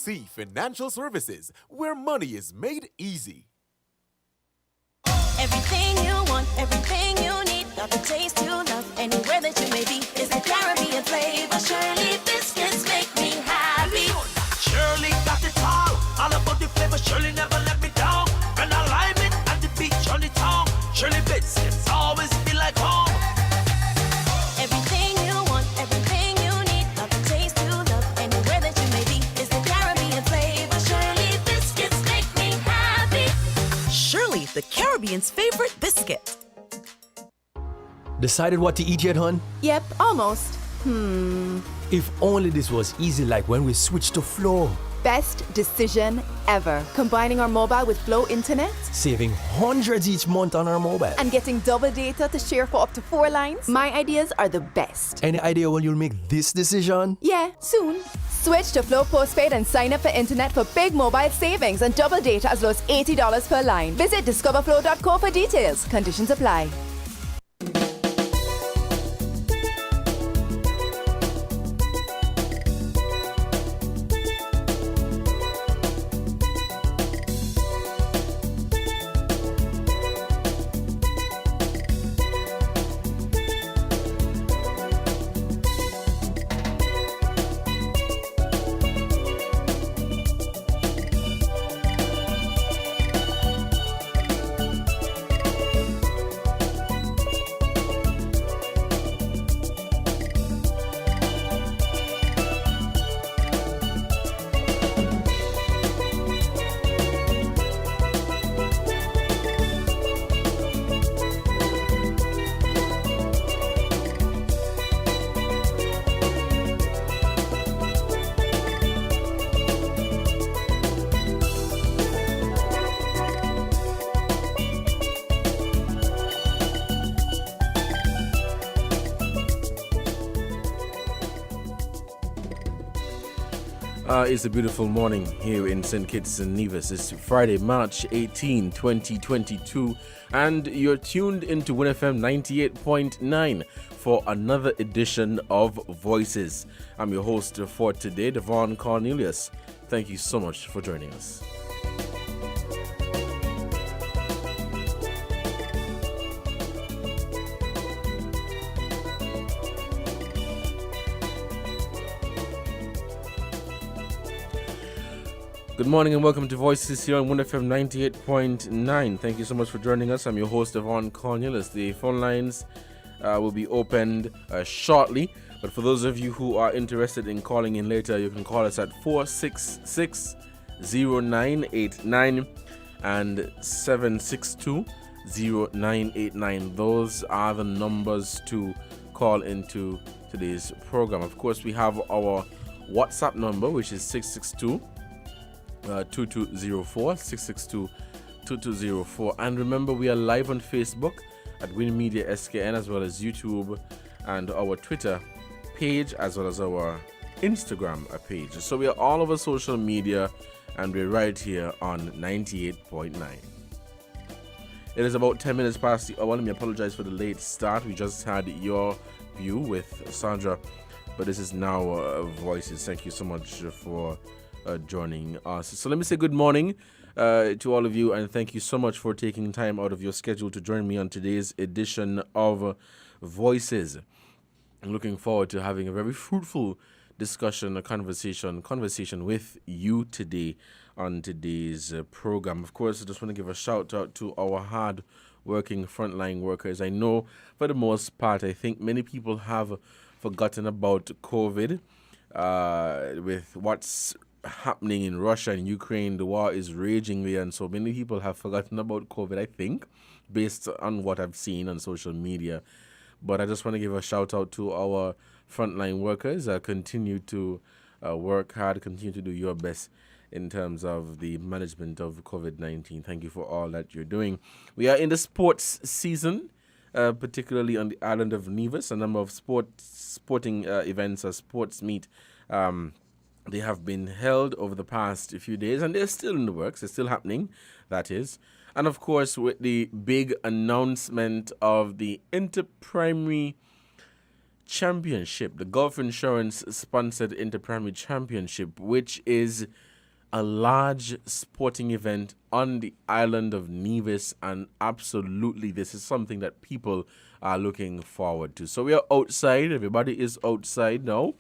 ABC Financial Services, where money is made easy. Everything you want, everything you need, got the taste you love, anywhere that you may be, is the Caribbean flavor. Shirley biscuits make me happy. Shirley got it all about the flavor. Shirley never let me down. When I lime it at the beach on the town, Shirley biscuits always feel like home. Everything you want, everything you need, got the taste you love, anywhere that you may be, is the Caribbean flavor. Shirley biscuits make me happy. Shirley, the Caribbean's favorite biscuit. Decided what to eat yet, hon? Yep, almost. If only this was easy like when we switched to Flow. Best decision ever. Combining our mobile with Flow Internet Saving hundreds each month on our mobile. and getting double data to share for up to 4 lines. My ideas are the best. Any idea when you'll make this decision? Yeah, soon. Switch to Flow Postpaid and sign up for internet for big mobile savings and double data as low as $80 per line. Visit discoverflow.co for details. Conditions apply. It's a beautiful morning here in St. Kitts and Nevis. It's Friday, March 18, 2022, and you're tuned into WINNFM 98.9 for another edition of Voices. I'm your host for today, Devon Cornelius. Thank you so much for joining us. Good morning and welcome to Voices here on WINNFM 98.9. Thank you so much for joining us. I'm your host, Devon Cornelius. The phone lines will be opened shortly, but for those of you who are interested in calling in later, you can call us at 466-0989 and 762-0989. Those are the numbers to call into today's program. Of course, we have our WhatsApp number, which is 662-2204, and remember, we are live on Facebook at WINNMedia SKN, as well as YouTube and our Twitter page, as well as our Instagram page. So we are all over social media, and we're right here on 98.9. It is about 10 minutes past the hour. Let me apologize for the late start. We just had your view with Sandra, but this is now Voices. Thank you so much for joining us. So let me say good morning to all of you, and thank you so much for taking time out of your schedule to join me on today's edition of Voices. I'm looking forward to having a very fruitful discussion, a conversation with you today on today's program. Of course, I just want to give a shout out to our hard working frontline workers. I know for the most part, I think many people have forgotten about COVID with what's happening in Russia and Ukraine. The war is raging there, and so many people have forgotten about COVID, I think, based on what I've seen on social media. But I just want to give a shout out to our frontline workers. Continue to work hard, continue to do your best in terms of the management of COVID-19. Thank you for all that you're doing. We are in the sports season, particularly on the island of Nevis. A number of sporting events or sports meet they have been held over the past few days, and they're still in the works. They're still happening, that is. And, of course, with the big announcement of the Inter-Primary Championship, the Gulf Insurance-sponsored Inter-Primary Championship, which is a large sporting event on the island of Nevis, and absolutely this is something that people are looking forward to. So we are outside, everybody is outside now,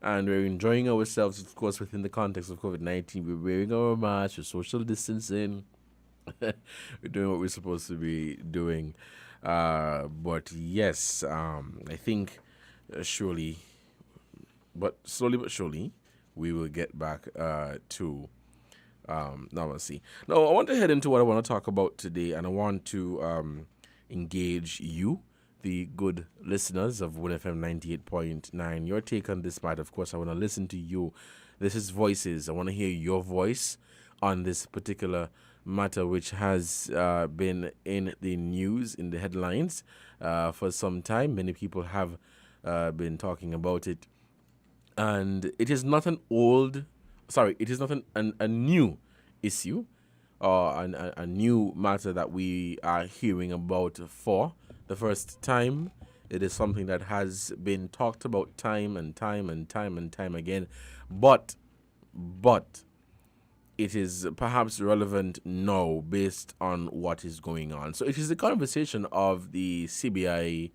and we're enjoying ourselves, of course, within the context of COVID-19. We're wearing our masks, we're social distancing, we're doing what we're supposed to be doing. But yes, I think surely, but slowly but surely, we will get back to normalcy. Now, I want to head into what I want to talk about today, and I want to engage you, the good listeners of Win FM 98.9. Your take on this matter, of course, I want to listen to you. This is Voices. I want to hear your voice on this particular matter, which has been in the news, in the headlines for some time. Many people have been talking about it. And it is not it is not a new issue or a new matter that we are hearing about for the first time. It is something that has been talked about time and time again. But it is perhaps relevant now based on what is going on. So it is the conversation of the CBI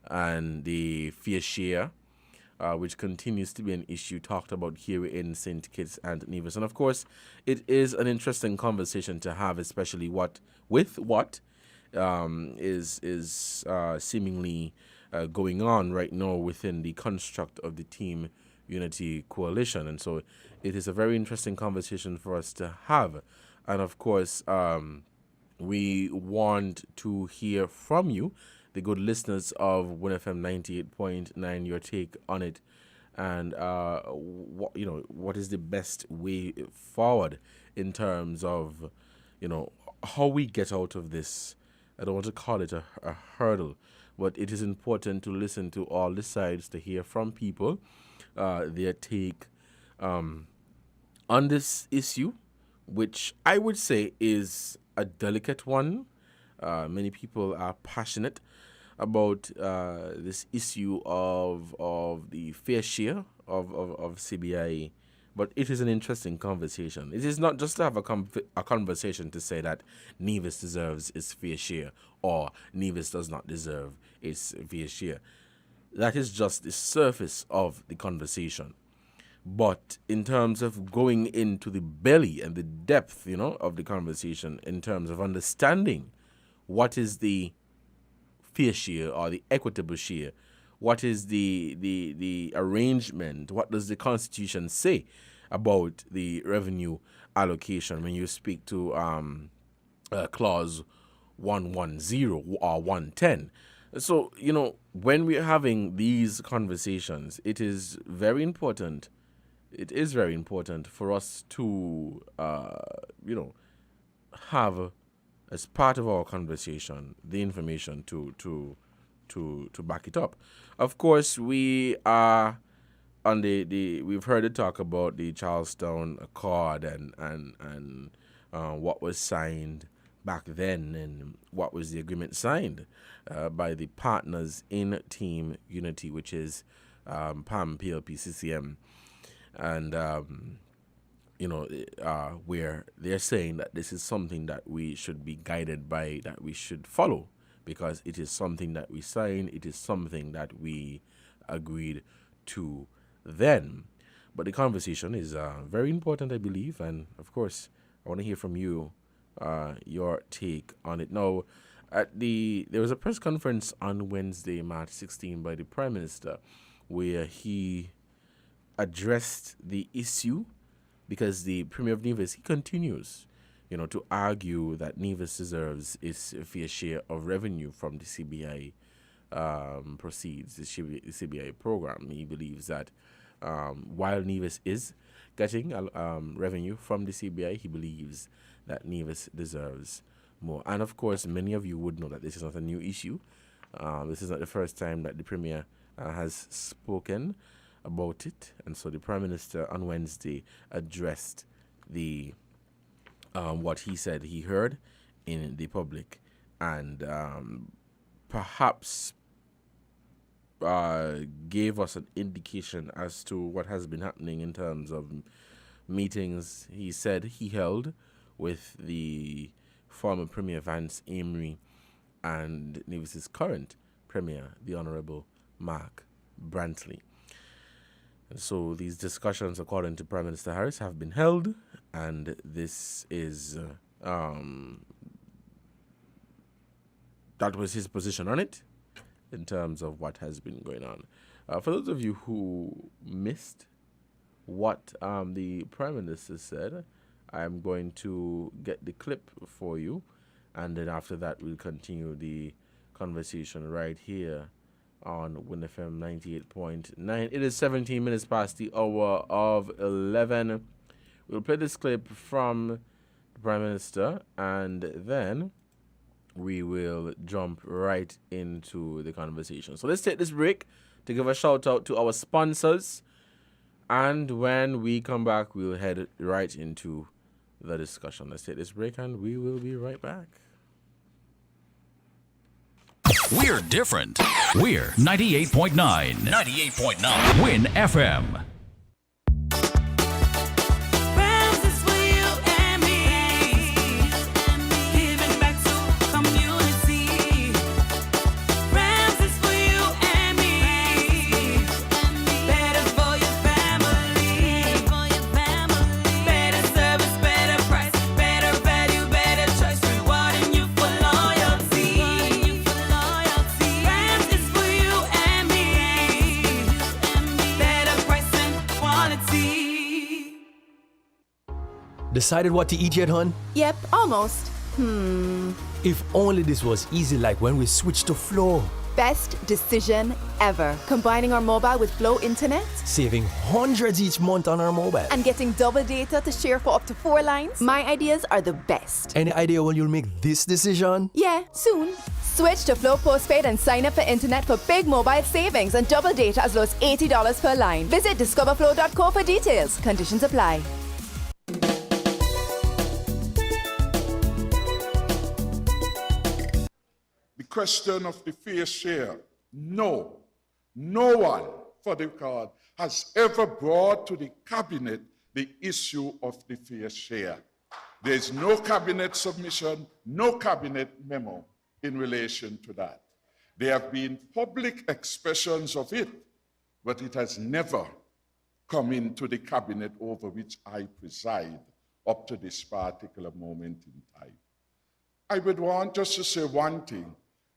and the fair share, which continues to be an issue talked about here in St. Kitts and Nevis. And of course, it is an interesting conversation to have, especially what is seemingly going on right now within the construct of the Team Unity Coalition. And so it is a very interesting conversation for us to have. And of course, we want to hear from you, the good listeners of Win FM 98.9, your take on it, and what is the best way forward in terms of how we get out of this. I don't want to call it a hurdle, but it is important to listen to all the sides, to hear from people their take on this issue, which I would say is a delicate one. Many people are passionate about this issue of the fair share of CBI, but it is an interesting conversation. It is not just to have a conversation to say that Nevis deserves its fair share or Nevis does not deserve its fair share. That is just the surface of the conversation. But in terms of going into the belly and the depth, of the conversation, in terms of understanding what is the fair share or the equitable share, what is the arrangement, what does the Constitution say about the revenue allocation when you speak to clause 110 or 110. So, when we're having these conversations, it is very important. It is very important for us to, have as part of our conversation the information to back it up. Of course, we are on we've heard it talk about the Charlestown Accord and what was signed back then and what was the agreement signed by the partners in Team Unity, which is PAM, PLP, CCM, and where they're saying that this is something that we should be guided by, that we should follow, because it is something that we signed, it is something that we agreed to then. But the conversation is very important, I believe, and of course, I want to hear from you, your take on it. Now, there was a press conference on Wednesday, March 16, by the Prime Minister, where he addressed the issue, because the Premier of Nevis, he continues, to argue that Nevis deserves its fair share of revenue from the CBI proceeds, the CBI program. He believes that while Nevis is getting revenue from the CBI, he believes that Nevis deserves more. And of course, many of you would know that this is not a new issue. This is not the first time that the Premier has spoken about it, and so the Prime Minister on Wednesday addressed the what he said he heard in the public, and perhaps gave us an indication as to what has been happening in terms of meetings he said he held with the former Premier Vance Amory and Nevis's current Premier, the Honorable Mark Brantley. And so these discussions, according to Prime Minister Harris, have been held, and this is that was his position on it in terms of what has been going on. For those of you who missed what the Prime Minister said, I'm going to get the clip for you, and then after that we'll continue the conversation right here on Win FM 98.9. It is 17 minutes past the hour of 11. We'll play this clip from the Prime Minister, and then we will jump right into the conversation. So let's take this break to give a shout out to our sponsors, and when we come back, we'll head right into the discussion. Let's take this break, and we will be right back. We're different. We're 98.9. 98.9. Win FM. Decided what to eat yet, hon? Yep, almost. If only this was easy like when we switched to Flow. Best decision ever. Combining our mobile with Flow Internet Saving hundreds each month on our mobile. and getting double data to share for up to 4 lines. My ideas are the best. Any idea when you'll make this decision? Yeah, soon. Switch to Flow Postpaid and sign up for internet for big mobile savings and double data as low as $80 per line. Visit discoverflow.co for details. Conditions apply. The question of the fair share, no one for the record has ever brought to the cabinet the issue of the fair share. There is no cabinet submission, no cabinet memo in relation to that. There have been public expressions of it, but it has never come into the cabinet over which I preside up to this particular moment in time. I would want just to say one thing,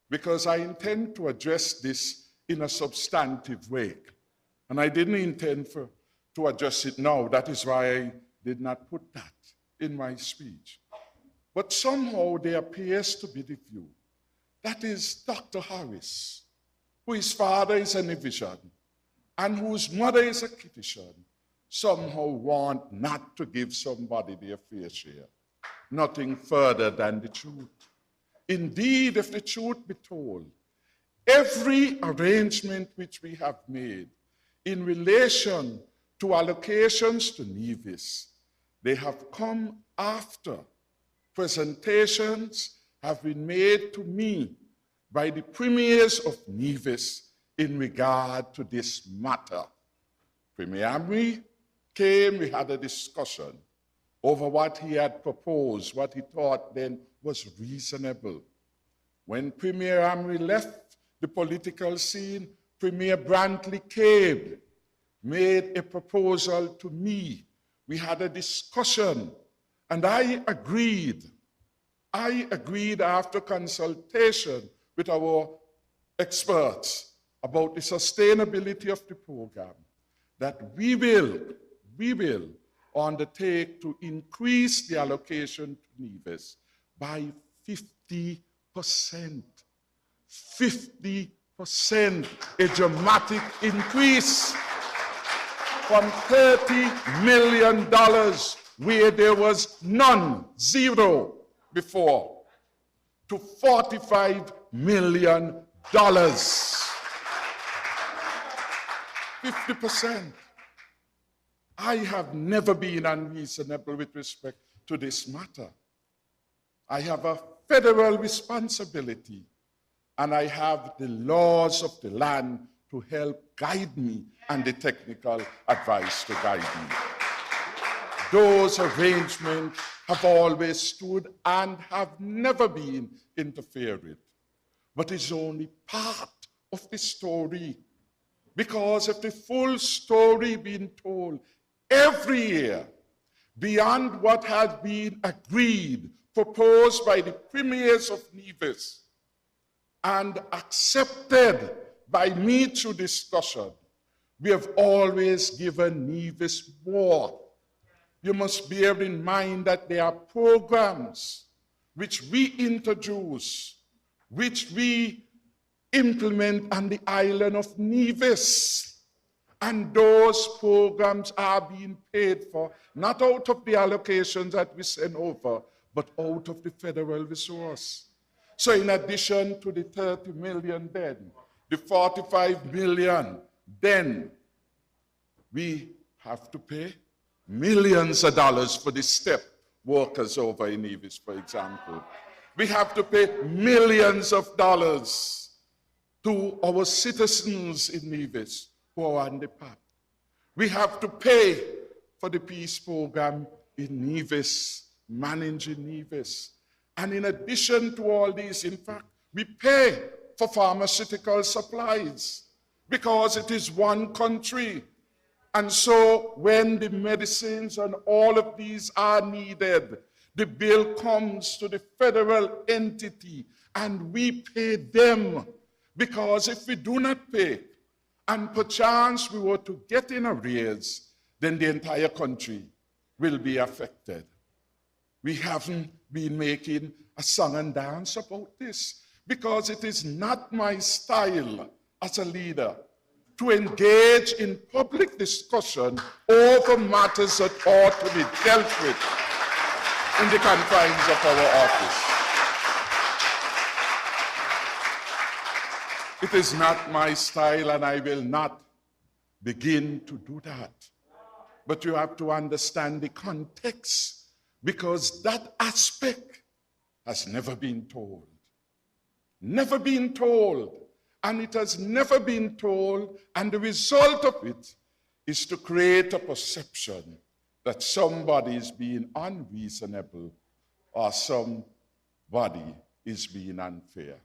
because I intend to address this in a substantive way. And I didn't intend to address it now. That is why I did not put that in my speech. But somehow there appears to be the view that is Dr. Harris, whose father is an Nevisian and whose mother is a Kittitian, somehow want not to give somebody their fair share. Nothing further than the truth. Indeed, if the truth be told, every arrangement which we have made in relation to allocations to Nevis, they have come after presentations have been made to me by the premiers of Nevis in regard to this matter. Premier Amory came, we had a discussion over what he had proposed, what he thought then was reasonable. When Premier Amory left the political scene, Premier Brantley came, made a proposal to me. We had a discussion, and I agreed after consultation with our experts about the sustainability of the program that we will undertake to increase the allocation to Nevis by 50%. 50%, a dramatic increase from $30 million where there was none, zero before, to $45 million. 50%. I have never been unreasonable with respect to this matter. I have a federal responsibility, and I have the laws of the land to help guide me and the technical advice to guide me. those arrangements have always stood and have never been interfered with. But it's only part of the story. Because if the full story being told every year, beyond what had been agreed, proposed by the premiers of Nevis, and accepted by me through discussion, we have always given Nevis more. You must bear in mind that there are programs which we introduce, which we implement on the island of Nevis. And those programs are being paid for, not out of the allocations that we send over, but out of the federal resource. So in addition to the 30 million then, the 45 million, then we have to pay millions of dollars for the step workers over in Nevis, for example. We have to pay millions of dollars to our citizens in Nevis who are on the path. We have to pay for the peace program in Nevis, managing Nevis. And in addition to all these, in fact, we pay for pharmaceutical supplies because it is one country. And so when the medicines and all of these are needed, the bill comes to the federal entity and we pay them. Because if we do not pay, and perchance we were to get in arrears, then the entire country will be affected. We haven't been making a song and dance about this because it is not my style as a leader to engage in public discussion over matters that ought to be dealt with in the confines of our office. It is not my style, and I will not begin to do that. But you have to understand the context, because that aspect has never been told. Never been told. And it has never been told, and the result of it is to create a perception that somebody is being unreasonable or somebody is being unfair.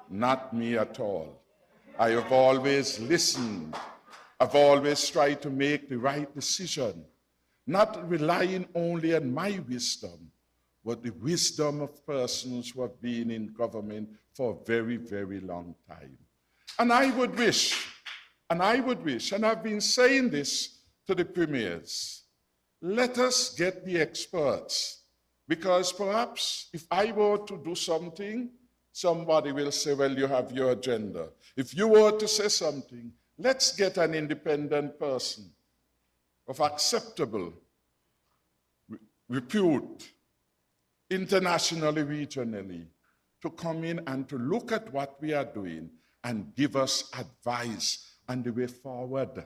Not me at all. I have always listened. I've always tried to make the right decision, not relying only on my wisdom, but the wisdom of persons who have been in government for a very, very long time. And I would wish, and I've been saying this to the premiers, let us get the experts, because perhaps if I were to do something, somebody will say, well, you have your agenda. If you were to say something, let's get an independent person of acceptable repute, internationally, regionally, to come in and to look at what we are doing and give us advice on the way forward.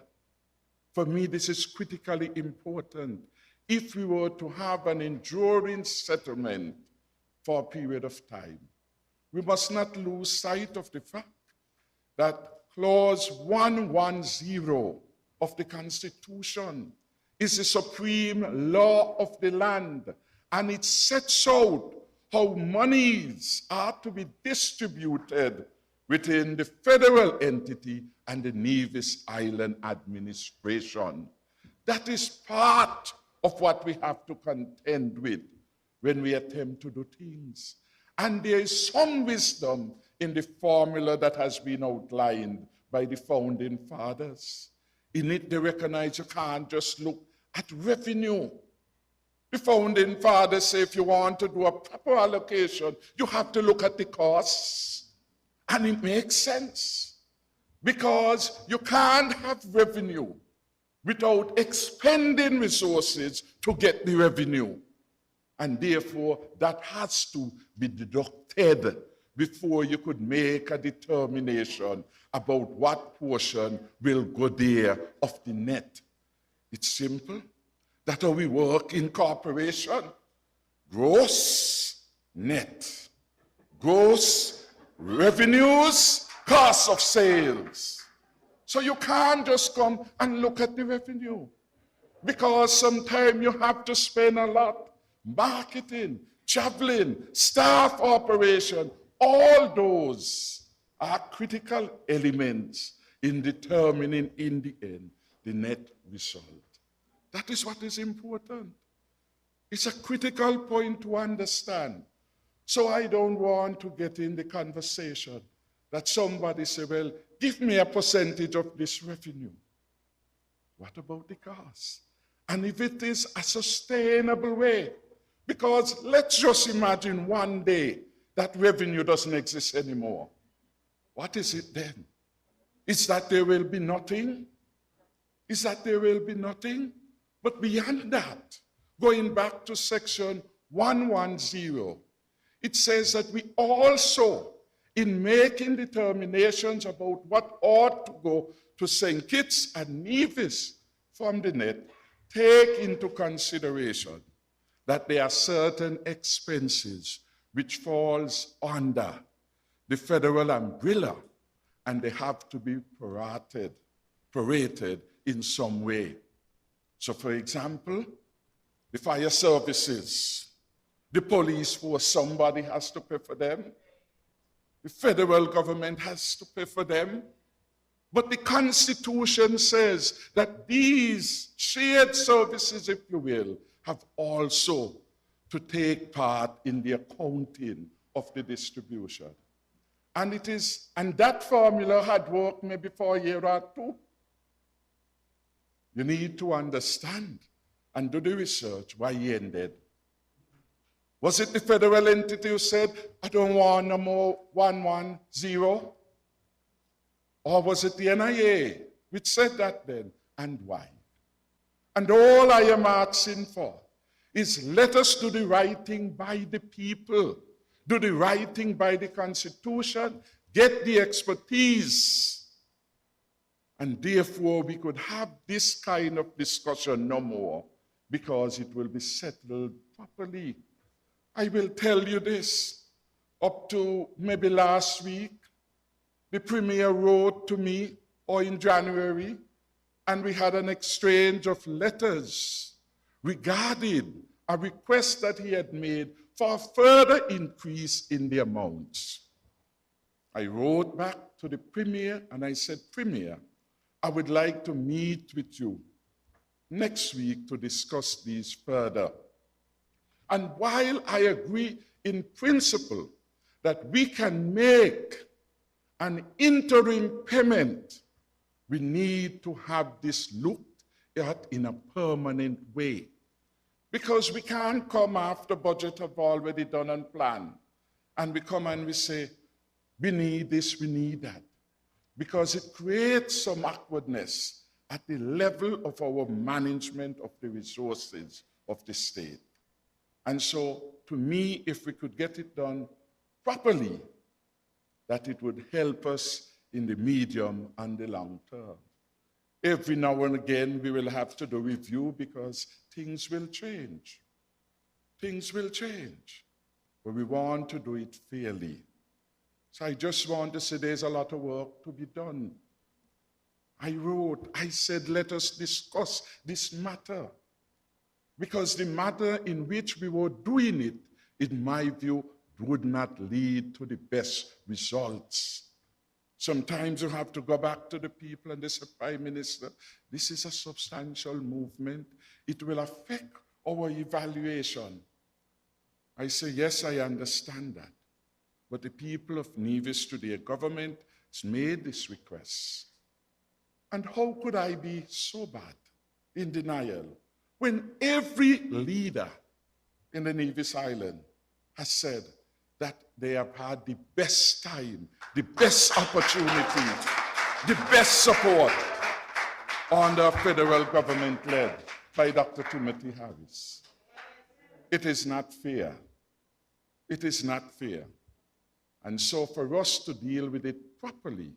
For me, this is critically important. If we were to have an enduring settlement for a period of time, we must not lose sight of the fact that Clause 110 of the Constitution is the supreme law of the land, and it sets out how monies are to be distributed within the federal entity and the Nevis Island administration. That is part of what we have to contend with when we attempt to do things. And there is some wisdom in the formula that has been outlined by the founding fathers. In it, they recognize you can't just look at revenue. The founding fathers say if you want to do a proper allocation, you have to look at the costs. And it makes sense, because you can't have revenue without expending resources to get the revenue. And therefore, that has to be deducted before you could make a determination about what portion will go there of the net. It's simple. That's how we work in corporation. Gross, net. Gross, revenues, cost of sales. So you can't just come and look at the revenue. because sometimes you have to spend a lot. Marketing, traveling, staff operation, all those are critical elements in determining, in the end, the net result. That is what is important. It's a critical point to understand. So I don't want to get in the conversation that somebody say, well, give me a percentage of this revenue. What about the cost? And if it is a sustainable way, because let's just imagine one day that revenue doesn't exist anymore. What is it then? Is that there will be nothing? Is that there will be nothing? But beyond that, going back to section 110, it says that we also, in making determinations about what ought to go to St. Kitts and Nevis from the net, take into consideration that there are certain expenses which falls under the federal umbrella, and they have to be prorated in some way. So, for example, the fire services, the police force, somebody has to pay for them. The federal government has to pay for them. But the Constitution says that these shared services, if you will, have also to take part in the accounting of the distribution. And that formula had worked maybe for a year or two. You need to understand and do the research why he ended. Was it the federal entity who said, I don't want no more 110? Or was it the NIA which said that then? And why? And all I am asking for is let us do the right thing by the people, do the right thing by the Constitution, get the expertise, and therefore we could have this kind of discussion no more, because it will be settled properly. I will tell you this, up to maybe last week, the Premier wrote to me, or in January, and we had an exchange of letters regarding a request that he had made for a further increase in the amounts. I wrote back to the Premier and I said, Premier, I would like to meet with you next week to discuss these further. And while I agree in principle that we can make an interim payment, we need to have this looked at in a permanent way. Because we can't come after budget have already done and planned, and we come and we say, we need this, we need that. Because it creates some awkwardness at the level of our management of the resources of the state. And so, to me, if we could get it done properly, that it would help us in the medium and the long term. Every now and again, we will have to do review because things will change. Things will change. But we want to do it fairly. So I just want to say there's a lot of work to be done. I said, let us discuss this matter. Because the matter in which we were doing it, in my view, would not lead to the best results. Sometimes you have to go back to the people and they say, Prime Minister, this is a substantial movement. It will affect our evaluation. I say, yes, I understand that. But the people of Nevis today, government has made this request. And how could I be so bad in denial when every leader in the Nevis Island has said that they have had the best time, the best opportunity, the best support under federal government led by Dr. Timothy Harris. It is not fair. It is not fair. And so for us to deal with it properly,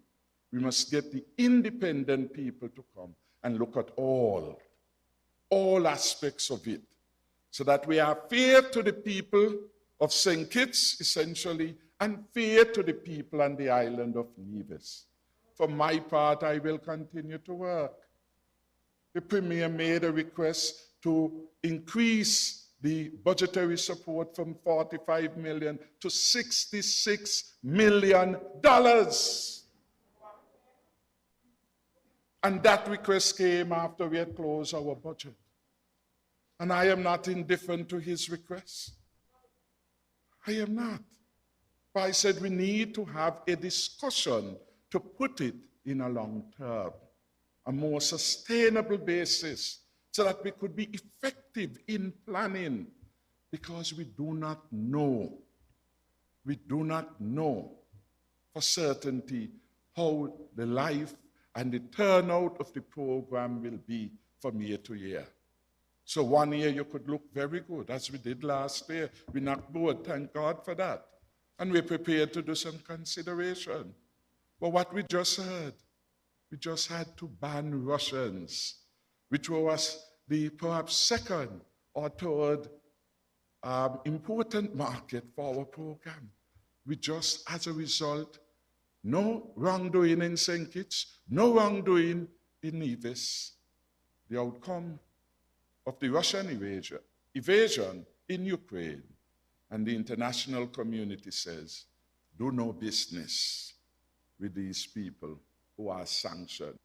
we must get the independent people to come and look at all aspects of it, so that we are fair to the people of St. Kitts, essentially, and fair to the people on the island of Nevis. For my part, I will continue to work. The Premier made a request to increase the budgetary support from $45 million to $66 million. And that request came after we had closed our budget. And I am not indifferent to his request. I am not. But I said we need to have a discussion to put it in a long term, a more sustainable basis, so that we could be effective in planning, because we do not know for certainty how the life and the turnout of the program will be from year to year. So 1 year you could look very good, as we did last year. We knocked board, thank God for that. And we're prepared to do some consideration. But what we just heard, we just had to ban Russians, which was the perhaps second or third important market for our program. We just, as a result, no wrongdoing in St. Kitts, no wrongdoing in Nevis. The outcome of the Russian invasion in Ukraine, and the international community says, do no business with these people who are sanctioned.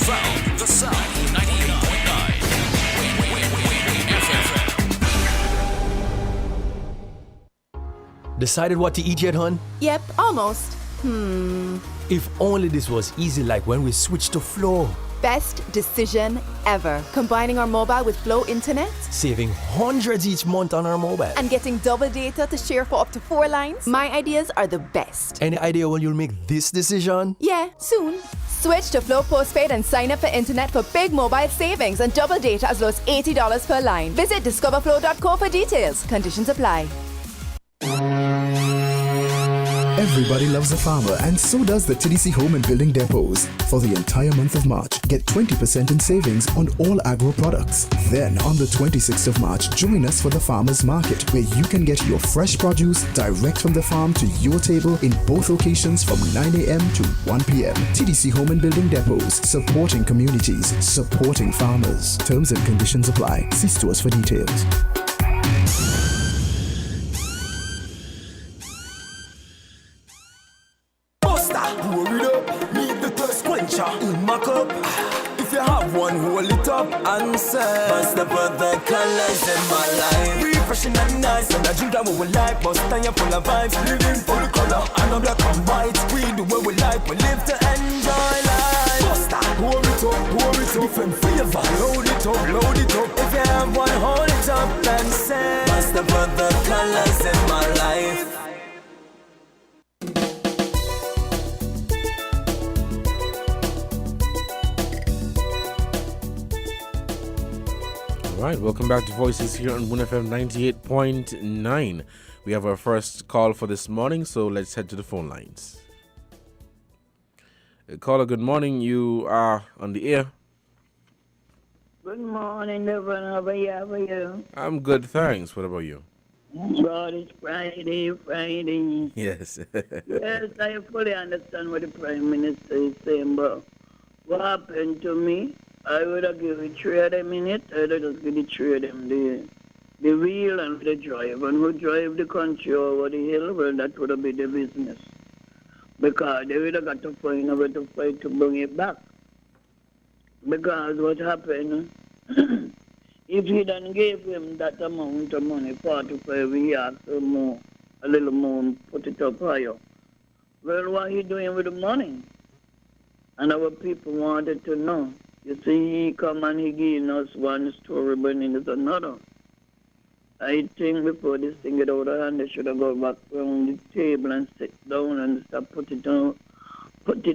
Found the sound 98.9 FM. Decided what to eat yet, hon? Yep, almost. If only this was easy like when we switched to Flow. Best decision ever. Combining our mobile with Flow Internet Saving hundreds each month on our mobile. and getting double data to share for up to 4 lines. My ideas are the best. Any idea when you'll make this decision? Yeah, soon. Switch to Flow Postpaid and sign up for internet for big mobile savings and double data as low as $80 per line. Visit discoverflow.co for details. Conditions apply. Everybody loves a farmer, and so does the TDC Home and Building Depots. For the entire month of March, get 20% in savings on all agro products. Then, on the 26th of March, join us for the Farmers Market, where you can get your fresh produce direct from the farm to your table in both locations from 9 a.m. to 1 p.m. TDC Home and Building Depots, supporting communities, supporting farmers. Terms and conditions apply. See stores for details. If you have one, hold it up and say, Bust the brother colors in my life. Refreshing and nice, and I drink that what we like. But stand full of vibes, living full color. I know black and white, we do what we like. We live to enjoy life. Buster, pour it up, different flavor. Load it up. If you have one, hold it up and say, Bust the brother colors in my life. All right, welcome back to Voices here on WINNFM 98.9. We have our first call for this morning, so let's head to the phone lines. Caller, good morning. You are on the air. Good morning, everyone. How are you? I'm good, thanks. What about you? God, it's Friday. Yes. Yes, I fully understand what the Prime Minister is saying, but what happened to me, I would have given 3 of them in it. I would have just given 3 of them the wheel and the drive. And who drive the country over the hill, well, that would have been the business. Because they would have got to find a way to fight to bring it back. Because what happened, if he done gave him that amount of money, 45, he asked for more, a little more, and put it up higher. Well, what he doing with the money? And our people wanted to know. You see, he come and he giving us one story, but it is another. I think before this thing get out of hand, they should have gone back around the table and sit down and start putting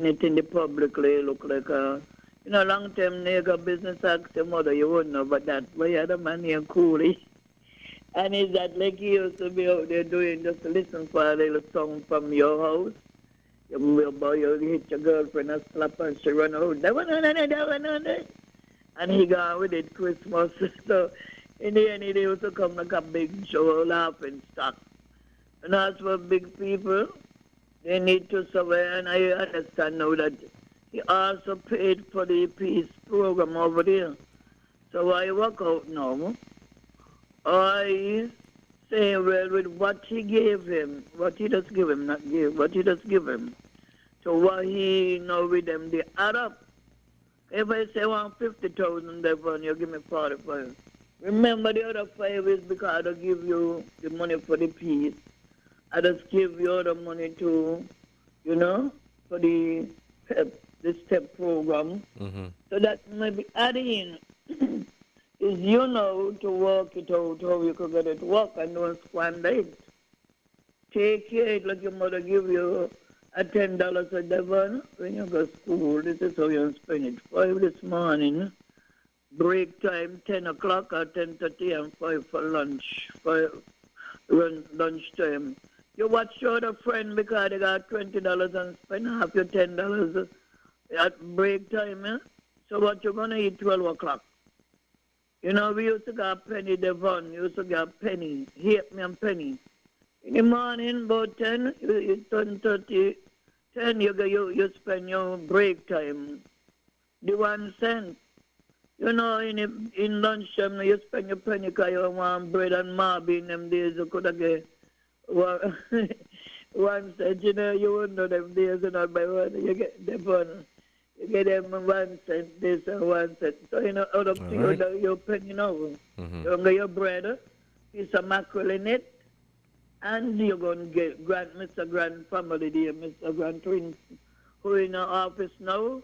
it in the public. Look like a, long-term nigger business ask your mother, you wouldn't know about that. But yeah, the man here coolly. And is that like he used to be out there doing, just to listen for a little song from your house? You hit your girlfriend and slap and she run out. And he gone with it Christmas. So in the end, he used to come like a big show, laughing stock. And as for big people, they need to survive. And I understand now that he also paid for the peace program over there. So I work out now. I say, well, with what he gave him, what he does give him, not give, what he does give him, so what he know with them, they add up. If I say 150,000, Devon, you give me 45. Remember the other 5 is because I give you the money for the peace. I just give you other money to, for the step program. So that maybe adding is to work it out how you could get it to work and don't squander it. Take it like your mother give you a $10 a Devon when you go to school. This is how you spend it. 5 this morning, break time 10 o'clock or 10:30 and 5 for lunch. 5 lunch time. You watch your other friend because they got $20 and spend half your $10 at break time. So what you gonna eat 12 o'clock? We used to get penny Devon. You used to get penny. Hate me and penny. In the morning, about 10, you turn 30, 10, you spend your break time. The 1 cent. In lunchtime, you spend your penny because you want bread and marby in them days. You could have get 1 cent. You wouldn't know them days, by one. You get them on. You get them 1 cent, this and 1 cent. So, out of your penny now. You get your bread, piece of mackerel in it, and you're going to get Mr. Grand family there, Mr. Grand twin, who in the office now.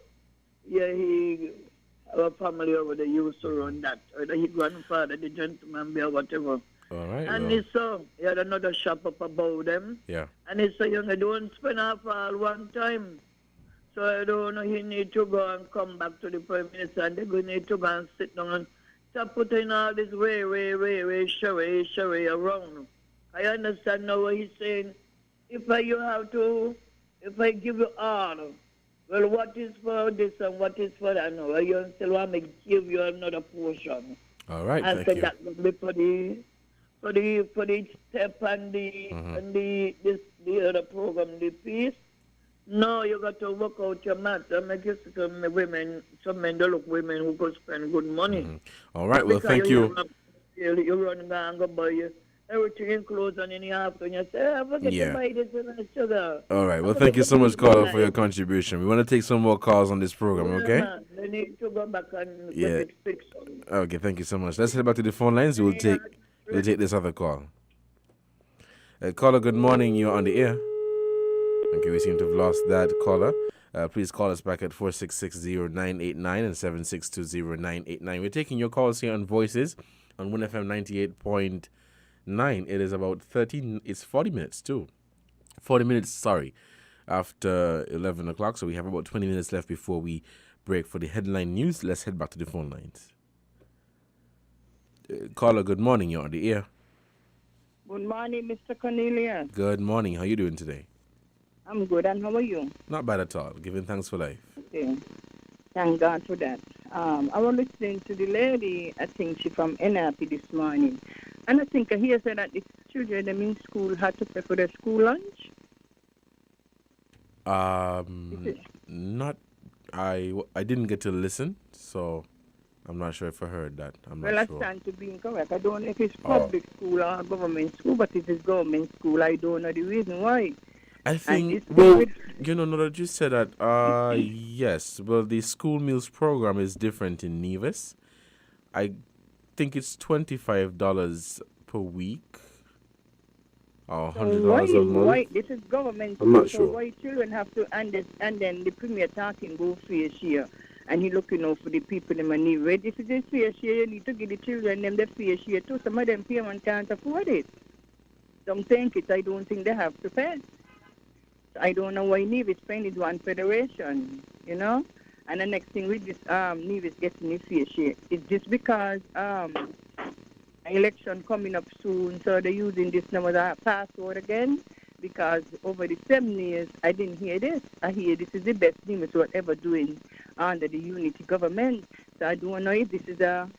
Yeah, he have a family over there used to run that. Or his grandfather, the gentleman there, whatever. All right. And his son, he had another shop up above them. Yeah. And he said, don't spend half all one time. So I don't know, he need to go and come back to the Prime Minister, and they're going to need to go and sit down and stop putting all this way, sherry around. I understand now what he's saying. If I give you all, well, what is for this and what is for that? No, you still want me to give you another portion. All right, and thank you. That will be for the step and the other program, the peace. No, you got to work out your math. I make you some women, some men don't look women who could spend good money. All right, well, thank you. You run and go buy you everything in clothes and in the afternoon. You say, I forget to buy this and sugar. All right, well, thank you so much, caller, for your contribution. We want to take some more calls on this program, okay? They need to go back and get it fixed. Okay, thank you so much. Let's head back to the phone lines. We'll take this other call. Caller, good morning. You're on the air. Okay, we seem to have lost that caller. Please call us back at 4660989 and 7620989. We're taking your calls here on Voices on WINNFM 98.9. It is about 40 minutes too. 40 minutes, after 11 o'clock. So we have about 20 minutes left before we break for the headline news. Let's head back to the phone lines. Caller, good morning. You're on the air. Good morning, Mr. Cornelius. Good morning. How are you doing today? I'm good, and how are you? Not bad at all. Giving thanks for life. Okay. Thank God for that. I was listening to the lady, I think she from NRP this morning, and I think I hear say that the children them in school had to pay for their school lunch. I didn't get to listen, so I'm not sure if I heard that. I'm not sure. Well, I stand to be incorrect. I don't know if it's public school or government school, but if it's government school, I don't know the reason why. I think, now that you said that, yes, well, the school meals program is different in Nevis. I think it's $25 per week or $100 a month. Why? This is government school, I'm not so sure. why children have to, and then the premier talking go fair share, and he looking out for the people in money. If it's a fair share, you need to give the children them the fair share too. Some of them parents can't afford it. Some think it, I don't think they have to pay. I don't know why Nevis paying is one federation, And the next thing with this Nevis getting the fair share, it's just because election coming up soon, so they're using this number as a password again, because over the 7 years, I didn't hear this. I hear this is the best Nevis we're ever doing under the unity government. So I don't know if this is a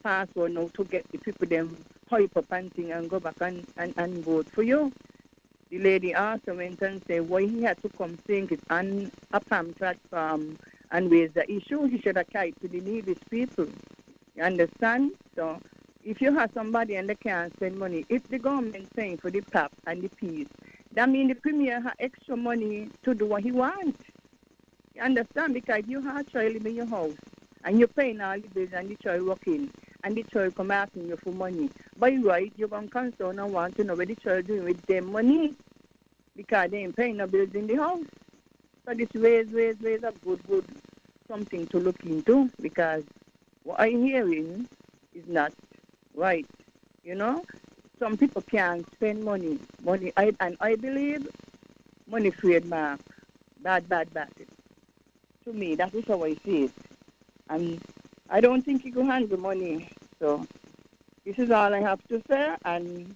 password now to get the people them hype up and thing and go back and vote for you. the lady also went and said why he had to come saying it on a PAM platform and raise the issue. He should have tried to the Nevis people. You understand? So if you have somebody and they can't spend money, if the government paying for the PAP and the peas, that means the premier has extra money to do what he wants. You understand? Because you have a child in your house and you're paying all the bills and the child working and the child come asking you for money. By right, you're going to concern and want to know what the child doing with their money because they ain't paying no bills in the house. So this raise a good something to look into because what I'm hearing is not right. You know? Some people can't spend money. I believe money afraid mark. Bad. To me, that is how I see it. And I don't think you can handle money. So this is all I have to say. And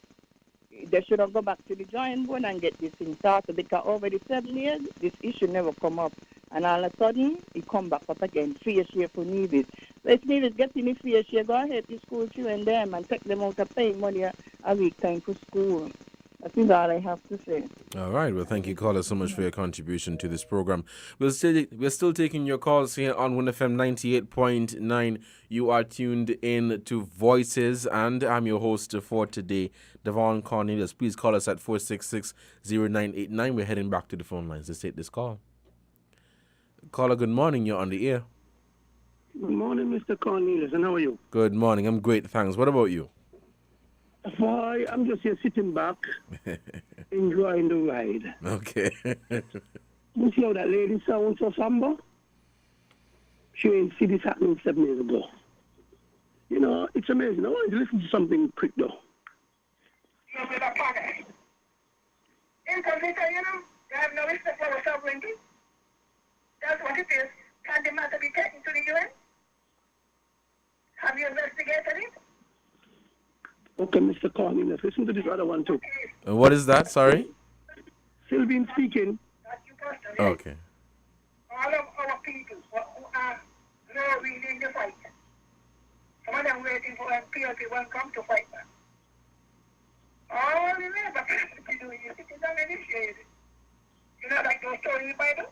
they should have go back to the drawing board and get this thing started because over the 7 years, this issue never come up. And all of a sudden, it come back up again. Fair share for Nevis. So if Nevis getting the fair share, go ahead to school children them and take them out of paying money a week time for school. That is all I have to say. All right. Well, thank you, caller, so much for your contribution to this program. We're still taking your calls here on WINNFM 98.9. You are tuned in to Voices, and I'm your host for today, Devon Cornelius. Please call us at 466-0989. We're heading back to the phone lines. Let's take this call. Caller, good morning. You're on the air. Good morning, Mr. Cornelius, and how are you? Good morning. I'm great, thanks. What about you? Boy, I'm just here sitting back, enjoying the ride. Okay. You see how that lady sounds so somber? She ain't see this happening 7 years ago. You know, it's amazing. I want to listen to something quick, though. Incognito, you know, they have no respect for our sovereignty. That's what it is. Can the matter be taken to the UN? Have you investigated it? Okay, Mr. Cornelius, listen to this other one, too. What is that? Sorry? Sylvian speaking. Okay. All of our people who are now really in the fight. Some of them waiting for PLP will come to fight back. All the labor people doing it is uninitiated. You know, like those stories in the Bible?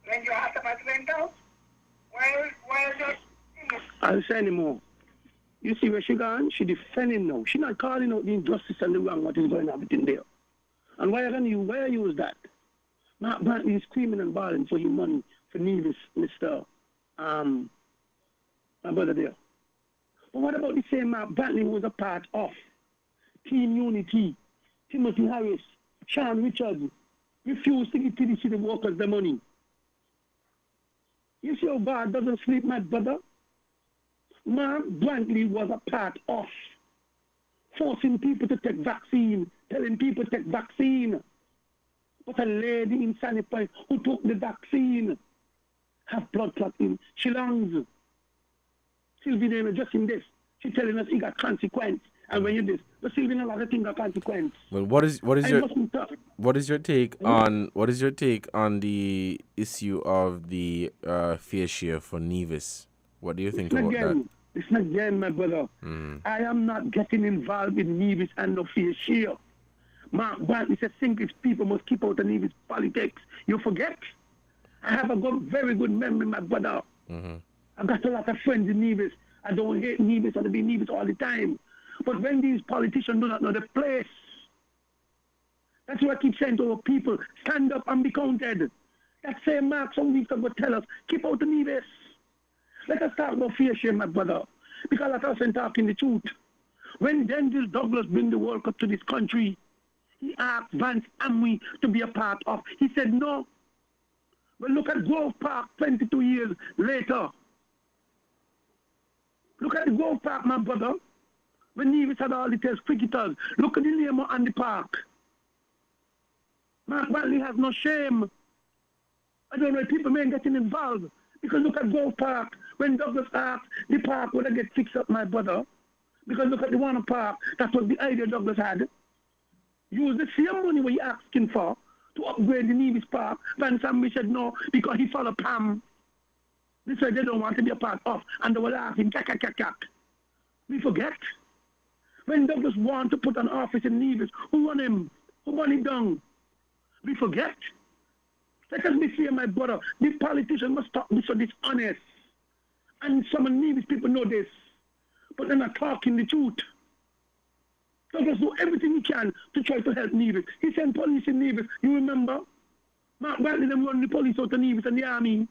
When your husband went out, while just... I'll say anymore. You see where she gone? She defending now. She not calling out the injustice and the wrong what is going on within there. And why use that? Mark Brantley is screaming and bawling for his money for Nevis, Mr. My brother there. But what about the same Mark Brantley who was a part of Team Unity, Timothy Harris, Sean Richards, refused to give to the city workers the money? You see how God doesn't sleep, my brother? Mark Brantley was a part of forcing people to take vaccine, telling people to take vaccine. But a lady in Sunny Point who took the vaccine have blood clot in she lungs. Sylvie just in this. She telling us he got consequence. And when you this, but Sylvie a lot of things got consequence. Well, what is your take on the issue of the fair share for Nevis? What do you think about that? Listen again, my brother. I am not getting involved in Nevis and no fair share. Mark Brantley said single people must keep out of Nevis politics. You forget? I have a very good memory, my brother. I've got a lot of friends in Nevis. I don't hate Nevis. I'll be Nevis all the time. But when these politicians do not know the place, that's what I keep saying to our people. Stand up and be counted. That same Mark some weeks ago tell us, keep out of Nevis. Let us talk about fair share, my brother. Because let us ain't talking the truth. When Denzel Douglas bring the World Cup to this country, he asked Vance Amway to be a part of. He said no. But look at Grove Park 22 years later. Look at the Grove Park, my brother. When Nevis had all the test cricketers, look at the name on the park. Mark Brantley has no shame. I don't know if people may getting involved. Because look at Grove Park. When Douglas asked the park would I get fixed up, my brother. Because look at the Warner Park. That was the idea Douglas had. Use the same money we asking for to upgrade the Nevis Park. Van Samby said no because he followed Pam. They said they don't want to be a part of. And they were laughing, kak. We forget. When Douglas want to put an office in Nevis, who won him? Who won him down? We forget. Let us be fair, my brother. The politicians must stop being so dishonest. And some of Nevis people know this. But they're not talking the truth. Douglas do everything he can to try to help Nevis. He sent police in Nevis. You remember? Mark Brantley them run the police out of Nevis and the army.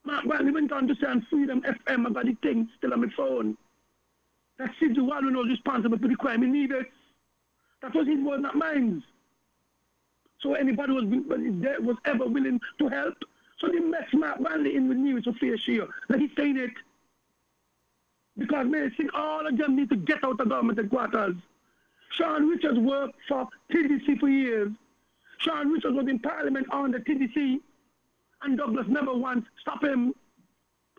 Mark Brantley went on to say on Freedom FM, I got the thing still on my phone. That Sidney Wallen was responsible for the crime in Nevis. That was his word, not mine. So anybody was ever willing to help. So they met Mark Brantley in with Nevis for fair share. Like he saying it. Because man, see, all of them need to get out of government headquarters. Sean Richards worked for TDC for years. Sean Richards was in Parliament on the TDC, and Douglas never once stopped him.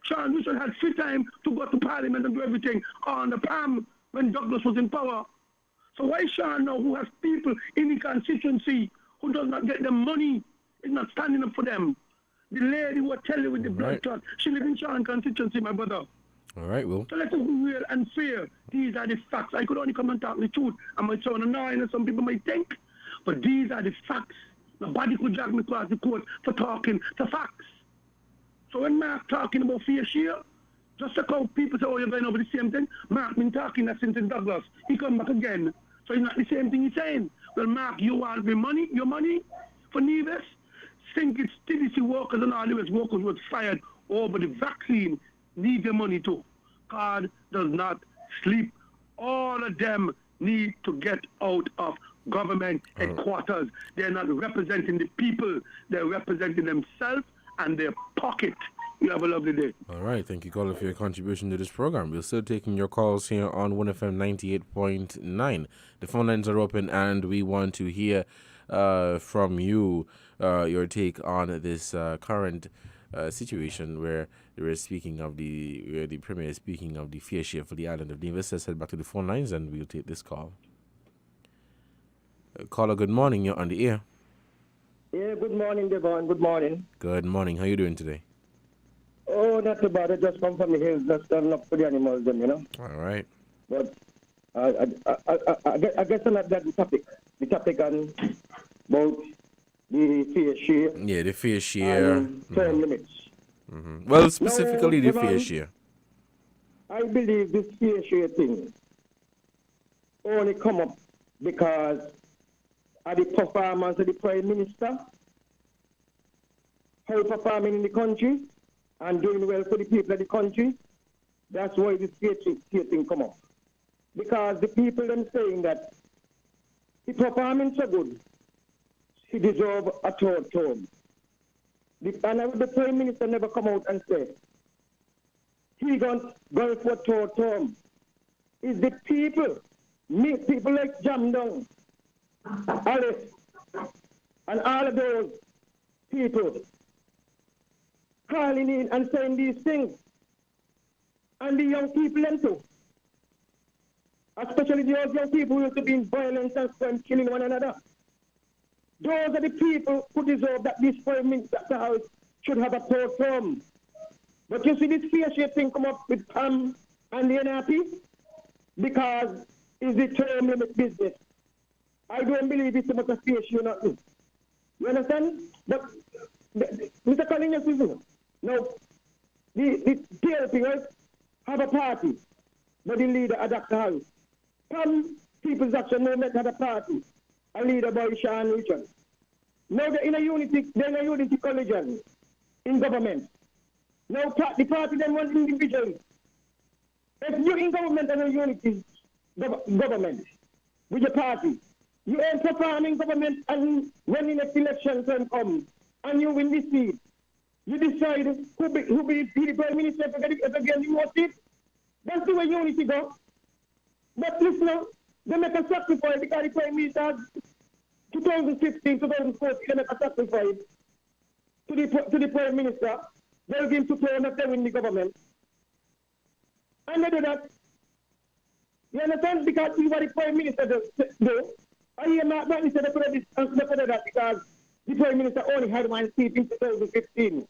Sean Richards had free time to go to Parliament and do everything on the PAM when Douglas was in power. So why Sean now, who has people in the constituency who does not get them money, is not standing up for them? The lady who I tell you with the blood clot, she lives in Sean constituency, my brother. All right, Will. So let's be real and fair. These are the facts. I could only come and talk the truth. I might sound annoying, as some people might think, but these are the facts. Nobody could drag me across the court for talking the facts. So when Mark talking about fair share, just like how people say, oh, you're going over the same thing, Mark been talking that since in Douglas. He come back again. So it's not the same thing he's saying. Well, Mark, you want your money for Nevis? Think it's TDC workers and all US workers was fired over the vaccine. Need their money too. God does not sleep. All of them need to get out of government headquarters. They're not representing the people. They're representing themselves and their pocket. You have a lovely day. All right. Thank you, caller, for your contribution to this program. We're still taking your calls here on 1FM 98.9. The phone lines are open, and we want to hear from you your take on this current situation where they were speaking of where the Premier is speaking of the fair share for the island of Nevis. Let's head back to the phone lines and we'll take this call. Caller, good morning. You're on the air. Yeah, good morning, Devon. Good morning. Good morning. How you doing today? Oh, not too bad. I just come from the hills, just turning up for the animals, them, you know. All right. But I guess I'm not that the topic. The topic on about the fair share. Yeah, the fair share. Term limits. Mm-hmm. Well, specifically the fair share. I believe this fair share thing only come up because of the performance of the Prime Minister, how he's performing in the country and doing well for the people of the country. That's why this fair thing come up. Because the people them saying that the performance so good, he deserves a third term. The Prime Minister never come out and say he going for a third term. It's the people like Jamdong, Alice, and all of those people calling in and saying these things. And the young people them too. Especially those young people who used to be in violence and killing one another. Those are the people who deserve that this Prime Minister House should have a third term. But you see this fair share thing come up with PAM and the NRP because it's the term limit business. I don't believe it's so much a fair share nothing. You understand? But Mr. Collins is now the PLP, right, have a party, but the leader of Dr. House. PAM People's Action Movement had a party. A leader by Sean Richards. Now they're in a unity collision in government. Now the party then want individuals. If you're in government and a unity government with your party, you ain't performing government, and when the next election time comes and you win this seat, you decide who be the Prime Minister if again the more seat. That's the way unity go. But listen, they make a sacrifice because the Prime Minister 2015, 2014, they make a sacrifice to the Prime Minister. They'll give him to turn up there in the government. And they do that. You understand? Because see what the Prime Minister do. I hear Mark Brantley say they put that because the Prime Minister only had one seat in 2015.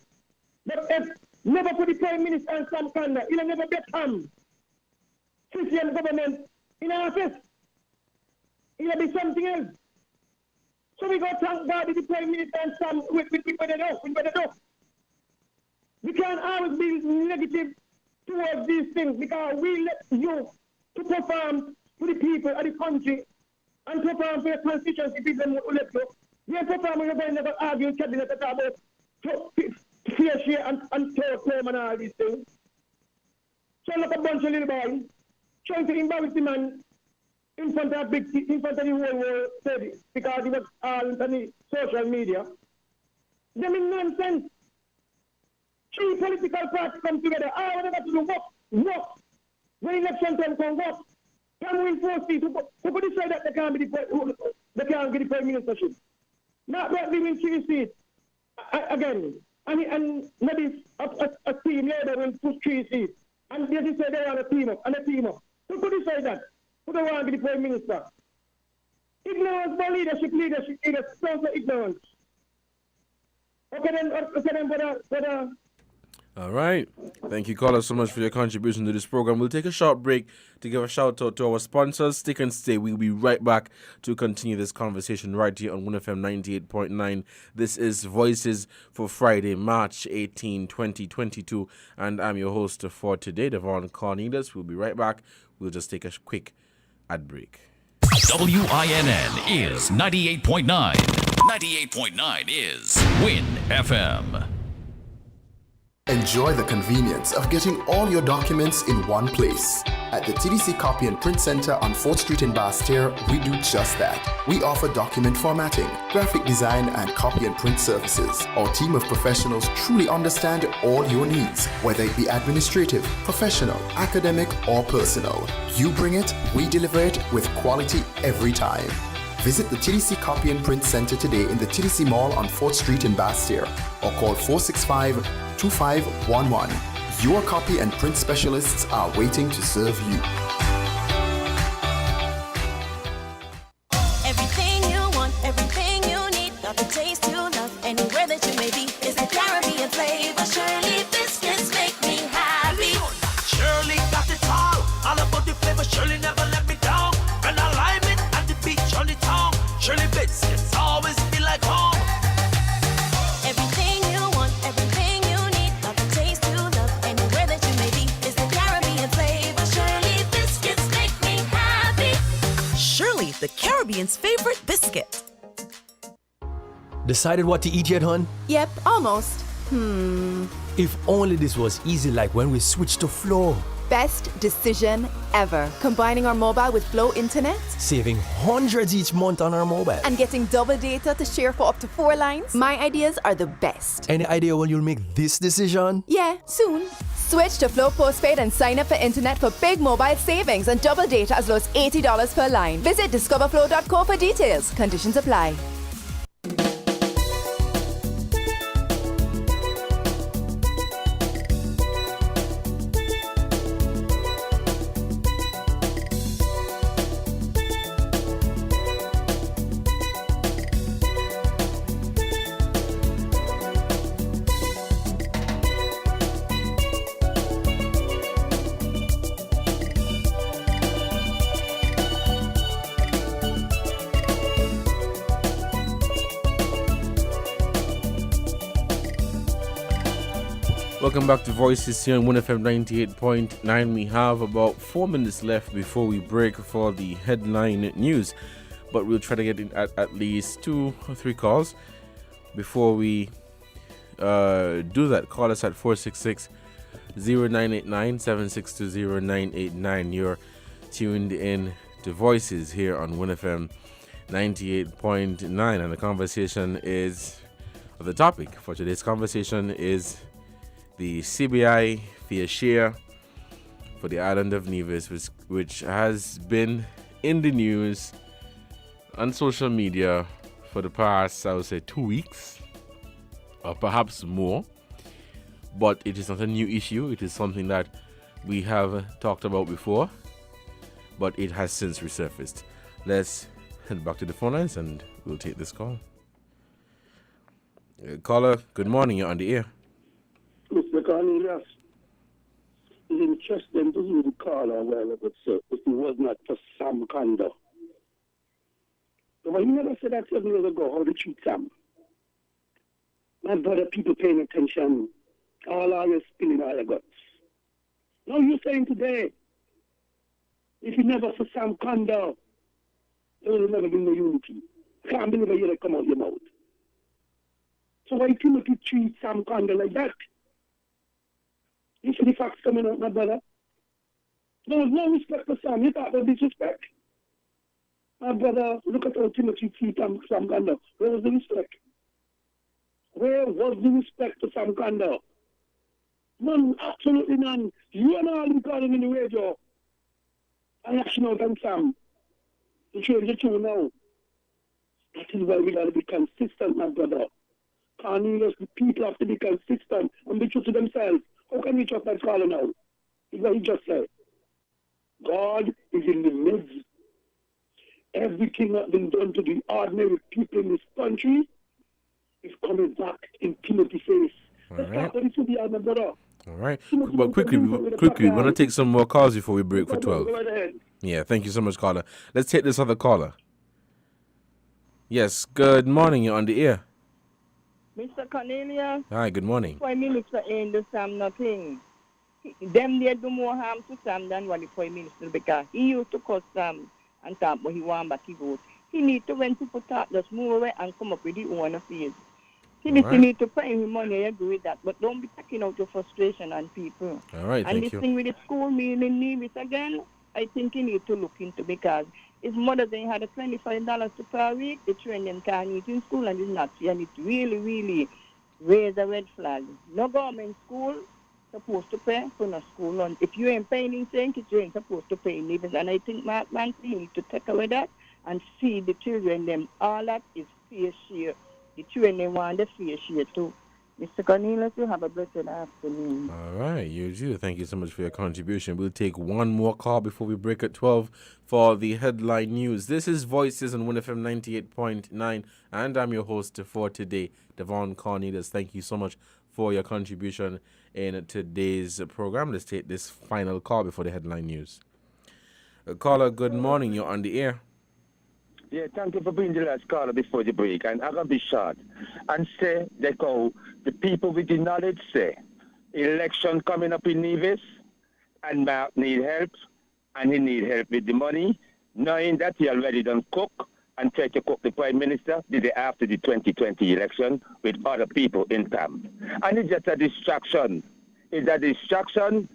But if never for the Prime Minister and Sam Kanda, he'll never get him. CCM government in office. It'll be something else. So we go thank God the Prime Minister and stand with people that know, with what they know. We can't always be negative towards these things because we let you to perform for the people of the country and perform for the constituency people who let you. We are performing, we're never argue with cabinet about fair share and third term and all these things. So like a bunch of little boys trying to embarrass the man in front of the whole world service because it was all on the social media. They mean nonsense. Three political parties come together. All they got to do work. When election time come, work. Can we force people who could decide that they can't get the prime ministership? Not that they win 3 seats again. And maybe a team leader will push 3 seats. And they just say they want a team up and a team up. Who could decide that? Who don't want to be the prime minister? Ignorance by leadership sounds like ignorance. Okay then, brother. All right. Thank you, caller, so much for your contribution to this program. We'll take a short break to give a shout out to our sponsors. Stick and stay. We'll be right back to continue this conversation right here on WINNFM 98.9. This is Voices for Friday, March 18, 2022. And I'm your host for today, Devon Cornelius. We'll be right back. We'll just take a quick ad break. WINN is 98.9. 98.9 is Win FM. Enjoy the convenience of getting all your documents in one place. At the TDC Copy and Print Center on 4th Street in Basse-Terre, we do just that. We offer document formatting, graphic design, and copy and print services. Our team of professionals truly understand all your needs, whether it be administrative, professional, academic, or personal. You bring it, we deliver it with quality every time. Visit the TDC Copy and Print Center today in the TDC Mall on 4th Street in Basse-Terre or call 465-2511. Your copy and print specialists are waiting to serve you. Everything you want, everything you need, got the taste you love, anywhere that you may be, is the Caribbean flavor. Shirley biscuits make me happy. Shirley got it all about the flavor. Shirley never let me down. And I lime it and the beach on the tongue. Shirley biscuits always feel like home. Everything you want, everything you need, got the taste you love, anywhere that you may be, is the Caribbean flavor. Shirley biscuits make me happy. Shirley, the Caribbean's favorite biscuit. Decided what to eat yet, hon? Yep, almost. If only this was easy like when we switched to Flow. Best decision ever. Combining our mobile with Flow Internet Saving hundreds each month on our mobile. and getting double data to share for up to 4 lines. My ideas are the best. Any idea when you'll make this decision? Yeah, soon. Switch to Flow Postpaid and sign up for internet for big mobile savings and double data as low as $80 per line. Visit discoverflow.co for details. Conditions apply. Welcome back to Voices here on WINNFM 98.9. We have about 4 minutes left before we break for the headline news, but we'll try to get in at least 2 or 3 calls before we do that. Call us at 466-0989-762-0989. You're tuned in to Voices here on WINNFM 98.9, and the conversation is, or the topic for today's conversation is the CBI fair share for the island of Nevis, which has been in the news on social media for the past, I would say, 2 weeks or perhaps more. But it is not a new issue. It is something that we have talked about before, but it has since resurfaced. Let's head back to the phone lines and we'll take this call. Caller, good morning. You're on the air. Mr. Cornelius, It's interesting to hear the caller well about say if it was not for Sam Kanda. But he never said that 7 years ago how to treat Sam. My brother, people paying attention. All are you spilling all your guts. Now you're saying today, if it never for Sam Kanda, there will never be no unity. I can't believe I hear that come out your mouth. So why Timothy treat Sam Kanda like that? You see the facts coming out, my brother? There was no respect for Sam. You talk about disrespect. My brother, look at how Timothy treat Sam Kanda. Where was the respect? Where was the respect for Sam Kanda? None, absolutely none. You and all recording in the radio. I'm lashing out on Sam. You change the tune now. That is why we got to be consistent, my brother. Cornelius, the people have to be consistent and be true to themselves. How can we trust that caller now? It's what he just said. God is in the midst. Everything that's been done to the ordinary people in this country is coming back in Timothy's face. Let's talk about this with the other brother. All right. Well, quickly, we want to take some more calls before we break for 12. Go right ahead. Yeah, thank you so much, caller. Let's take this other caller. Yes, good morning. You're on the air. Mr. Cornelius. Hi, good morning. Prime Minister ain't do Sam nothing. Them they do more harm to Sam than what the Prime Minister because he used to cause Sam and talk but he want back his vote. He need to when people talk just move away and come up with his own affairs. He need to pay him money, I agree with that. But don't be taking out your frustration on people. All right, and thank this you. thing with the school meal in Nevis again, I think he need to look into because his mother they had a $25 per week. The children can't eat in school and it's not free. And it really, really raise a red flag. No government school supposed to pay for no school lunch. If you ain't paying in St. Kitts, you ain't supposed to pay in Nevis. And I think Mark Mansley need to take away that and feed the children them. All that is fair share. The children they want the fair share too. Mr. Cornelius, you have a blessed afternoon. All right, you too. Thank you so much for your contribution. We'll take one more call before we break at 12 for the headline news. This is Voices on WINNFM 98.9, and I'm your host for today, Devon Cornelius. Thank you so much for your contribution in today's program. Let's take this final call before the headline news. Caller, good morning. You're on the air. Yeah, thank you for being the last caller before the break. And I'm going to be short and say that how the people with the knowledge say election coming up in Nevis and Mark need help and he need help with the money, knowing that he already done cook and try to cook the Prime Minister the day after the 2020 election with other people in town. And it's just a distraction. It's a distraction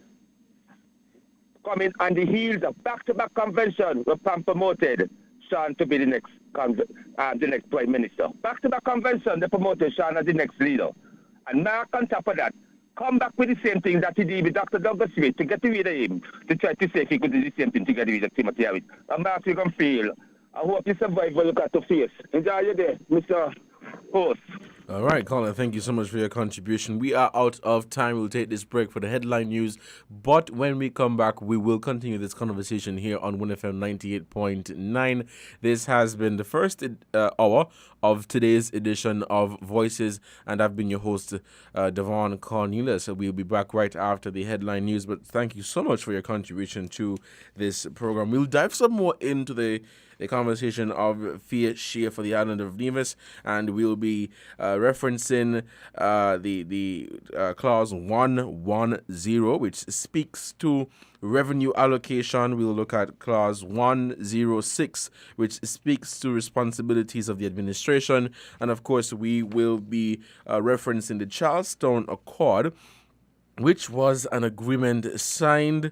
coming on the heels of back-to-back convention where Pam promoted Sean to be the next Prime Minister. Back-to-back convention, they promoted Sean as the next leader. And Mark, on top of that, come back with the same thing that he did with Dr. Douglas Smith to get rid of him, to try to say if he could do the same thing to get rid of Timothy Harris. And Mark, you can feel. I hope you survive what you got to face. Enjoy your day, Mr. Host. All right, Colin, thank you so much for your contribution. We are out of time. We'll take this break for the headline news. But when we come back, we will continue this conversation here on WINNFM 98.9. This has been the first hour of today's edition of Voices, and I've been your host, Devon Cornelius. So we'll be back right after the headline news. But thank you so much for your contribution to this program. We'll dive some more into the conversation of fair share for the island of Nevis, and we'll be referencing the clause 110, which speaks to revenue allocation. We'll look at clause 106, which speaks to responsibilities of the administration, and of course we will be referencing the Charlestown Accord, which was an agreement signed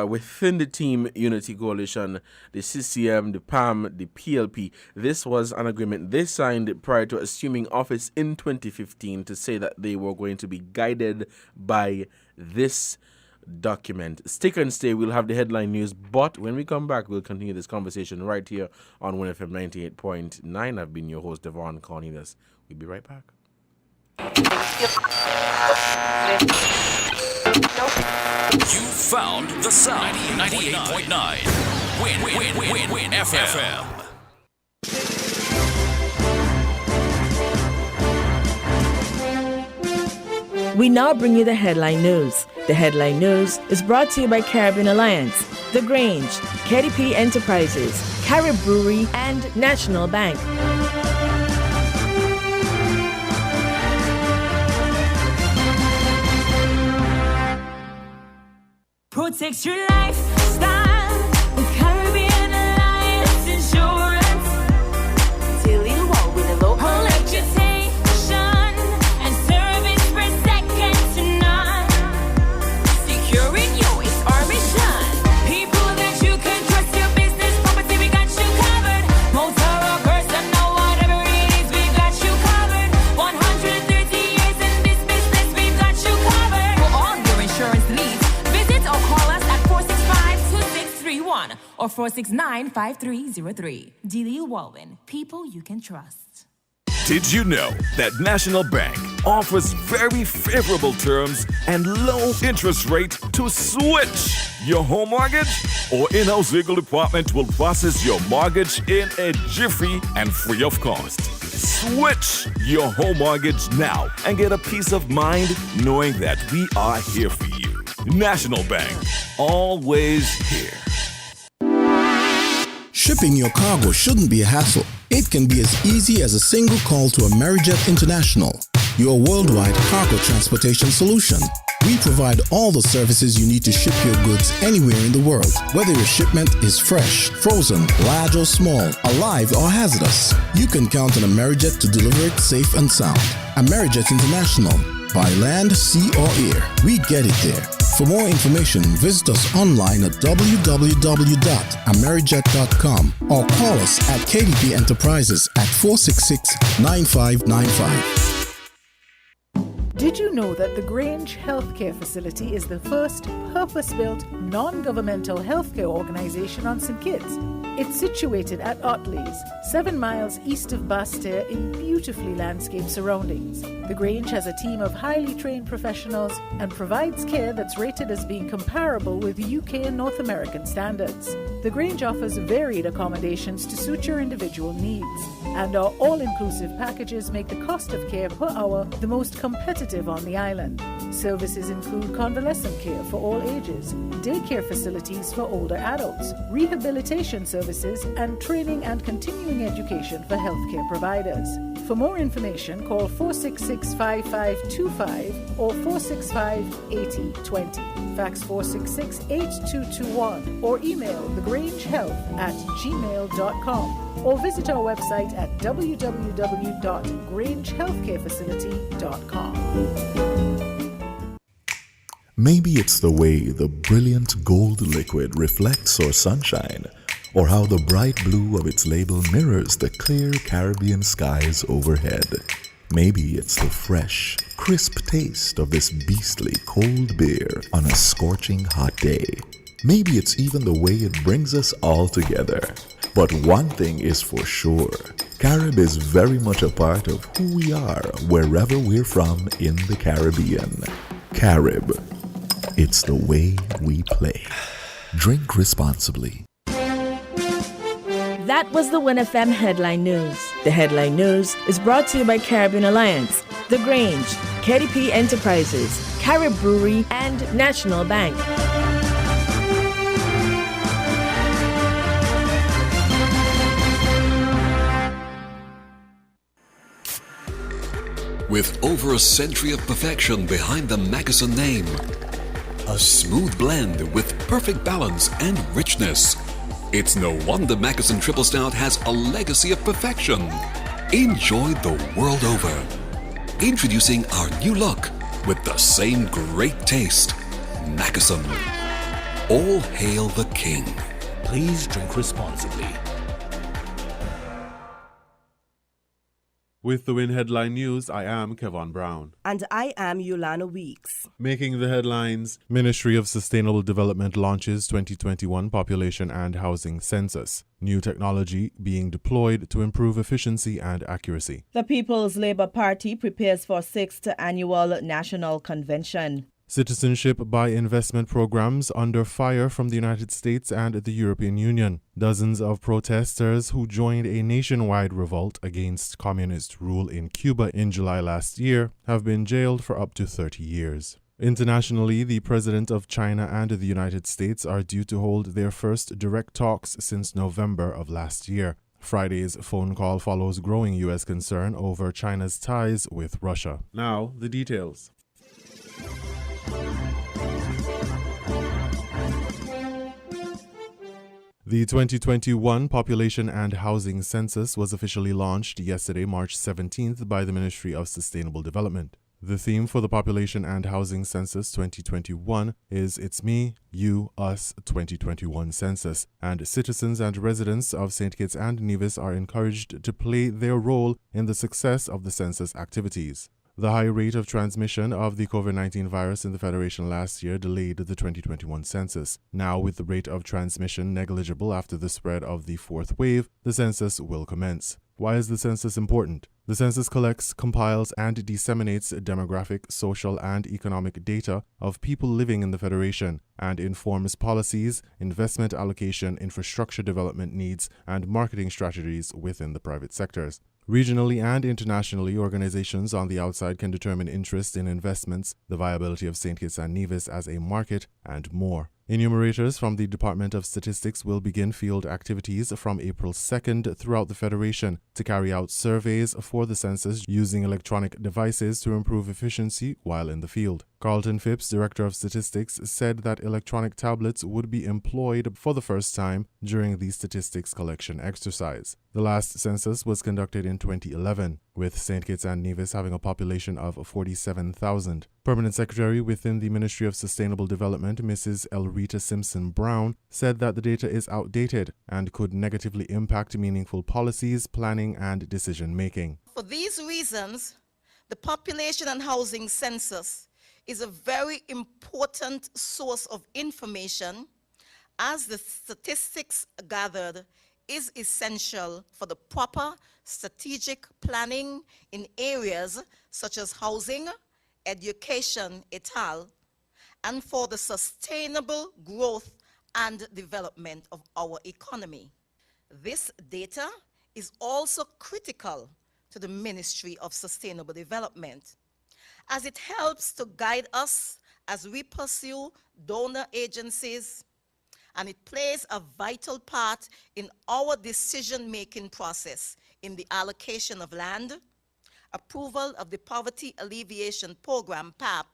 within the Team Unity Coalition, the CCM, the PAM, the PLP. This was an agreement they signed prior to assuming office in 2015 to say that they were going to be guided by this document. Stick and stay. We'll have the headline news, but when we come back, we'll continue this conversation right here on WINNFM 98.9. I've been your host, Devon Cornelius. We'll be right back. You found the sound. 98.9. Win FM. We now bring you the headline news. The headline news is brought to you by Caribbean Alliance, The Grange, KDP Enterprises, Carib Brewery, and National Bank. Protect your lifestyle with Caribbean Alliance Insurance. Till you walk with a local reputation and service for second to none. Securing you is our mission. People that you can trust, your business, property, we got you covered. Motor or personal, whatever it is, we got you covered. 130 years in this business, we've got you covered. For all your insurance needs, visit or call us at 465-2631 or 469-5303. Delia Walwyn, people you can trust. Did you know that National Bank offers very favorable terms and low interest rate to switch your home mortgage? Our in-house legal department will process your mortgage in a jiffy and free of cost. Switch your home mortgage now and get a peace of mind knowing that we are here for you. National Bank, always here. Shipping your cargo shouldn't be a hassle. It can be as easy as a single call to Amerijet International, your worldwide cargo transportation solution. We provide all the services you need to ship your goods anywhere in the world, whether your shipment is fresh, frozen, large or small, alive or hazardous. You can count on Amerijet to deliver it safe and sound. Amerijet International, by land, sea or air, we get it there. For more information, visit us online at www.amerijet.com or call us at KDP Enterprises at 466-9595. Did you know that the Grange Healthcare Facility is the first purpose-built, non-governmental healthcare organization on St. Kitts? It's situated at Otley's, 7 miles east of Basseterre in beautifully landscaped surroundings. The Grange has a team of highly trained professionals and provides care that's rated as being comparable with UK and North American standards. The Grange offers varied accommodations to suit your individual needs, and our all-inclusive packages make the cost of care per hour the most competitive on the island. Services include convalescent care for all ages, daycare facilities for older adults, rehabilitation services, and training and continuing education for healthcare providers. For more information, call 466-5525 or 465-8020. Fax 466-8221 or email thegrangehealth@gmail.com or visit our website at www.grangehealthcarefacility.com. Maybe it's the way the brilliant gold liquid reflects our sunshine, or how the bright blue of its label mirrors the clear Caribbean skies overhead. Maybe it's the fresh, crisp taste of this beastly cold beer on a scorching hot day. Maybe it's even the way it brings us all together. But one thing is for sure, Carib is very much a part of who we are wherever we're from in the Caribbean. Carib, it's the way we play. Drink responsibly. That was the WINNFM Headline News. The Headline News is brought to you by Caribbean Alliance, The Grange, KDP Enterprises, Carib Brewery, and National Bank. With over a century of perfection behind the Mackeson name, a smooth blend with perfect balance and richness. It's no wonder Mackeson Triple Stout has a legacy of perfection. Enjoyed the world over. Introducing our new look with the same great taste. Mackeson. All hail the king. Please drink responsibly. With the WIN Headline News, I am Kevon Brown. And I am Yolanda Weeks. Making the headlines, Ministry of Sustainable Development launches 2021 Population and Housing Census. New technology being deployed to improve efficiency and accuracy. The People's Labour Party prepares for 6th Annual National Convention. Citizenship by investment programs under fire from the United States and the European Union. Dozens of protesters who joined a nationwide revolt against communist rule in Cuba in July last year have been jailed for up to 30 years. Internationally, the President of China and the United States are due to hold their first direct talks since November of last year. Friday's phone call follows growing U.S. concern over China's ties with Russia. Now, the details. The 2021 Population and Housing Census was officially launched yesterday, March 17th, by the Ministry of Sustainable Development. The theme for the Population and Housing Census 2021 is It's Me, You, Us 2021 Census, and citizens and residents of St. Kitts and Nevis are encouraged to play their role in the success of the census activities. The high rate of transmission of the COVID-19 virus in the Federation last year delayed the 2021 census. Now, with the rate of transmission negligible after the spread of the fourth wave, the census will commence. Why is the census important? The census collects, compiles, and disseminates demographic, social, and economic data of people living in the Federation and informs policies, investment allocation, infrastructure development needs, and marketing strategies within the private sectors. Regionally and internationally, organizations on the outside can determine interest in investments, the viability of St. Kitts and Nevis as a market, and more. Enumerators from the Department of Statistics will begin field activities from April 2nd throughout the Federation to carry out surveys for the census using electronic devices to improve efficiency while in the field. Carlton Phipps, Director of Statistics, said that electronic tablets would be employed for the first time during the statistics collection exercise. The last census was conducted in 2011, with St. Kitts and Nevis having a population of 47,000. Permanent Secretary within the Ministry of Sustainable Development, Mrs. Elrita Simpson Brown, said that the data is outdated and could negatively impact meaningful policies, planning, and decision-making. For these reasons, the Population and Housing Census is a very important source of information, as the statistics gathered is essential for the proper strategic planning in areas such as housing, education, et al., and for the sustainable growth and development of our economy. This data is also critical to the Ministry of Sustainable Development, as it helps to guide us as we pursue donor agencies, and it plays a vital part in our decision-making process in the allocation of land, approval of the Poverty Alleviation Program, PAP,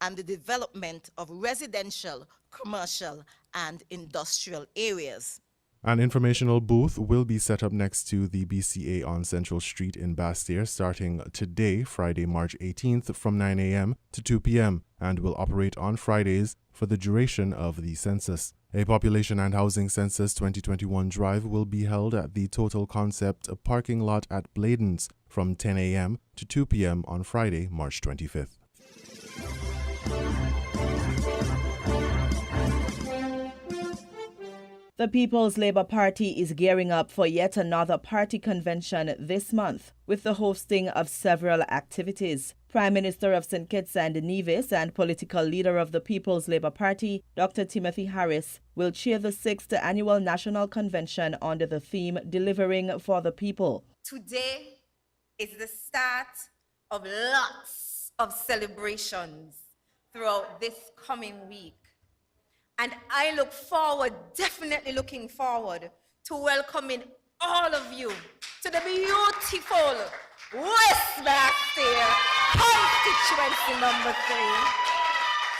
and the development of residential, commercial, and industrial areas. An informational booth will be set up next to the BCA on Central Street in Bastyr starting today, Friday, March 18th from 9 a.m. to 2 p.m. and will operate on Fridays for the duration of the census. A Population and Housing Census 2021 drive will be held at the Total Concept parking lot at Bladen's from 10 a.m. to 2 p.m. on Friday, March 25th. The People's Labour Party is gearing up for yet another party convention this month, with the hosting of several activities. Prime Minister of St. Kitts and Nevis and political leader of the People's Labour Party, Dr. Timothy Harris, will chair the 6th annual national convention under the theme Delivering for the People. Today is the start of lots of celebrations throughout this coming week. And I look forward, definitely looking forward, to welcoming all of you to the beautiful West Bastyr constituency number 3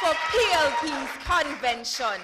for PLP's Convention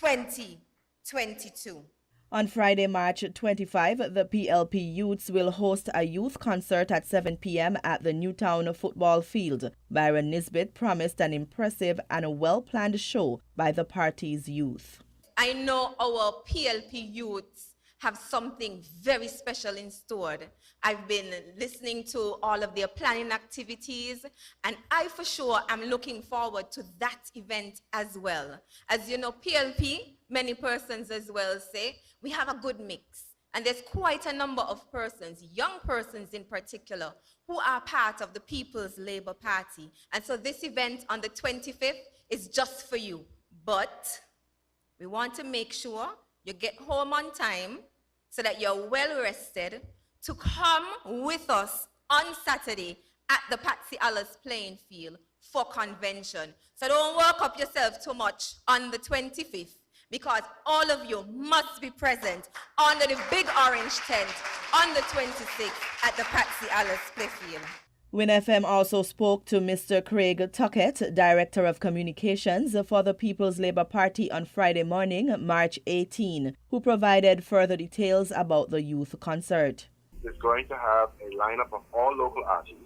2022. On Friday, March 25, the PLP Youths will host a youth concert at 7 p.m. at the Newtown football field. Byron Nisbet promised an impressive and well-planned show by the party's youth. I know our PLP youths have something very special in store. I've been listening to all of their planning activities, and I for sure am looking forward to that event as well. As you know, PLP, many persons as well say, we have a good mix. And there's quite a number of persons, young persons in particular, who are part of the People's Labour Party. And so this event on the 25th is just for you. But we want to make sure you get home on time so that you're well rested to come with us on Saturday at the Patsy Allers playing field for convention. So don't work up yourself too much on the 25th, because all of you must be present under the big orange tent on the 26th at the Patsy Allers playfield. WINNFM also spoke to Mr. Craig Tuckett, Director of Communications for the People's Labour Party on Friday morning, March 18, who provided further details about the youth concert. Is going to have a lineup of all local artists.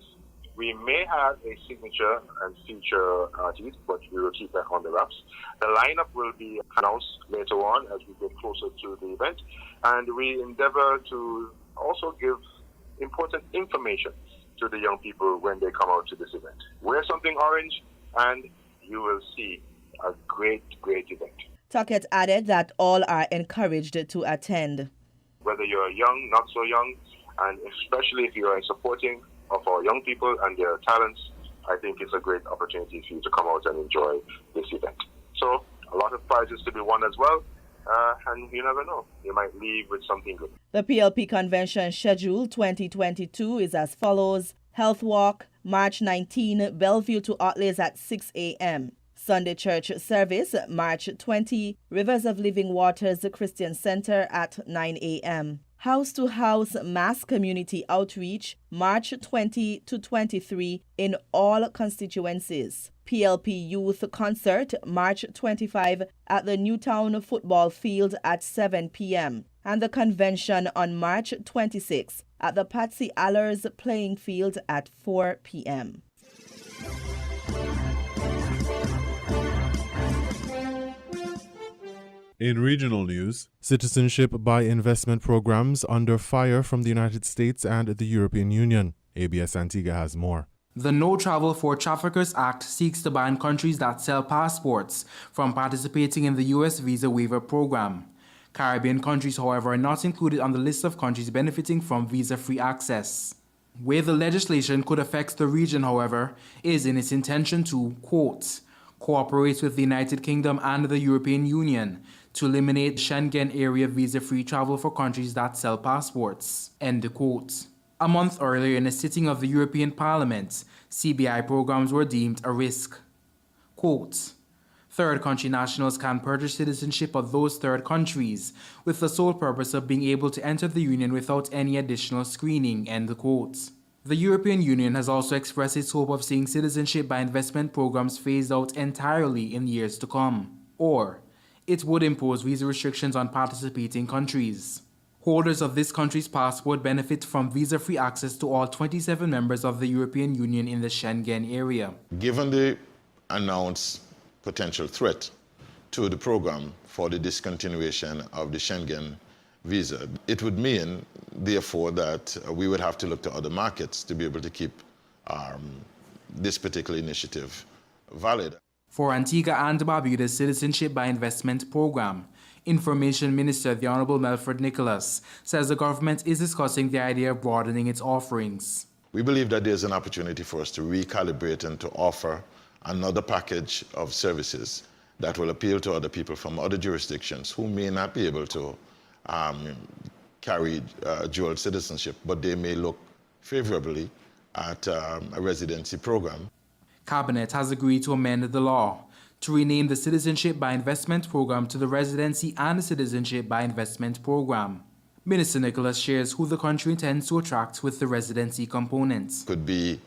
We may have a signature and feature artist, but we will keep that on the wraps. The lineup will be announced later on as we get closer to the event, and we endeavor to also give important information to the young people when they come out to this event. Wear something orange and you will see a great, great event. Tuckett added that all are encouraged to attend. Whether you're young, not so young, and especially if you are supporting of our young people and their talents, I think it's a great opportunity for you to come out and enjoy this event. So a lot of prizes to be won as well, and you never know, you might leave with something good. The PLP Convention Schedule 2022 is as follows: Health Walk, March 19, Bellevue to Otleys at 6 a.m. Sunday Church Service, March 20, Rivers of Living Waters Christian Center at 9 a.m. House to House Mass Community Outreach, March 20 to 23 in all constituencies. PLP Youth Concert, March 25 at the Newtown Football Field at 7 p.m. And the convention on March 26 at the Patsy Allers Playing Field at 4 p.m. In regional news, citizenship by investment programs under fire from the United States and the European Union. ABS Antigua has more. The No Travel for Traffickers Act seeks to ban countries that sell passports from participating in the U.S. visa waiver program. Caribbean countries, however, are not included on the list of countries benefiting from visa-free access. Where the legislation could affect the region, however, is in its intention to, quote, cooperate with the United Kingdom and the European Union to eliminate Schengen area visa-free travel for countries that sell passports, end quote. A month earlier, in a sitting of the European Parliament, CBI programs were deemed a risk. Quote, third country nationals can purchase citizenship of those third countries with the sole purpose of being able to enter the Union without any additional screening, end quote. The European Union has also expressed its hope of seeing citizenship by investment programs phased out entirely in years to come, or it would impose visa restrictions on participating countries. Holders of this country's passport benefit from visa-free access to all 27 members of the European Union in the Schengen area. Given the announced potential threat to the program for the discontinuation of the Schengen visa, it would mean, therefore, that we would have to look to other markets to be able to keep this particular initiative valid. For Antigua and Barbuda's Citizenship by Investment Program, Information Minister the Honorable Melford Nicholas says the government is discussing the idea of broadening its offerings. We believe that there's an opportunity for us to recalibrate and to offer another package of services that will appeal to other people from other jurisdictions who may not be able to carry dual citizenship, but they may look favorably at a residency program. Cabinet has agreed to amend the law to rename the Citizenship by Investment Program to the Residency and Citizenship by Investment Program. Minister Nicholas shares who the country intends to attract with the residency components. Could be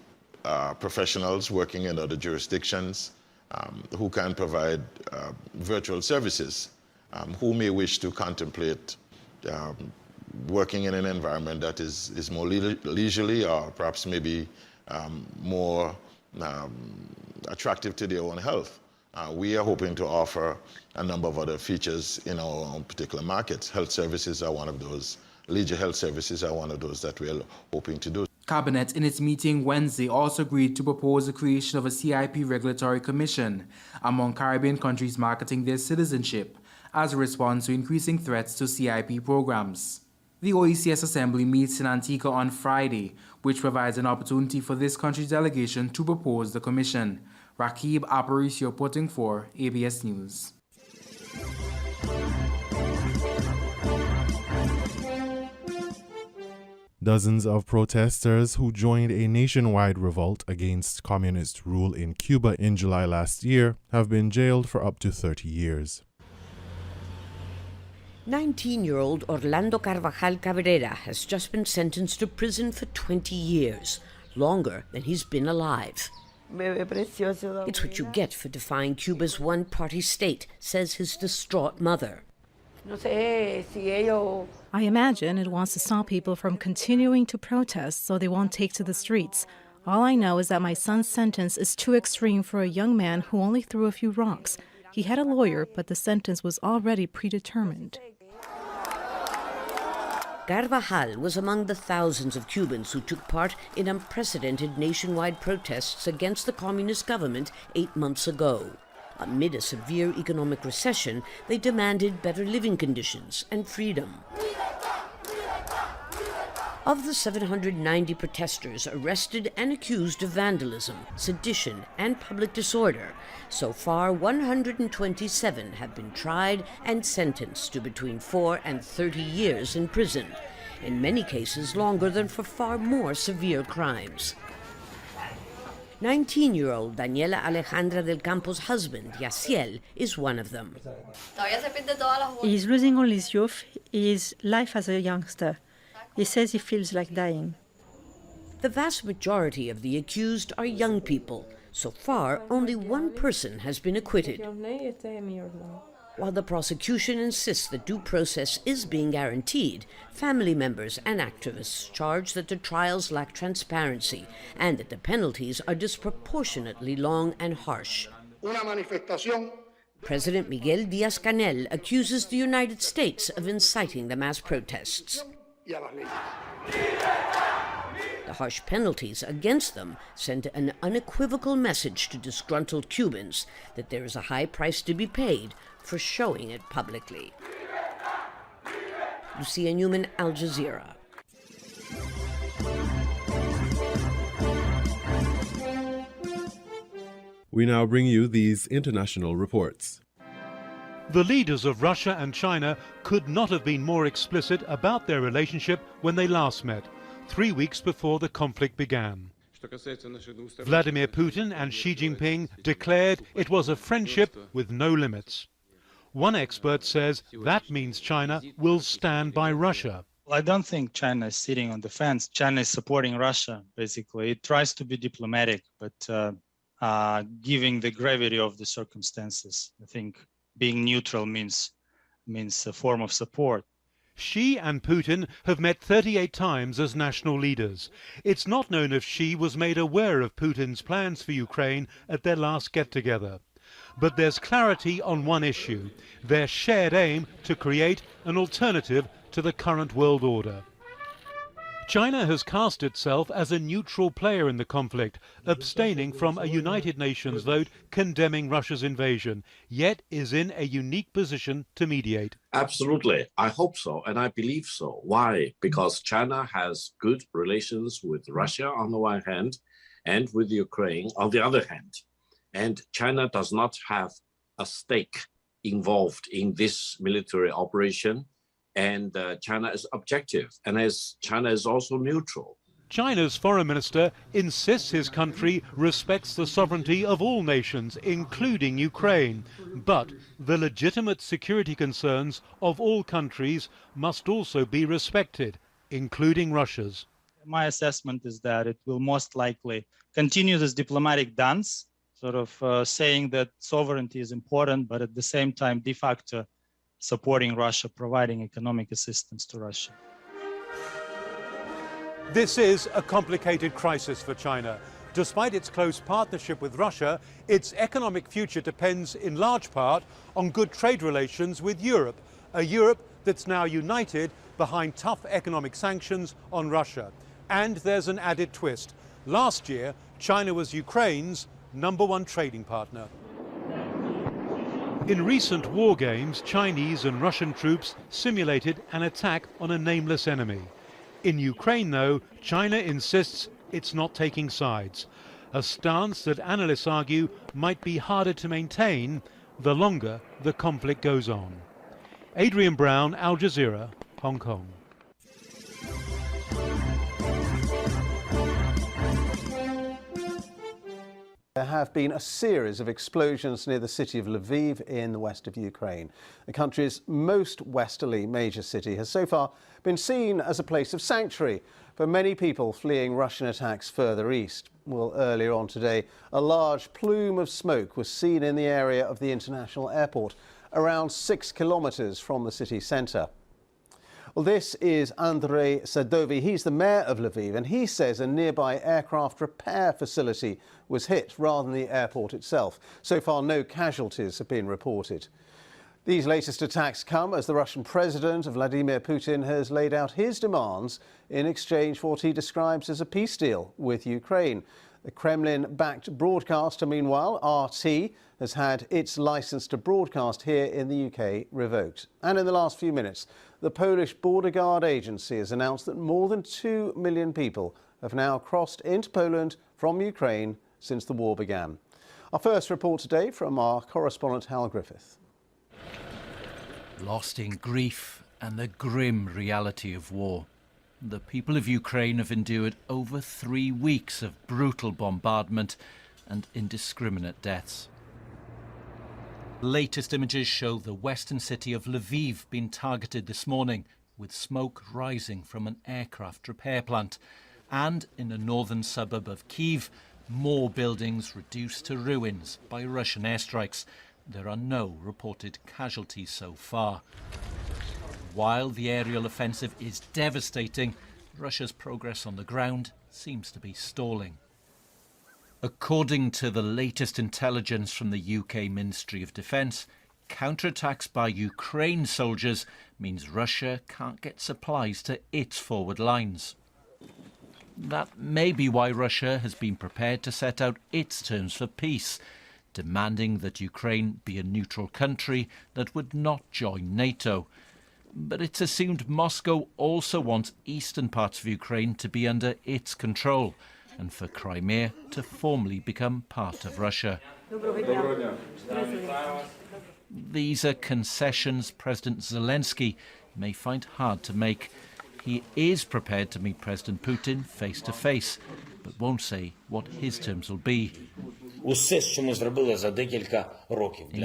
professionals working in other jurisdictions who can provide virtual services, who may wish to contemplate working in an environment that is more leisurely or perhaps maybe more attractive to their own health. We are hoping to offer a number of other features in our own particular markets. Health services are one of those. Leisure health services are one of those that we are hoping to do. Cabinet, in its meeting Wednesday, also agreed to propose the creation of a CIP regulatory commission among Caribbean countries marketing their citizenship as a response to increasing threats to CIP programs. The OECS Assembly meets in Antigua on Friday, which provides an opportunity for this country's delegation to propose the commission. Rakib Aparicio reporting for ABS News. Dozens of protesters who joined a nationwide revolt against communist rule in Cuba in July last year have been jailed for up to 30 years. 19-year-old Orlando Carvajal Cabrera has just been sentenced to prison for 20 years, longer than he's been alive. It's what you get for defying Cuba's one-party state, says his distraught mother. I imagine it wants to stop people from continuing to protest so they won't take to the streets. All I know is that my son's sentence is too extreme for a young man who only threw a few rocks. He had a lawyer, but the sentence was already predetermined. Carvajal was among the thousands of Cubans who took part in unprecedented nationwide protests against the communist government 8 months ago. Amid a severe economic recession, they demanded better living conditions and freedom. Of the 790 protesters arrested and accused of vandalism, sedition, and public disorder, so far 127 have been tried and sentenced to between 4 and 30 years in prison, in many cases longer than for far more severe crimes. 19-year-old Daniela Alejandra del Campo's husband, Yaciel, is one of them. He's losing all his youth, his life as a youngster. He says he feels like dying. The vast majority of the accused are young people. So far, only one person has been acquitted. While the prosecution insists that due process is being guaranteed, family members and activists charge that the trials lack transparency and that the penalties are disproportionately long and harsh. President Miguel Díaz-Canel accuses the United States of inciting the mass protests. The harsh penalties against them send an unequivocal message to disgruntled Cubans that there is a high price to be paid for showing it publicly. Lucia Newman, Al Jazeera. We now bring you these international reports. The leaders of Russia and China could not have been more explicit about their relationship when they last met, 3 weeks before the conflict began. Vladimir Putin and Xi Jinping declared it was a friendship with no limits. One expert says that means China will stand by Russia. I don't think China is sitting on the fence. China is supporting Russia, basically. It tries to be diplomatic, but given the gravity of the circumstances, I think being neutral means a form of support. Xi and Putin have met 38 times as national leaders. It's not known if Xi was made aware of Putin's plans for Ukraine at their last get-together. But there's clarity on one issue, their shared aim to create an alternative to the current world order. China has cast itself as a neutral player in the conflict, abstaining from a United Nations vote condemning Russia's invasion, yet is in a unique position to mediate. Absolutely. I hope so, and I believe so. Why? Because China has good relations with Russia on the one hand and with Ukraine on the other hand. And China does not have a stake involved in this military operation. And China is objective, and as China is also neutral. China's foreign minister insists his country respects the sovereignty of all nations, including Ukraine. But the legitimate security concerns of all countries must also be respected, including Russia's. My assessment is that it will most likely continue this diplomatic dance, sort of saying that sovereignty is important, but at the same time, de facto, supporting Russia, providing economic assistance to Russia. This is a complicated crisis for China. Despite its close partnership with Russia, its economic future depends in large part on good trade relations with Europe, a Europe that's now united behind tough economic sanctions on Russia. And there's an added twist. Last year, China was Ukraine's #1 trading partner. In recent war games, Chinese and Russian troops simulated an attack on a nameless enemy. In Ukraine, though, China insists it's not taking sides, a stance that analysts argue might be harder to maintain the longer the conflict goes on. Adrian Brown, Al Jazeera, Hong Kong. There have been a series of explosions near the city of Lviv in the west of Ukraine. The country's most westerly major city has so far been seen as a place of sanctuary for many people fleeing Russian attacks further east. Well, earlier on today, a large plume of smoke was seen in the area of the international airport, around 6 kilometres from the city centre. Well, this is Andrei Sadovi. He's the mayor of Lviv, and he says a nearby aircraft repair facility was hit rather than the airport itself. So far, no casualties have been reported. These latest attacks come as the Russian president, Vladimir Putin, has laid out his demands in exchange for what he describes as a peace deal with Ukraine. The Kremlin-backed broadcaster, meanwhile, RT, has had its licence to broadcast here in the UK revoked. And in the last few minutes, the Polish Border Guard Agency has announced that more than 2 million people have now crossed into Poland from Ukraine since the war began. Our first report today from our correspondent Hal Griffith. Lost in grief and the grim reality of war, the people of Ukraine have endured over 3 weeks of brutal bombardment and indiscriminate deaths. Latest images show the western city of Lviv being targeted this morning, with smoke rising from an aircraft repair plant. And in a northern suburb of Kyiv, more buildings reduced to ruins by Russian airstrikes. There are no reported casualties so far. While the aerial offensive is devastating, Russia's progress on the ground seems to be stalling. According to the latest intelligence from the UK Ministry of Defence, counterattacks by Ukraine soldiers means Russia can't get supplies to its forward lines. That may be why Russia has been prepared to set out its terms for peace, demanding that Ukraine be a neutral country that would not join NATO. But it's assumed Moscow also wants eastern parts of Ukraine to be under its control, and for Crimea to formally become part of Russia. These are concessions President Zelensky may find hard to make. He is prepared to meet President Putin face to face, but won't say what his terms will be. In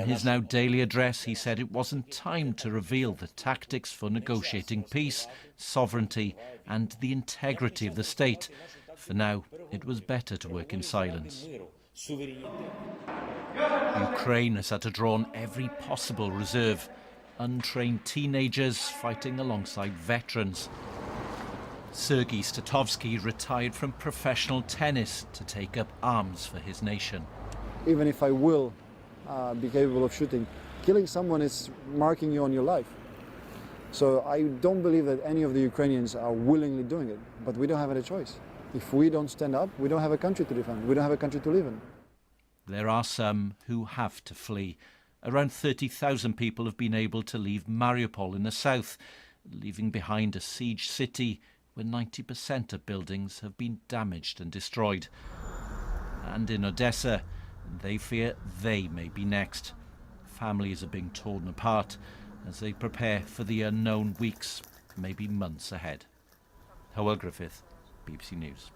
his now daily address, he said it wasn't time to reveal the tactics for negotiating peace, sovereignty and the integrity of the state. For now, it was better to work in silence. Ukraine has had to draw on every possible reserve. Untrained teenagers fighting alongside veterans. Sergei Statovsky retired from professional tennis to take up arms for his nation. Even if I will be capable of shooting, killing someone is marking you on your life. So I don't believe that any of the Ukrainians are willingly doing it, but we don't have any choice. If we don't stand up, we don't have a country to defend. We don't have a country to live in. There are some who have to flee. Around 30,000 people have been able to leave Mariupol in the south, leaving behind a siege city where 90% of buildings have been damaged and destroyed. And in Odessa, they fear they may be next. Families are being torn apart as they prepare for the unknown weeks, maybe months ahead. Howell Griffith, BBC News.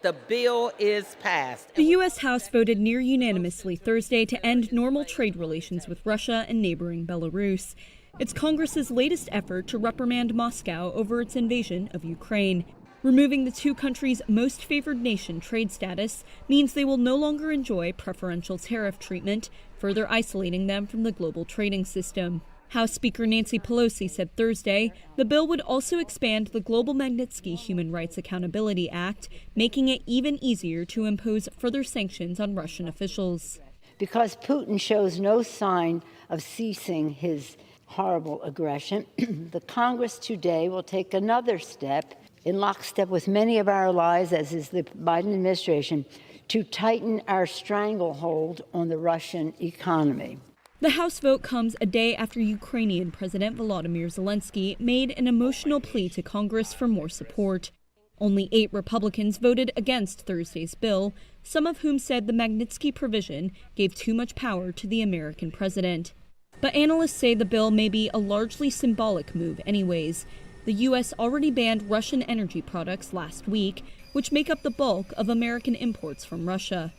The bill is passed. The U.S. House voted near unanimously Thursday to end normal trade relations with Russia and neighboring Belarus. It's Congress's latest effort to reprimand Moscow over its invasion of Ukraine. Removing the two countries' most favored nation trade status means they will no longer enjoy preferential tariff treatment, further isolating them from the global trading system. House Speaker Nancy Pelosi said Thursday the bill would also expand the Global Magnitsky Human Rights Accountability Act, making it even easier to impose further sanctions on Russian officials. Because Putin shows no sign of ceasing his horrible aggression, the Congress today will take another step in lockstep with many of our allies, as is the Biden administration, to tighten our stranglehold on the Russian economy. The House vote comes a day after Ukrainian President Volodymyr Zelensky made an emotional plea to Congress for more support. Only 8 Republicans voted against Thursday's bill, some of whom said the Magnitsky provision gave too much power to the American president. But analysts say the bill may be a largely symbolic move anyways. The U.S. already banned Russian energy products last week, which make up the bulk of American imports from Russia.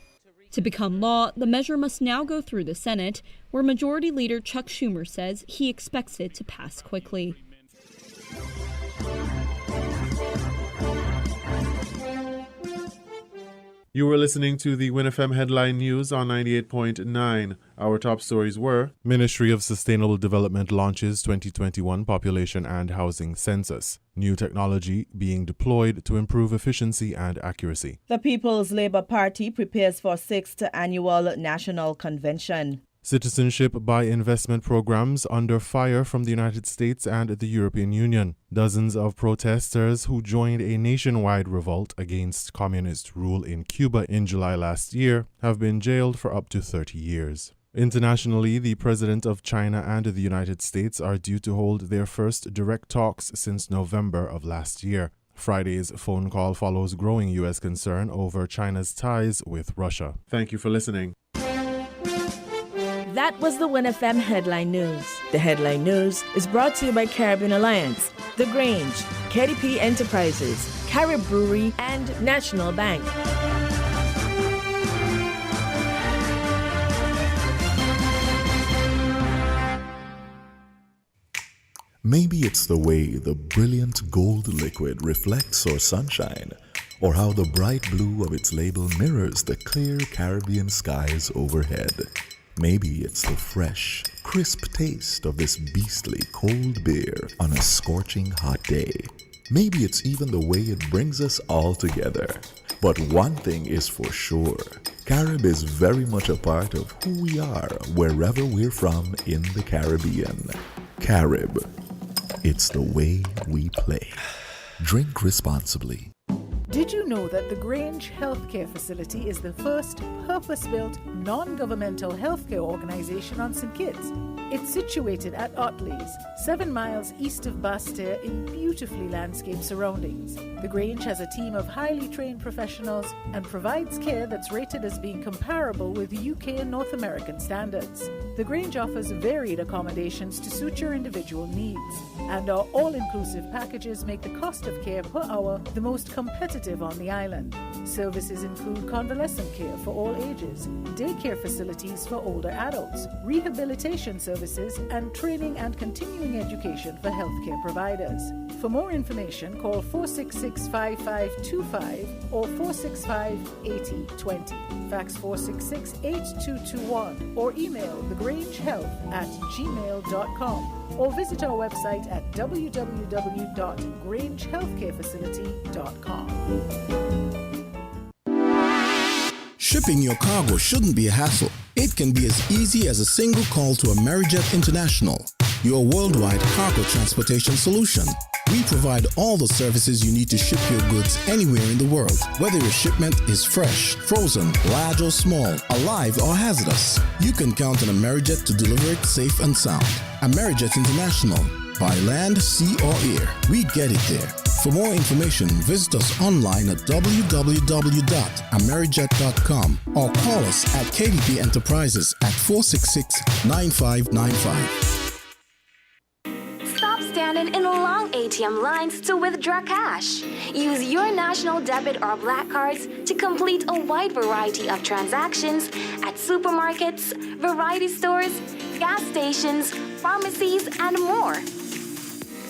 To become law, the measure must now go through the Senate, where Majority Leader Chuck Schumer says he expects it to pass quickly. You were listening to the WINNFM Headline News on 98.9. Our top stories were: Ministry of Sustainable Development launches 2021 Population and Housing Census. New technology being deployed to improve efficiency and accuracy. The People's Labour Party prepares for 6th Annual National Convention. Citizenship by investment programs under fire from the United States and the European Union. Dozens of protesters who joined a nationwide revolt against communist rule in Cuba in July last year have been jailed for up to 30 years. Internationally, the President of China and the United States are due to hold their first direct talks since November of last year. Friday's phone call follows growing U.S. concern over China's ties with Russia. Thank you for listening. That was the WINNFM Headline News. The Headline News is brought to you by Caribbean Alliance, The Grange, KDP Enterprises, Carib Brewery, and National Bank. Maybe it's the way the brilliant gold liquid reflects our sunshine, or how the bright blue of its label mirrors the clear Caribbean skies overhead. Maybe it's the fresh, crisp taste of this beastly cold beer on a scorching hot day. Maybe it's even the way it brings us all together. But one thing is for sure, Carib is very much a part of who we are wherever we're from in the Caribbean. Carib, it's the way we play. Drink responsibly. Did you know that the Grange Healthcare Facility is the first purpose-built, non-governmental healthcare organization on St. Kitts? It's situated at Otley's, 7 miles east of Basseterre in beautifully landscaped surroundings. The Grange has a team of highly trained professionals and provides care that's rated as being comparable with UK and North American standards. The Grange offers varied accommodations to suit your individual needs, and our all-inclusive packages make the cost of care per hour the most competitive on the island. Services include convalescent care for all ages, daycare facilities for older adults, rehabilitation services, and training and continuing education for healthcare providers. For more information, call 466-5525 or 465-8020. Fax 466-8221 or email thegrangehealth@gmail.com or visit our website at www.grangehealthcarefacility.com. Shipping your cargo shouldn't be a hassle. It can be as easy as a single call to Amerijet International, your worldwide cargo transportation solution. We provide all the services you need to ship your goods anywhere in the world, whether your shipment is fresh, frozen, large or small, alive or hazardous. You can count on Amerijet to deliver it safe and sound. Amerijet International, by land, sea or air, we get it there. For more information, visit us online at www.amerijet.com or call us at KDP Enterprises at 466-9595. Stop standing in long ATM lines to withdraw cash. Use your national debit or black cards to complete a wide variety of transactions at supermarkets, variety stores, gas stations, pharmacies, and more.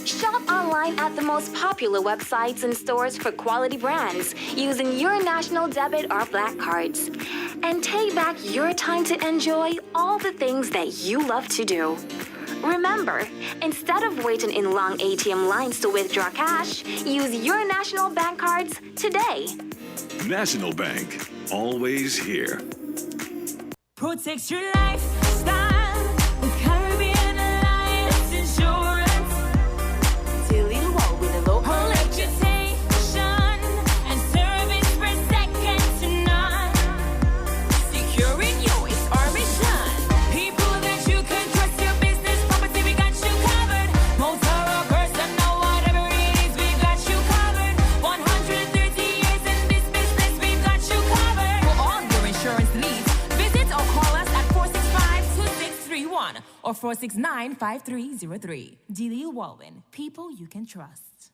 Shop online at the most popular websites and stores for quality brands using your national debit or black cards. And take back your time to enjoy all the things that you love to do. Remember, instead of waiting in long ATM lines to withdraw cash, use your National Bank cards today. National Bank, always here. Protect your lifestyle with Caribbean Alliance Insurance. Till you walk with a local. Let you take or 469-5303. Delia Walwyn, people you can trust.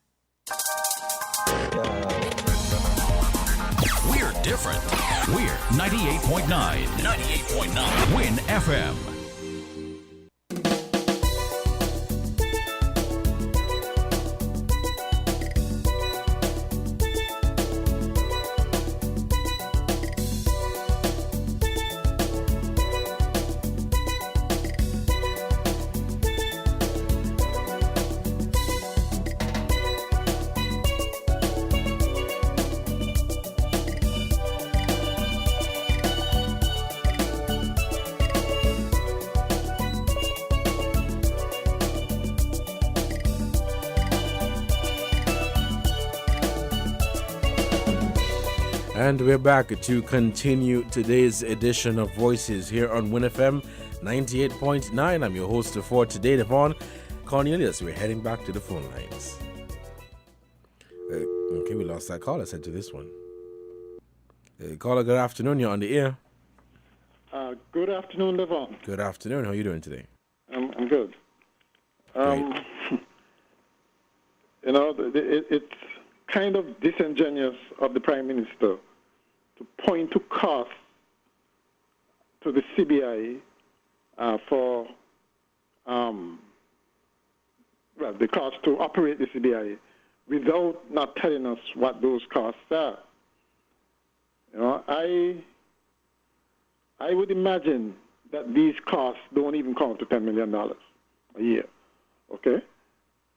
We're different. We're 98.9. 98.9. Win FM. And we're back to continue today's edition of Voices here on WINNFM 98.9. I'm your host for today, Devon Cornelius. We're heading back to the phone lines. Okay, we lost that call. Let's head to this one. Caller, good afternoon. You're on the air. Good afternoon, Devon. Good afternoon. How are you doing today? I'm good. It's kind of disingenuous of the Prime Minister to point to costs to the CBI for the cost to operate the CBI without not telling us what those costs are. I would imagine that these costs don't even come to $10 million a year. Okay?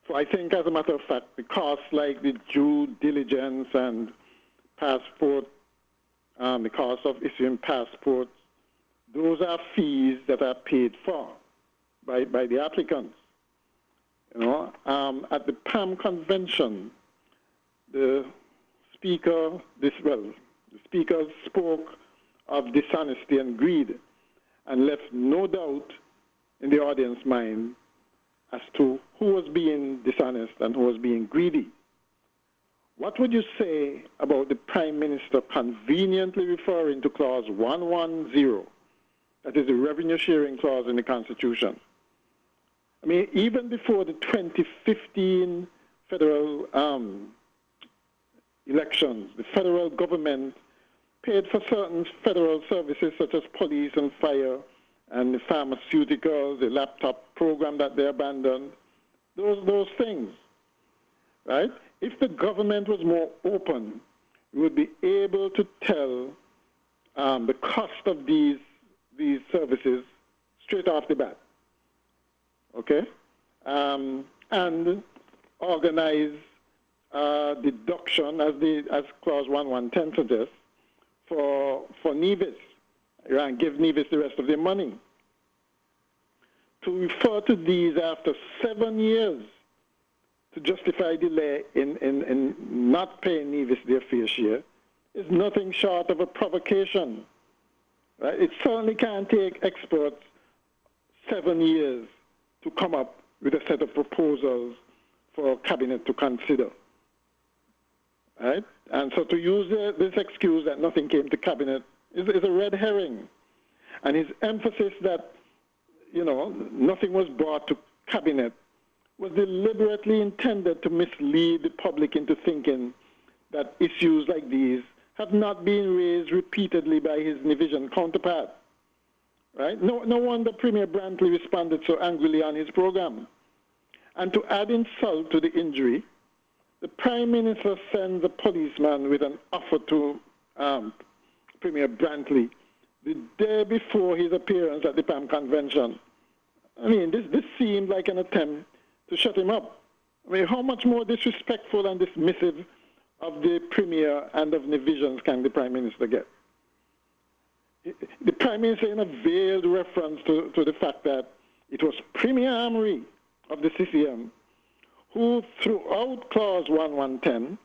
So I think, as a matter of fact, the costs like the due diligence and passport, the cost of issuing passports, those are fees that are paid for by the applicants. At the PAM convention, the speaker spoke of dishonesty and greed and left no doubt in the audience's mind as to who was being dishonest and who was being greedy. What would you say about the Prime Minister conveniently referring to Clause 110, that is the revenue sharing clause in the Constitution? I mean, even before the 2015 federal elections, the federal government paid for certain federal services such as police and fire and the pharmaceuticals, the laptop program that they abandoned, those things, right? If the government was more open, we would be able to tell the cost of these services straight off the bat, okay? And organize deduction, as Clause 1110 suggests, for NEVIS, and give NEVIS the rest of their money. To refer to these after 7 years to justify delay in not paying NEVIS their fair share is nothing short of a provocation. Right? It certainly can't take experts 7 years to come up with a set of proposals for Cabinet to consider. Right? And so to use this excuse that nothing came to Cabinet is a red herring. And his emphasis that, nothing was brought to Cabinet was deliberately intended to mislead the public into thinking that issues like these have not been raised repeatedly by his Nivision counterpart. Right? No wonder Premier Brantley responded so angrily on his program. And to add insult to the injury, the Prime Minister sends a policeman with an offer to Premier Brantley the day before his appearance at the PAM convention. I mean, this seemed like an attempt to shut him up. I mean, how much more disrespectful and dismissive of the Premier and of Nivisions can the Prime Minister get? The Prime Minister, in a veiled reference to the fact that it was Premier Amory of the CCM who, throughout Clause 1110,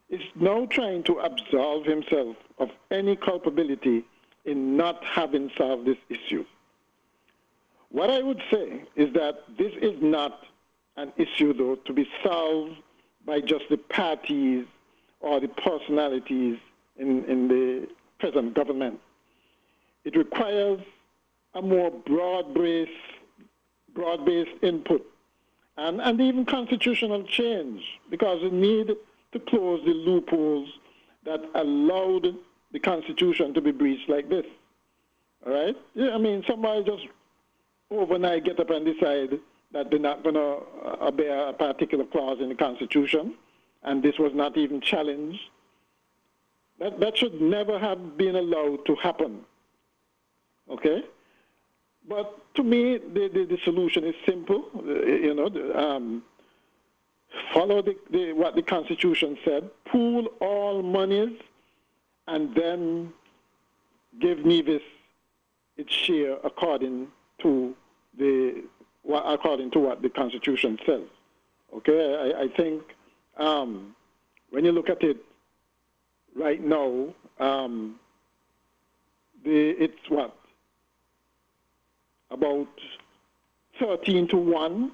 is now trying to absolve himself of any culpability in not having solved this issue. What I would say is that this is not an issue, though, to be solved by just the parties or the personalities in the present government. It requires a more broad-based broad-based input, and even constitutional change, because we need to close the loopholes that allowed the Constitution to be breached like this. All right? Yeah, I mean, somebody just overnight get up and decide that they're not going to obey a particular clause in the Constitution, and this was not even challenged. That should never have been allowed to happen. Okay? But to me, the solution is simple. Follow what the Constitution said, pool all monies, and then give Nevis its share according to what the Constitution says. Okay, I think when you look at it right now, it's what, about 13-1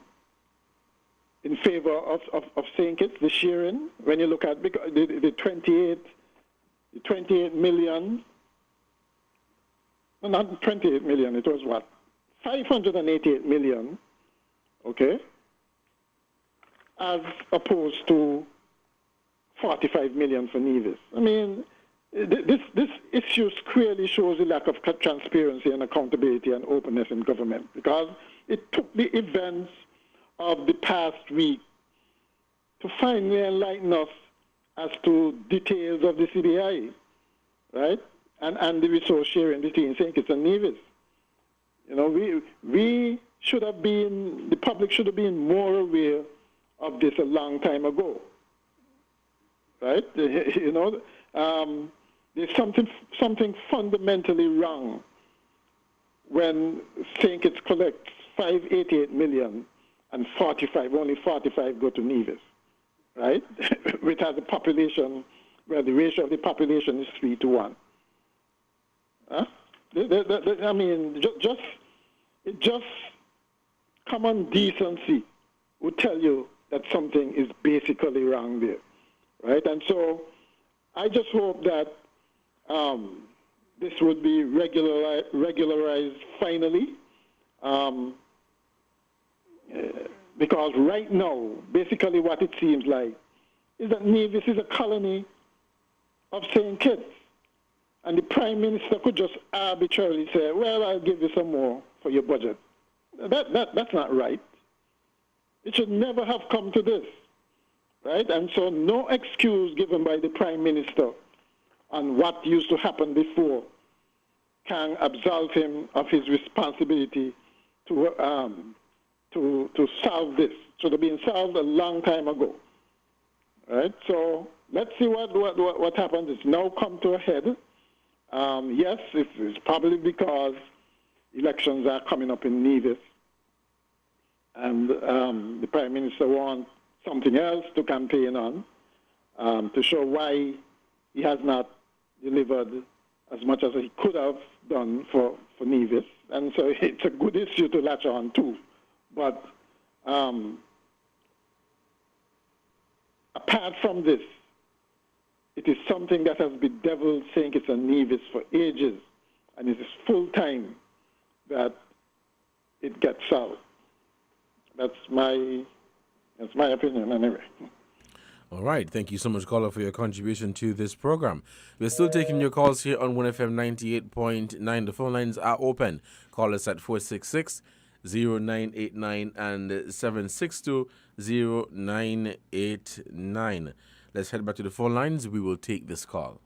in favor of St. Kitts, the sharing. When you look at the 28 million, no, not 28 million, it was what, 588 million, okay, as opposed to 45 million for Nevis. I mean, this issue clearly shows the lack of transparency and accountability and openness in government, because it took the events of the past week to finally enlighten us as to details of the CBI, right? And the resource sharing between St. Kitts and Nevis. You know, we should have been, the public should have been more aware of this a long time ago, right? You know, there's something fundamentally wrong when St. Kitts collects 588 million and only 45 go to Nevis, right? Which has a population where the ratio of the population is 3-1. Huh? I mean, just common decency would tell you that something is basically wrong there, right? And so I just hope that this would be regularized finally, because right now, basically what it seems like is that Nevis is a colony of St. Kitts. And the Prime Minister could just arbitrarily say, well, I'll give you some more for your budget. That's not right. It should never have come to this, right? And so no excuse given by the Prime Minister on what used to happen before can absolve him of his responsibility to solve this. Should have been solved a long time ago, right? So let's see what happens. It's now come to a head. Yes, it's probably because elections are coming up in Nevis, and the Prime Minister wants something else to campaign on, to show why he has not delivered as much as he could have done for Nevis. And so it's a good issue to latch on to. But apart from this, it is something that has bedeviled St. Kitts and Nevis for ages, and it is full time that it gets solved. That's my opinion, anyway. All right. Thank you so much, caller, for your contribution to this program. We're still taking your calls here on WINNFM 98.9. The phone lines are open. Call us at 466-0989 and 762-0989. Let's head back to the phone lines. We will take this call.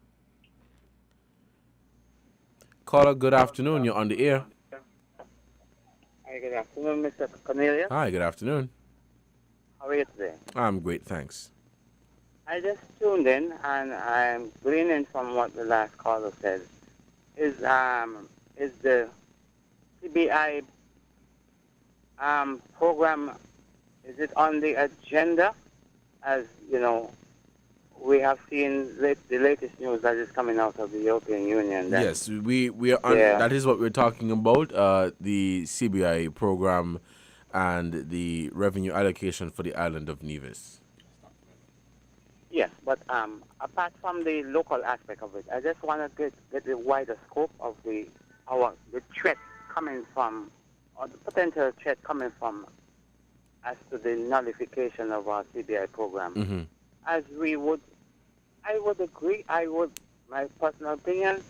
Caller, good afternoon. You're on the air. Hi, good afternoon, Mr. Cornelius. Hi, good afternoon. How are you today? I'm great, thanks. I just tuned in, and I'm gleaning from what the last caller said. Is the CBI program, is it on the agenda? As you know, we have seen the latest news that is coming out of the European Union. Yes, we are on, that is what we're talking about, the CBI program and the revenue allocation for the island of Nevis. Yes, but apart from the local aspect of it, I just want to get the wider scope of the threat coming from or the potential threat coming from as to the nullification of our CBI program. Mm-hmm. As I would agree, my personal opinion,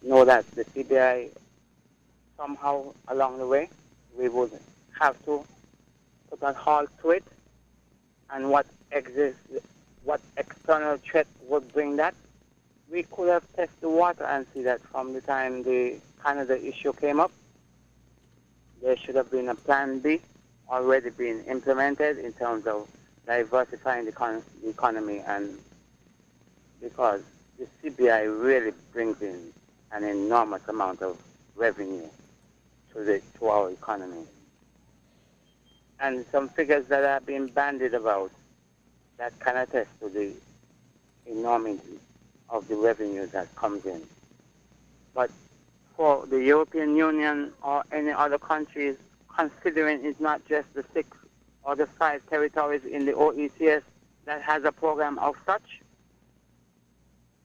know that the CBI somehow along the way, we would have to put a halt to it, and what external threat would bring that. We could have tested the water and see that from the time the Canada issue came up, there should have been a plan B already being implemented in terms of diversifying the economy, and because the CBI really brings in an enormous amount of revenue to our economy. And some figures that are being bandied about that can attest to the enormity of the revenue that comes in. But for the European Union or any other countries, considering it's not just the 6 or the 5 territories in the OECS that has a program of such,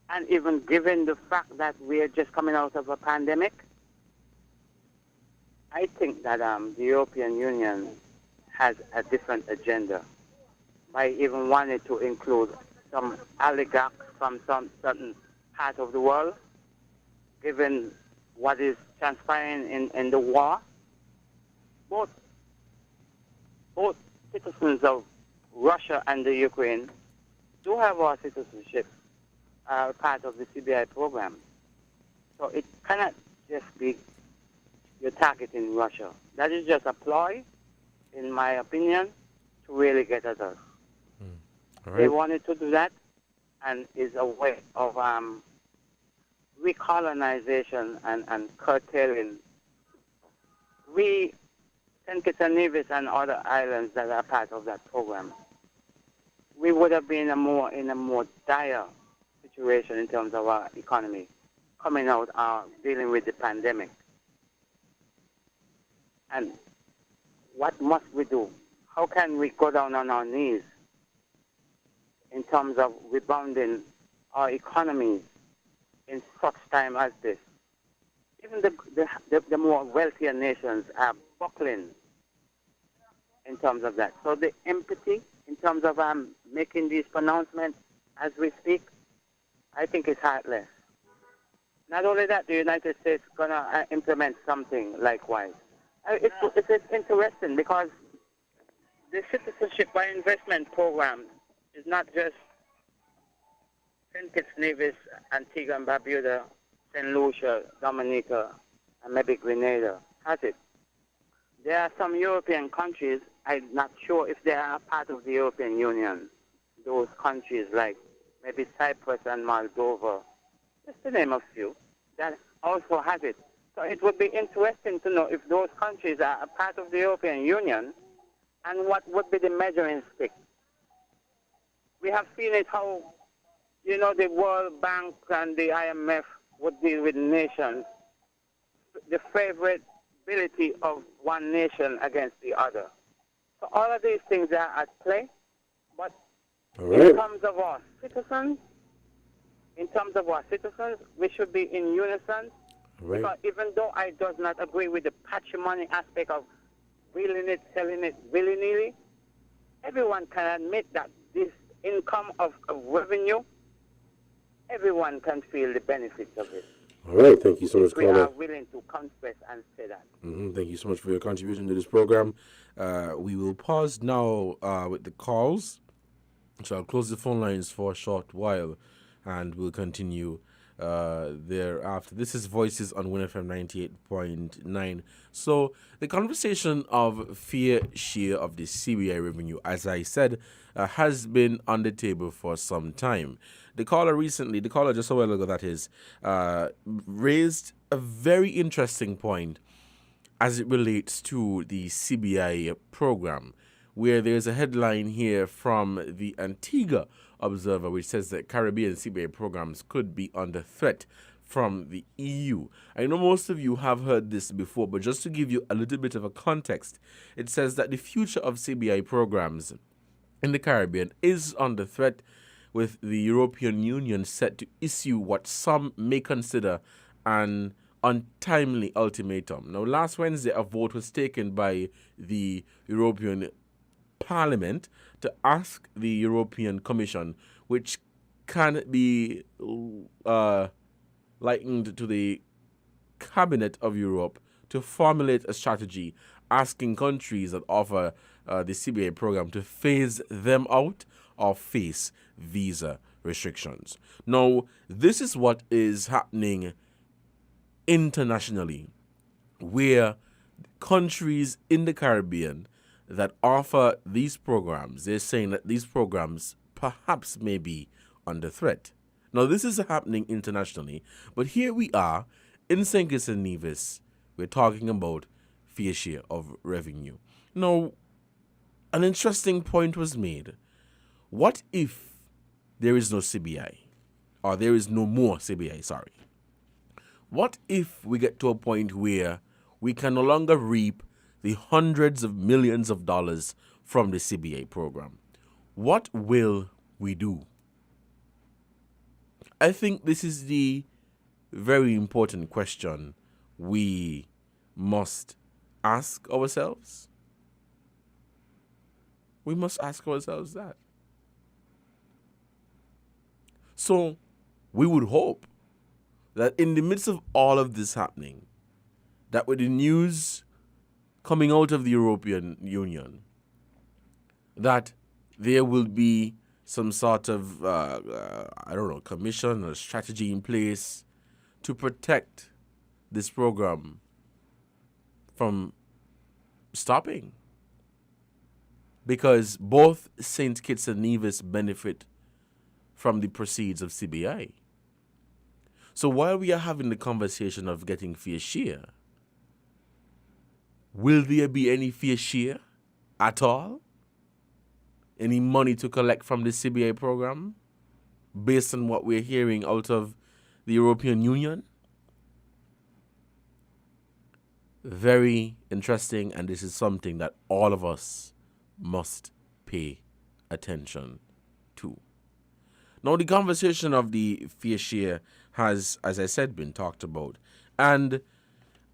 and even given the fact that we are just coming out of a pandemic, I think that the European Union has a different agenda by even wanting to include some oligarchs from some certain part of the world, given what is transpiring in the war. Both citizens of Russia and the Ukraine do have our citizenship part of the CBI program. So it cannot just be you're targeting Russia. That is just a ploy, in my opinion, to really get at us. Right. They wanted to do that, and is a way of recolonization and curtailing. We, St. Kitts and Nevis and other islands that are part of that program, we would have been in a more dire situation in terms of our economy coming out dealing with the pandemic. And what must we do? How can we go down on our knees in terms of rebounding our economies in such time as this? Even the more wealthier nations are buckling in terms of that. So the empathy in terms of making these pronouncements as we speak, I think is heartless. Not only that, the United States is going to implement something likewise. It's interesting because the Citizenship by Investment program is not just St. Kitts, Nevis, Antigua and Barbuda, St. Lucia, Dominica, and maybe Grenada, has it? There are some European countries, I'm not sure if they are part of the European Union, those countries like maybe Cyprus and Moldova, just to name a few, that also has it. So it would be interesting to know if those countries are a part of the European Union and what would be the measuring stick. We have seen it how, the World Bank and the IMF would deal with nations, the favorability of one nation against the other. So all of these things are at play, but in terms of our citizens, we should be in unison. Right. Because even though I does not agree with the patrimony aspect of wheeling it, selling it willy-nilly, everyone can admit that this income of revenue, everyone can feel the benefits of it. All right, thank you so much, We caller. are willing to confess and say that. Thank you so much for your contribution to this program. We will pause now with the calls. So I'll close the phone lines for a short while, and we'll continue thereafter. This is Voices on WINNFM 98.9. So the conversation of fair share of the CBI revenue, as I said, has been on the table for some time. The caller just a while ago, that is, raised a very interesting point as it relates to the CBI program, where there's a headline here from the Antigua Observer which says that Caribbean CBI programs could be under threat from the EU. I know most of you have heard this before, but just to give you a little bit of a context, it says that the future of CBI programs in the Caribbean is under threat, with the European Union set to issue what some may consider an untimely ultimatum. Now, last Wednesday, a vote was taken by the European Parliament to ask the European Commission, which can be likened to the Cabinet of Europe, to formulate a strategy asking countries that offer the CBA program to phase them out or face visa restrictions. Now, this is what is happening internationally, where countries in the Caribbean that offer these programs, they're saying that these programs perhaps may be under threat. Now, this is happening internationally, but here we are in St. Kitts and Nevis, we're talking about fair share of revenue. Now, an interesting point was made. What if there is no CBI? Or there is no more CBI, sorry. What if we get to a point where we can no longer reap the hundreds of millions of dollars from the CBA program? What will we do? I think this is the very important question we must ask ourselves. We must ask ourselves that. So, we would hope that in the midst of all of this happening, that with the news coming out of the European Union, that there will be some sort of, commission or strategy in place to protect this program from stopping. Because both St. Kitts and Nevis benefit from the proceeds of CBI. So while we are having the conversation of getting fair share, will there be any fair share at all? Any money to collect from the CBI program based on what we're hearing out of the European Union? Very interesting, and this is something that all of us must pay attention to. Now, the conversation of the fair share has, as I said, been talked about. And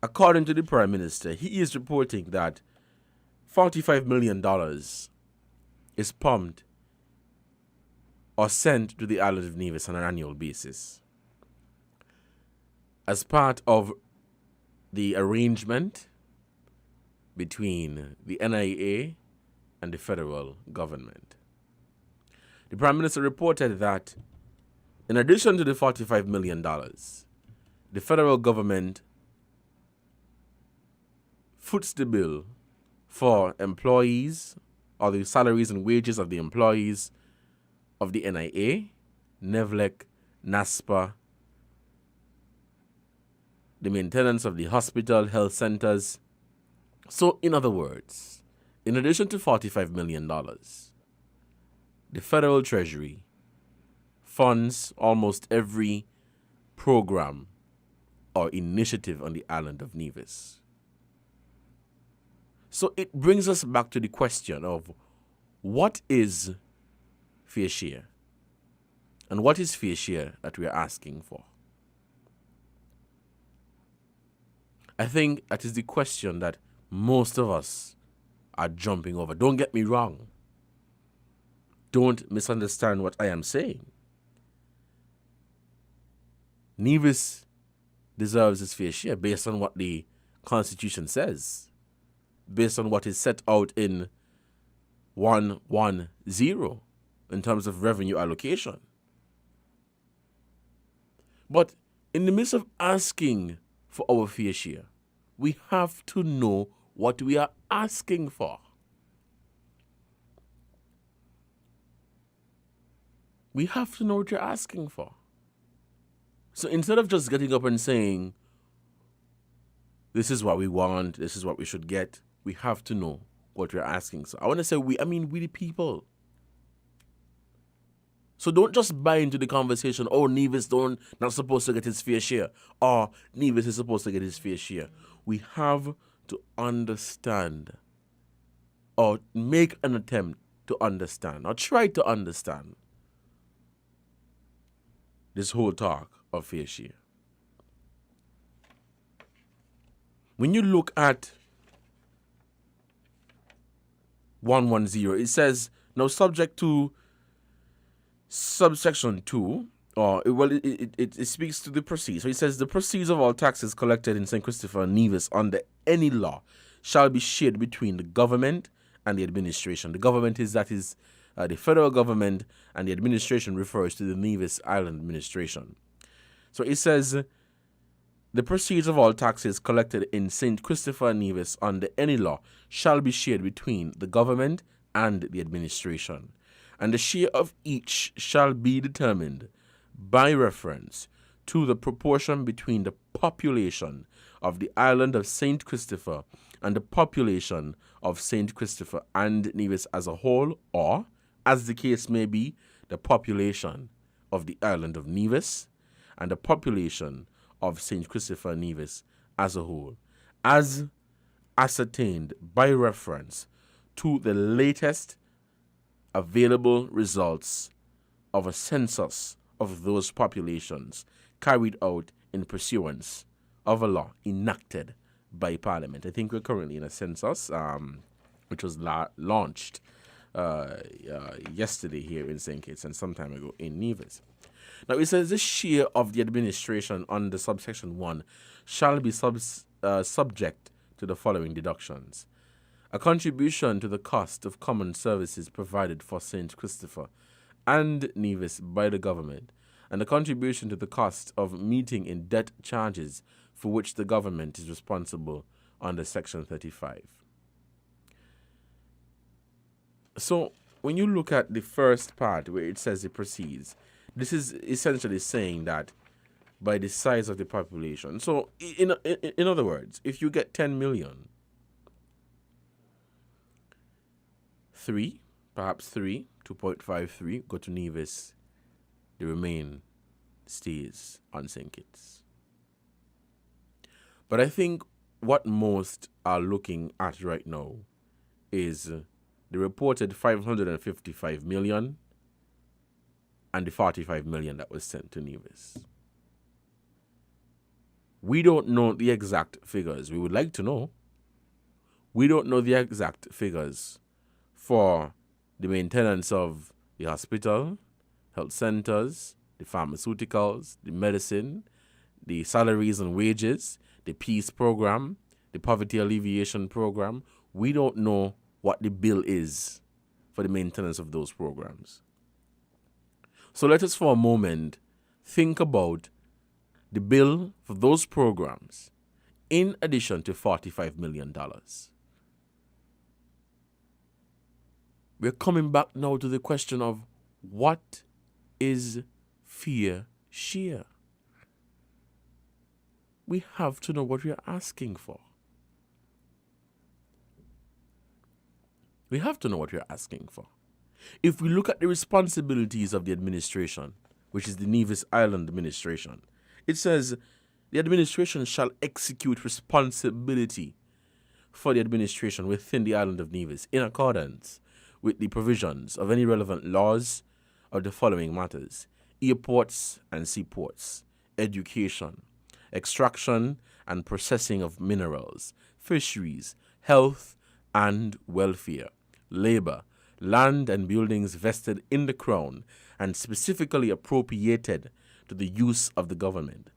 according to the Prime Minister, he is reporting that $45 million is pumped or sent to the island of Nevis on an annual basis as part of the arrangement between the NIA and the federal government. The Prime Minister reported that in addition to the $45 million, the federal government foots the bill for employees or the salaries and wages of the employees of the NIA, NEVLEC, NASPA, the maintenance of the hospital, health centers. So, in other words, in addition to $45 million, the federal treasury funds almost every program or initiative on the island of Nevis. So it brings us back to the question of what is fair share? And what is fair share that we are asking for? I think that is the question that most of us are jumping over. Don't get me wrong. Don't misunderstand what I am saying. Nevis deserves its fair share based on what the Constitution says, based on what is set out in 110 in terms of revenue allocation. But in the midst of asking for our fair share, we have to know what we are asking for. We have to know what you're asking for. So instead of just getting up and saying, this is what we want, this is what we should get, we have to know what we're asking. So I want to say we the people. So don't just buy into the conversation, oh, Nevis not supposed to get his fair share, or Nevis is supposed to get his fair share. We have to understand, or make an attempt to understand, or try to understand this whole talk of fair share. when you look at 110, it says, now subject to subsection 2, or it speaks to the proceeds. So it says the proceeds of all taxes collected in St. Christopher and Nevis under any law shall be shared between the government and the administration. The government is the federal government, and the administration refers to the Nevis Island administration. So it says the proceeds of all taxes collected in St. Christopher and Nevis under any law shall be shared between the government and the administration, and the share of each shall be determined by reference to the proportion between the population of the island of St. Christopher and the population of St. Christopher and Nevis as a whole, or, as the case may be, the population of the island of Nevis and the population of St. Christopher and Nevis as a whole, as ascertained by reference to the latest available results of a census of those populations carried out in pursuance of a law enacted by Parliament. I think we're currently in a census which was launched yesterday here in St. Kitts and some time ago in Nevis. Now it says the share of the administration under subsection 1 shall be subject to the following deductions: a contribution to the cost of common services provided for St. Christopher and Nevis by the government, and a contribution to the cost of meeting in debt charges for which the government is responsible under Section 35. So when you look at the first part where it says it proceeds, this is essentially saying that by the size of the population. So in other words, if you get 10 million, 2.53 go to Nevis, the remain stays on St. Kitts. But I think what most are looking at right now is the reported 555 million and the 45 million that was sent to Nevis. We don't know the exact figures. We would like to know. We don't know the exact figures for the maintenance of the hospital, health centers, the pharmaceuticals, the medicine, the salaries and wages, the peace program, the poverty alleviation program. We don't know what the bill is for the maintenance of those programs. So let us for a moment think about the bill for those programs in addition to $45 million. We're coming back now to the question of what is fair share? We have to know what we are asking for. We have to know what we are asking for. If we look at the responsibilities of the administration, which is the Nevis Island administration, it says the administration shall execute responsibility for the administration within the island of Nevis in accordance with the provisions of any relevant laws of the following matters: airports and seaports, education, extraction and processing of minerals, fisheries, health and welfare, labor, land and buildings vested in the Crown and specifically appropriated to the use of the government,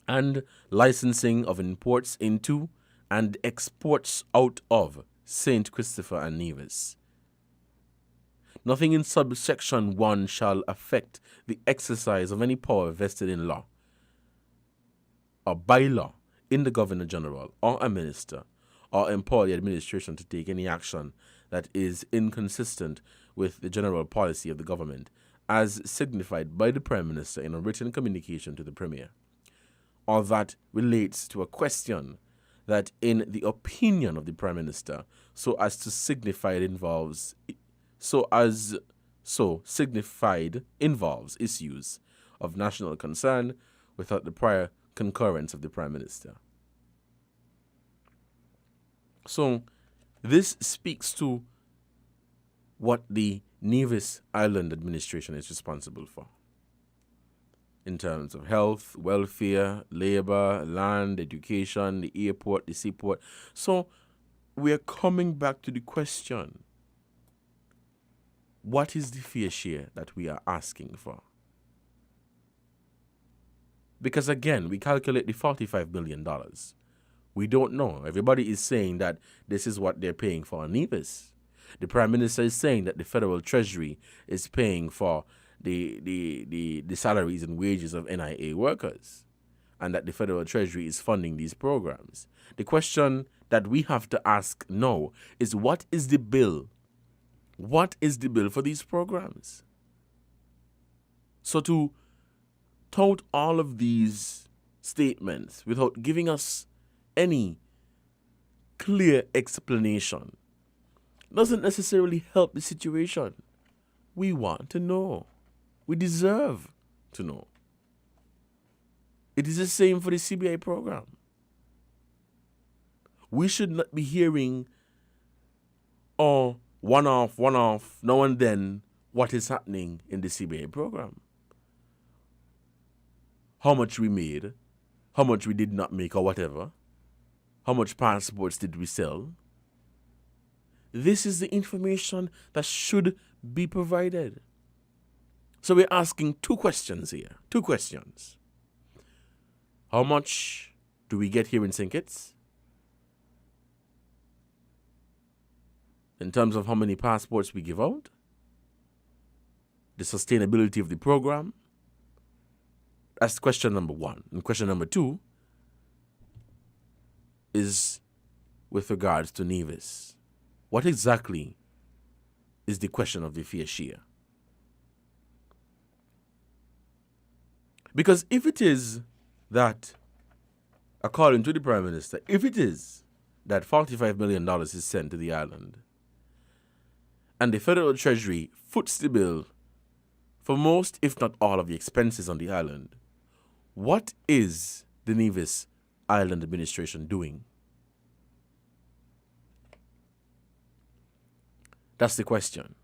and licensing of imports into and exports out of St. Christopher and Nevis. Nothing in subsection 1 shall affect the exercise of any power vested in law or by law in the Governor General or a minister, or empower the administration to take any action that is inconsistent with the general policy of the government, as signified by the Prime Minister in a written communication to the Premier, or that relates to a question that, in the opinion of the Prime Minister, signified involves issues of national concern without the prior concurrence of the Prime Minister. So this speaks to what the Nevis Island administration is responsible for. in terms of health, welfare, labor, land, education, the airport, the seaport. So we are coming back to the question, what is the fair share that we are asking for? Because again, we calculate the $45 billion. We don't know. Everybody is saying that this is what they're paying for Nevis. The Prime Minister is saying that the Federal Treasury is paying for the salaries and wages of NIA workers, and that the Federal Treasury is funding these programs. The question that we have to ask now is, what is the bill? What is the bill for these programs? So to tout all of these statements without giving us any clear explanation doesn't necessarily help the situation. We want to know. We deserve to know. It is the same for the CBI program. We should not be hearing, oh, one off, now and then, what is happening in the CBI program. How much we made, how much we did not make or whatever, how much passports did we sell. This is the information that should be provided. So we're asking two questions here. Two questions. How much do we get here in St. Kitts? In terms of how many passports we give out? The sustainability of the program? That's question number one. And question number two is with regards to Nevis. What exactly is the question of the fair share? Because if it is that, according to the Prime Minister, if it is that $45 million is sent to the island, and the Federal Treasury foots the bill for most, if not all, of the expenses on the island, what is the Nevis Island Administration doing? That's the question.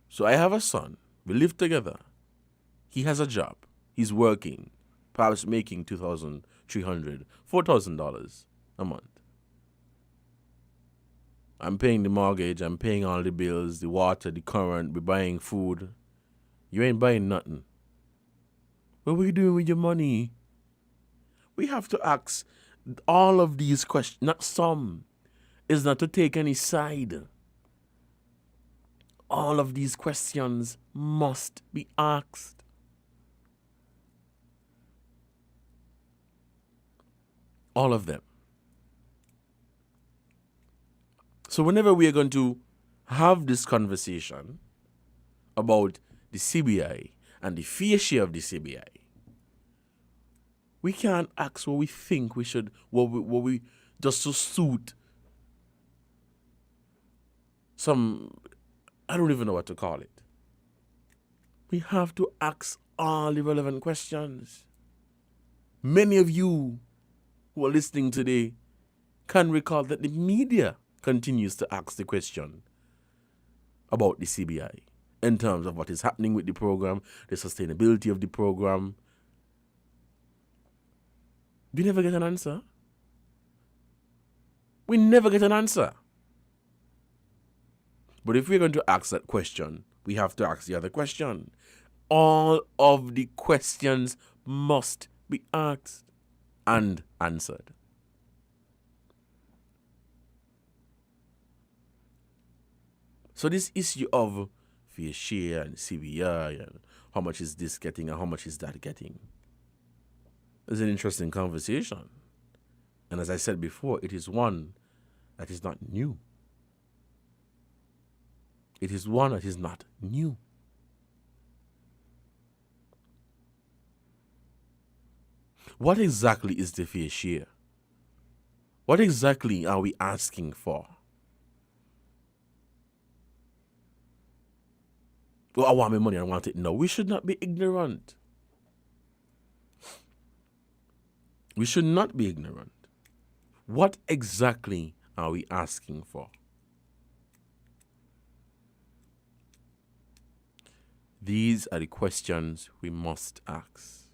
So I have a son. We live together. He has a job. He's working, perhaps making $2,300, $4,000 a month. I'm paying the mortgage. I'm paying all the bills, the water, the current. We're buying food. You ain't buying nothing. What are you doing with your money? We have to ask all of these questions, not some. Is not to take any side. All of these questions must be asked. All of them. So whenever we are going to have this conversation about the CBI and the fair share of the CBI, we can't ask what we think we should, what we just to suit some, I don't even know what to call it. We have to ask all the relevant questions. Many of you who are listening today can recall that the media continues to ask the question about the CBI in terms of what is happening with the program, the sustainability of the program. We never get an answer. We never get an answer. But if we're going to ask that question, we have to ask the other question. All of the questions must be asked and answered. So this issue of fair share and CBI and how much is this getting and how much is that getting is an interesting conversation. And as I said before, it is one that is not new. It is one that is not new. What exactly is the fair share? What exactly are we asking for? Well, I want my money, I want it now. We should not be ignorant. We should not be ignorant. What exactly are we asking for? These are the questions we must ask.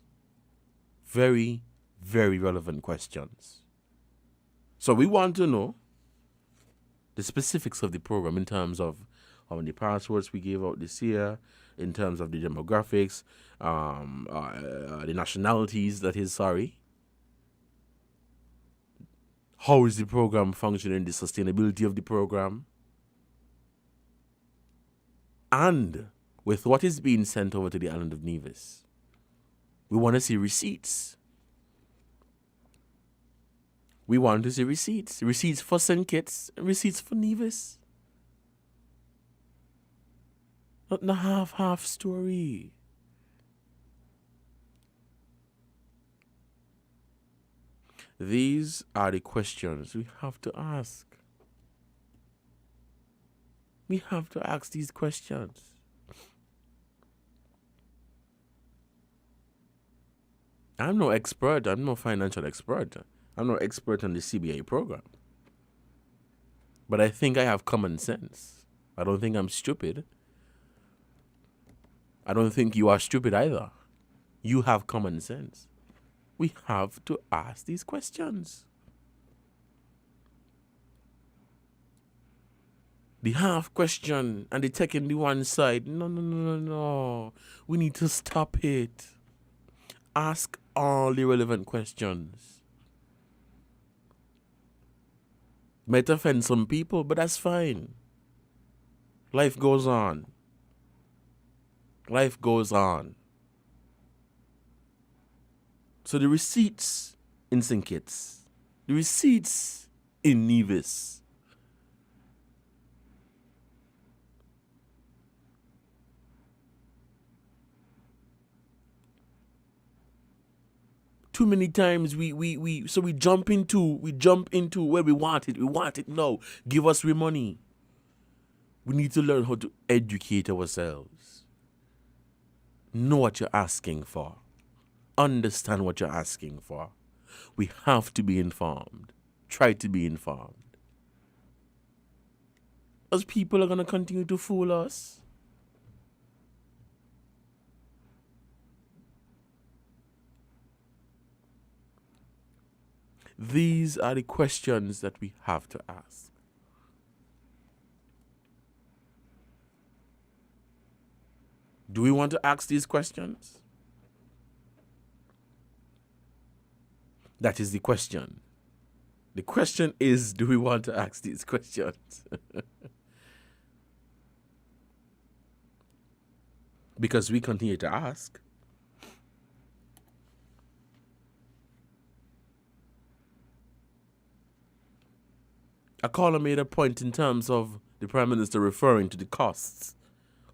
Very, very relevant questions. So we want to know the specifics of the program in terms of how many passports we gave out this year, in terms of the demographics, the nationalities, that is, How is the program functioning, the sustainability of the program? And with what is being sent over to the island of Nevis, we want to see receipts. We want to see receipts. Receipts for St. Kitts and receipts for Nevis. Not a half story. These are the questions we have to ask. We have to ask these questions. I'm no expert. I'm no financial expert. I'm no expert on the CBA program. But I think I have common sense. I don't think I'm stupid. I don't think you are stupid either. You have common sense. We have to ask these questions. The half question and the taking the one side. No. We need to stop it. Ask all the relevant questions. Might offend some people, but that's fine. Life goes on. Life goes on. So the receipts in St. Kitts, the receipts in Nevis, too many times we jump into where we want it. We want it now. Give us your money. We need to learn how to educate ourselves. Know what you're asking for. Understand what you're asking for. We have to be informed. Try to be informed. As people are going to continue to fool us. These are the questions that we have to ask. Do we want to ask these questions? That is the question. The question is, do we want to ask these questions? Because we continue to ask. A caller made a point in terms of the Prime Minister referring to the costs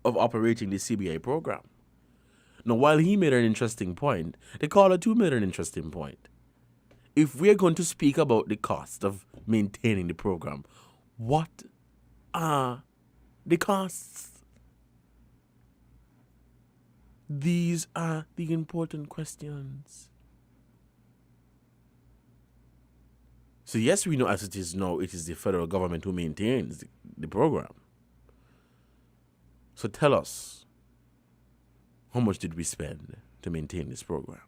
of operating the CBA program. Now, while he made an interesting point, the caller too made an interesting point. If we're going to speak about the cost of maintaining the program, what are the costs? These are the important questions. So yes, we know as it is now, it is the federal government who maintains the program. So tell us, how much did we spend to maintain this program?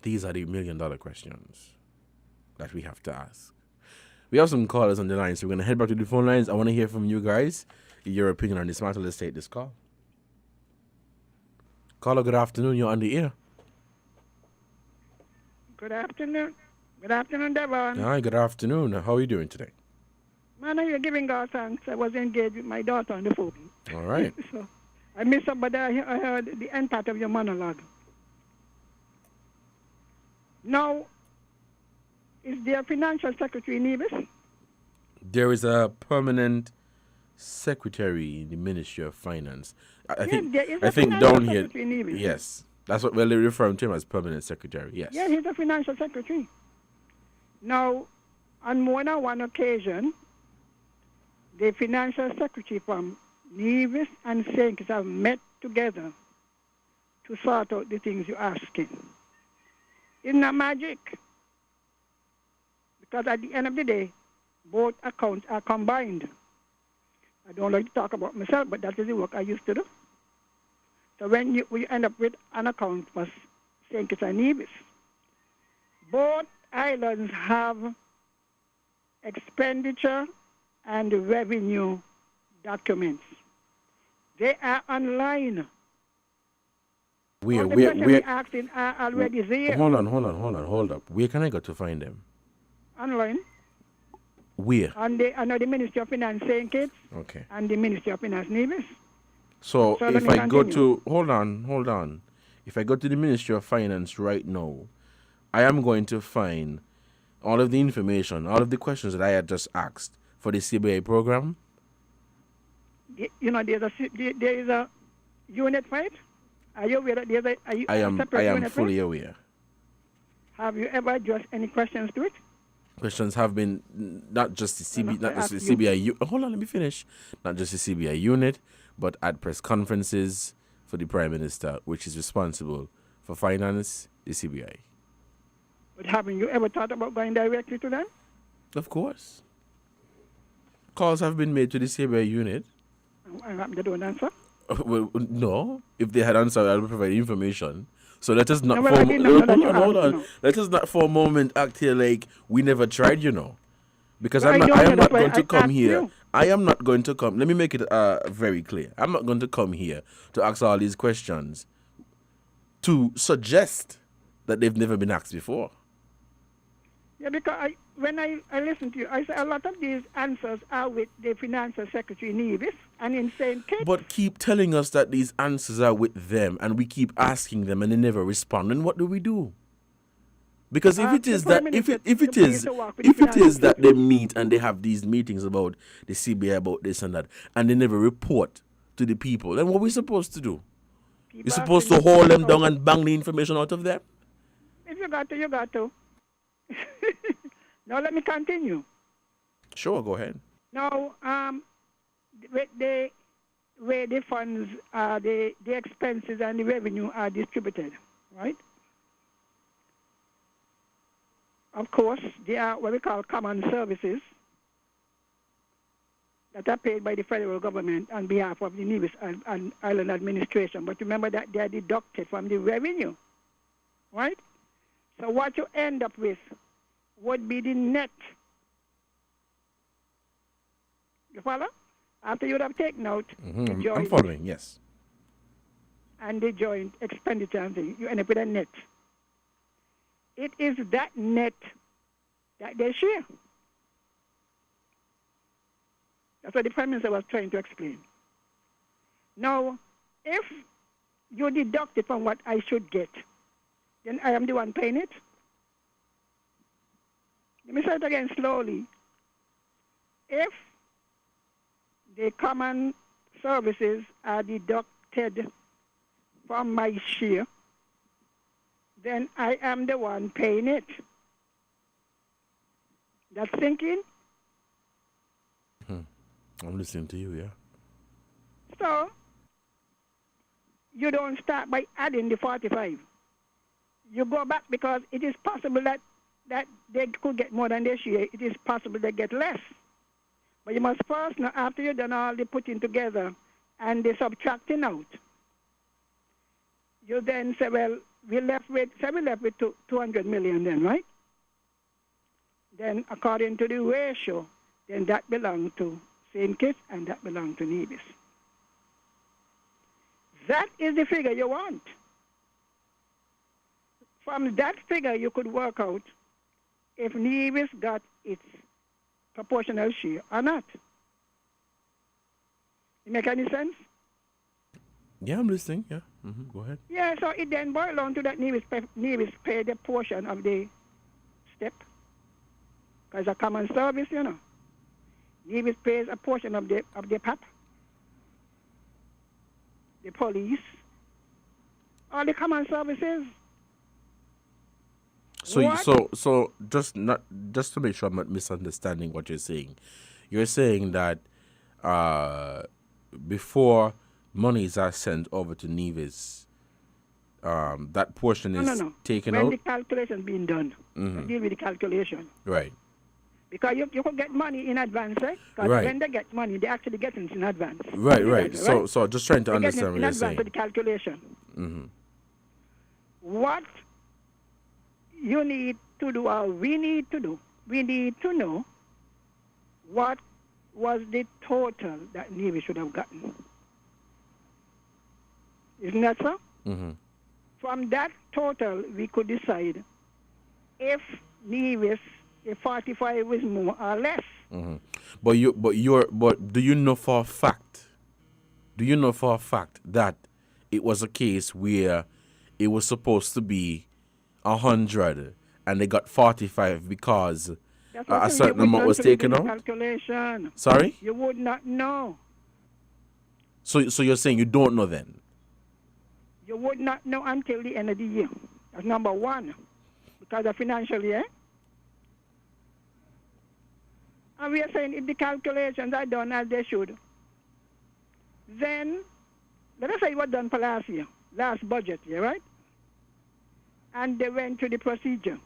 These are the million-dollar questions that we have to ask. We have some callers on the line, so we're going to head back to the phone lines. I want to hear from you guys, your opinion on this matter. Let's take this call. Caller, good afternoon. You're on the air. Good afternoon. Good afternoon, Devon. Hi, good afternoon. How are you doing today? Man, you're giving God thanks. I was engaged with my daughter on the phone. All right. So I missed up, but I heard the end part of your monologue. Now, is there a financial secretary in Nevis? There is a permanent secretary in the Ministry of Finance. I think down here. Yes, that's what they're referring to him as permanent secretary. Yes. Yeah, he's a financial secretary. Now, on more than one occasion, the financial secretary from Nevis and St. Kitts have met together to sort out the things you're asking. Isn't that magic? Because at the end of the day, both accounts are combined. I don't like to talk about myself, but that is the work I used to do. So when you end up with an account for St. Kitts and Nevis, both islands have expenditure and revenue documents. They are online. We asking are already there. Hold up. Where can I go to find them? Online. Where? Under the Ministry of Finance St. Kitts. Okay. And the Ministry of Finance Nevis. So So if let me I go continue. to hold on. If I go to the Ministry of Finance right now, I am going to find all of the information, all of the questions that I had just asked for the CBA program. You know, there is a unit for it. Are you aware that there's a I am separate unit for fully it? aware. Have you ever addressed any questions to it? Questions have been not just the Well, not just the I ask you. CBI. Hold on, let me finish. Not just the CBI unit, but at press conferences for the Prime Minister, which is responsible for finance, the CBI. But haven't you ever thought about going directly to them? Of course. Calls have been made to the CBI unit. I happen they don't answer. Well, no. If they had answered, I would provide information. So let us not No, well, I didn't know that you hold asked, on. no. Let us not for a moment act here like we never tried, Because Well, I don't am know, not that's why going to I come asked here. you. I am not going to come. Let me make it very clear. I'm not going to come here to ask all these questions to suggest that they've never been asked before. Yeah, because when I listen to you, I say a lot of these answers are with the Financial Secretary Nevis and in St. Kitts. But keep telling us that these answers are with them, and we keep asking them, and they never respond. And what do we do? Because if it is that if it is that they meet and they have these meetings about the CBI about this and that, and they never report to the people, then what are we supposed to do? You're supposed to hold them down and bang the information out of them? If you got to, you got to. Now let me continue. Sure, go ahead. Now, the way the funds, the expenses and the revenue are distributed, right? Of course, they are what we call common services that are paid by the federal government on behalf of the Nevis and Island Administration. But remember that they are deducted from the revenue, right? So what you end up with would be the net. You follow? After you would have taken out the joint, I'm following, yes. and the joint expenditure and thing, you end up with a net. It is that net that they share. That's what the Prime Minister was trying to explain. Now, if you deduct it from what I should get, then I am the one paying it. Let me say it again slowly. If the common services are deducted from my share, then I am the one paying it. That's thinking. I'm listening to you, yeah. So, you don't start by adding the 45. You go back because it is possible that they could get more than their share. It is possible they get less. But you must first, now after you've done all the putting together and the subtracting out, you then say, well, we're left with 200 million then, right? Then according to the ratio, then that belongs to St. Kitts and that belongs to Nevis. That is the figure you want. From that figure, you could work out if Nevis got its proportional share or not. It make any sense? Yeah, I'm listening, yeah. Go ahead. Yeah, so it then boils down to that Nevis paid a portion of the step. Because a common service, Nevis pays a portion of the PAP, the police, all the common services. So just to make sure I'm not misunderstanding what you're saying. You're saying that before monies are sent over to Nevis, that portion is taken when out? the calculation being done, deal with the calculation. Right. Because you could get money in advance, right? Because Right. when they get money, they actually get it in advance. Right. So just trying to They get it understand in what you're advance saying. for the calculation. Mm-hmm. What you need to do, or we need to know what was the total that Navy should have gotten. Isn't that so? Mm-hmm. From that total, we could decide if Nevis, if 45 is more or less. Mm-hmm. But do you know for a fact? Do you know for a fact that it was a case where it was supposed to be 100 and they got 45 because That's what a I'm saying. certain You would amount not was do taken the out? Calculation. Sorry? You would not know. So you're saying you don't know then? You would not know until the end of the year. That's number one. Because of financial year. And we are saying if the calculations are done as they should, then let us say it was done for last year, last budget year, right? And they went to the procedure.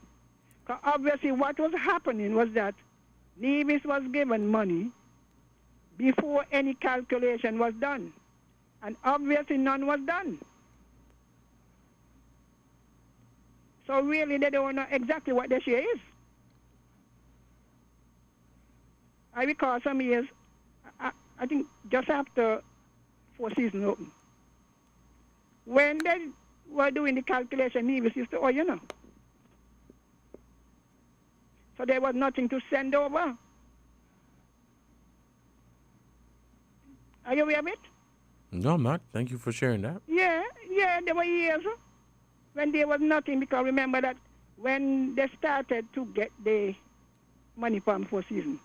'Cause obviously what was happening was that Nevis was given money before any calculation was done. And obviously none was done. So really they don't know exactly what their share is. I recall some years, I think just after Four Seasons opened, when they were doing the calculation, Nevis used to owe, you know. So there was nothing to send over. Are you aware of it? No, I'm not. Thank you for sharing that. Yeah, there were years when there was nothing, because remember that when they started to get the money from Four Seasons,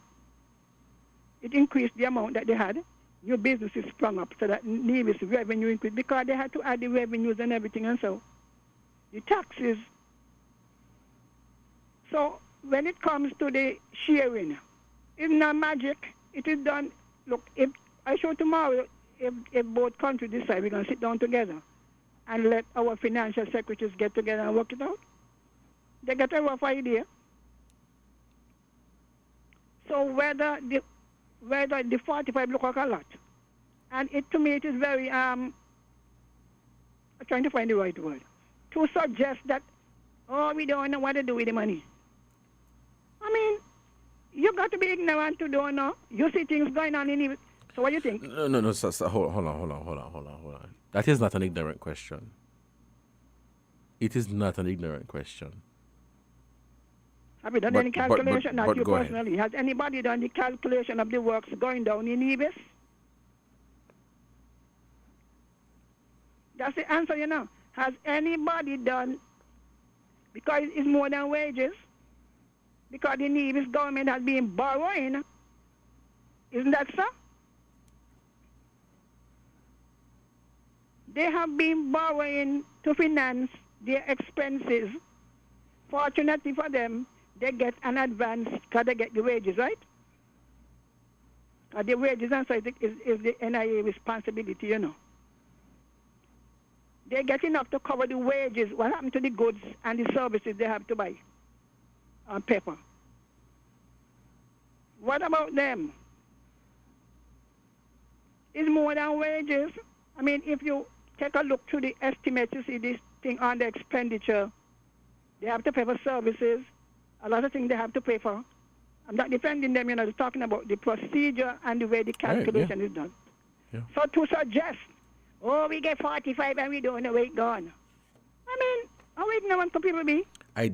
it increased the amount that they had. New businesses sprung up so that Nevis revenue increased because they had to add the revenues and everything, and so the taxes. So when it comes to the sharing, it's not magic. It is done. Look, if I show tomorrow, if both countries decide we're going to sit down together and let our financial secretaries get together and work it out, they get a rough idea. So whether the 45 look like a lot, and it to me it is very I'm trying to find the right word to suggest that we don't know what to do with the money. I mean, you got to be ignorant to don't know. You see things going on in it. So what do you think? No, so, hold on. That is not an ignorant question. It is not an ignorant question. Have you done any calculation? Not you go ahead. personally. Has anybody done the calculation of the works going down in Nevis? That's the answer, you know. Has anybody done, because it's more than wages, because the Nevis government has been borrowing, isn't that so? They have been borrowing to finance their expenses. Fortunately for them, they get an advance because they get the wages, right? The wages and so is the NIA responsibility, you know. They get enough to cover the wages. What happened to the goods and the services they have to buy on paper? What about them? It's more than wages. I mean, if you take a look to the estimates, you see this thing on the expenditure. They have to pay for services. A lot of things they have to pay for. I'm not defending them, you know, talking about the procedure and the way the calculation is done. Yeah. So to suggest, we get 45 and we don't know where it's gone. I mean, how ignorant can people be? I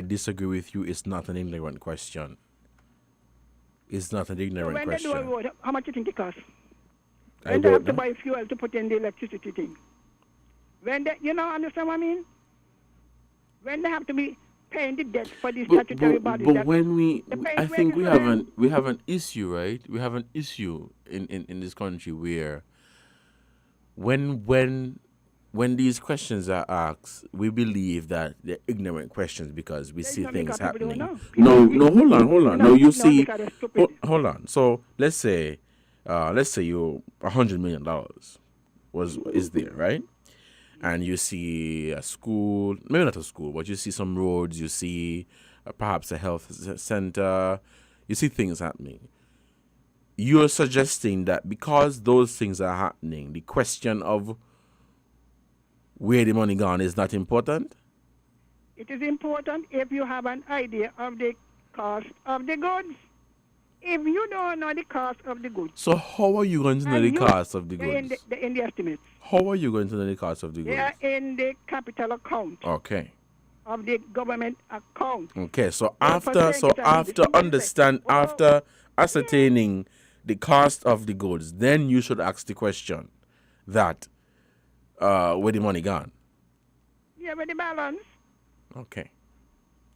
disagree with you. It's not an ignorant question. It's not an ignorant when question. they do a road, how much do you think it costs? I When they have don't to know. buy fuel to put in the electricity thing. When they, you know, understand what I mean? When they have to be paying the debt for these statutory bodies. But when I think we have them. an issue, right? We have an issue in this country where when these questions are asked, we believe that they're ignorant questions because we see things happening. No, hold on. No, you see, hold on. So let's say you $100 million is there, right? And you see a school, maybe not a school, but you see some roads, you see perhaps a health center. You see things happening. You're suggesting that because those things are happening, the question of where the money gone is not important? It is important if you have an idea of the cost of the goods. If you don't know the cost of the goods. So how are you going to know the cost of the goods? In the estimates. How are you going to know the cost of the goods? They are in the capital account. Okay. Of the government account. Okay, so after ascertaining the cost of the goods, then you should ask the question that where the money gone? Yeah, with the balance. Okay.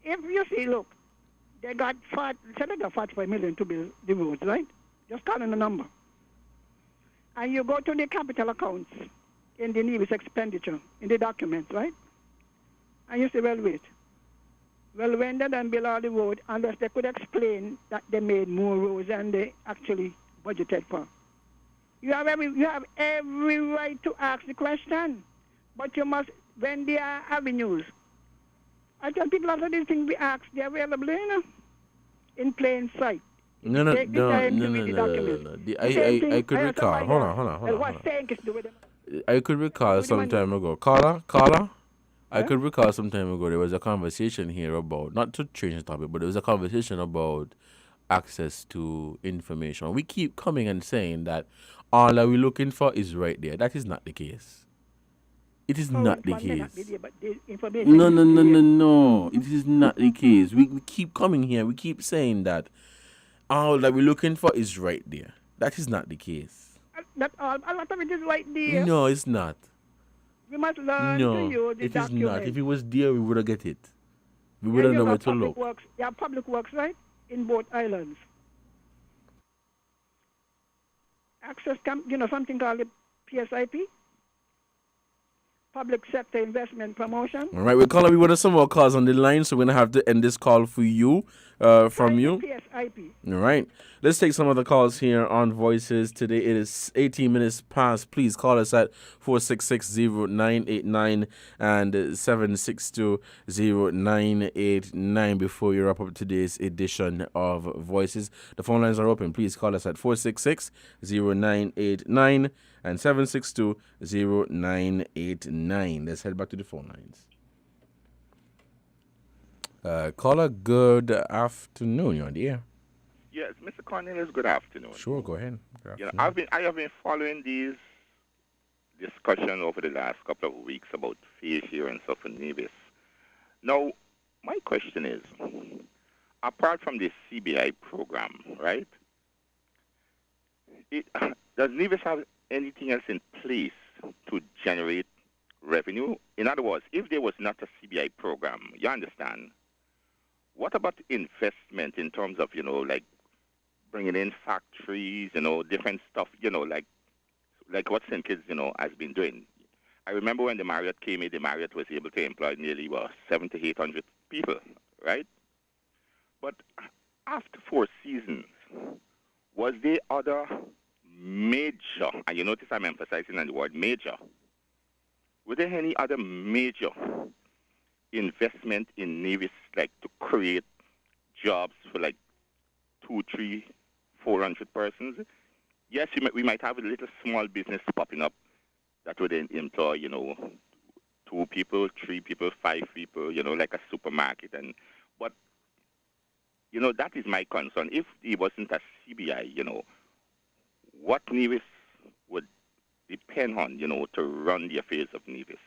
If you see, look, they got 45 million to build the roads, right? Just call in the number. And you go to the capital accounts in the Nevis expenditure, in the documents, right? And you say, well, wait. Well, when they done build all the road, unless they could explain that they made more roads than they actually budgeted for. You have every right to ask the question. But you must, when there are avenues, I tell people after these things we ask, they're available, in plain sight. No. I could recall. Hold on. I could recall some time ago. Carla? I could recall some time ago there was a conversation here about, not to change the topic, but there was a conversation about access to information. We keep coming and saying that all that we're looking for is right there. That is not the case. It is not the case. No. It is not the case. We keep coming here. We keep saying that all that we're looking for is right there. That is not the case. That all. A lot of it is right there. No, it's not. We must learn to use the it document. is not. If it was there, we would have get it. We would have known where to look. You have public works, right? In both islands. Access, something called the PSIP. Public Sector Investment Promotion. All right, we want some more calls on the line, so we're going to have to end this call for you, from you. PSIP. All right. Let's take some of the calls here on Voices. Today it is 18 minutes past. Please call us at 466-0989 and 762-0989 before you wrap up today's edition of Voices. The phone lines are open. Please call us at 466-0989 and 762-0989. Let's head back to the phone lines. Caller, good afternoon. You're on the air. Yes, Mr. Cornelius, good afternoon. Sure, go ahead. I have been following these discussions over the last couple of weeks about fees here and stuff in Nevis. Now, my question is, apart from the CBI program, right, does Nevis have anything else in place to generate revenue? In other words, if there was not a CBI program, you understand, what about investment in terms of, like bringing in factories, different stuff, like what St. Kitts, has been doing? I remember when the Marriott came in, the Marriott was able to employ nearly 700 to 800 people, right? But after 4 seasons, was there other major, and you notice I'm emphasizing on the word major, were there any other major investment in Nevis, like to create jobs for like 200, 300, 400 persons? Yes, we might have a little small business popping up that would employ, 2 people, 3 people, 5 people, like a supermarket. But that is my concern. If it wasn't a CBI, what Nevis would depend on, to run the affairs of Nevis?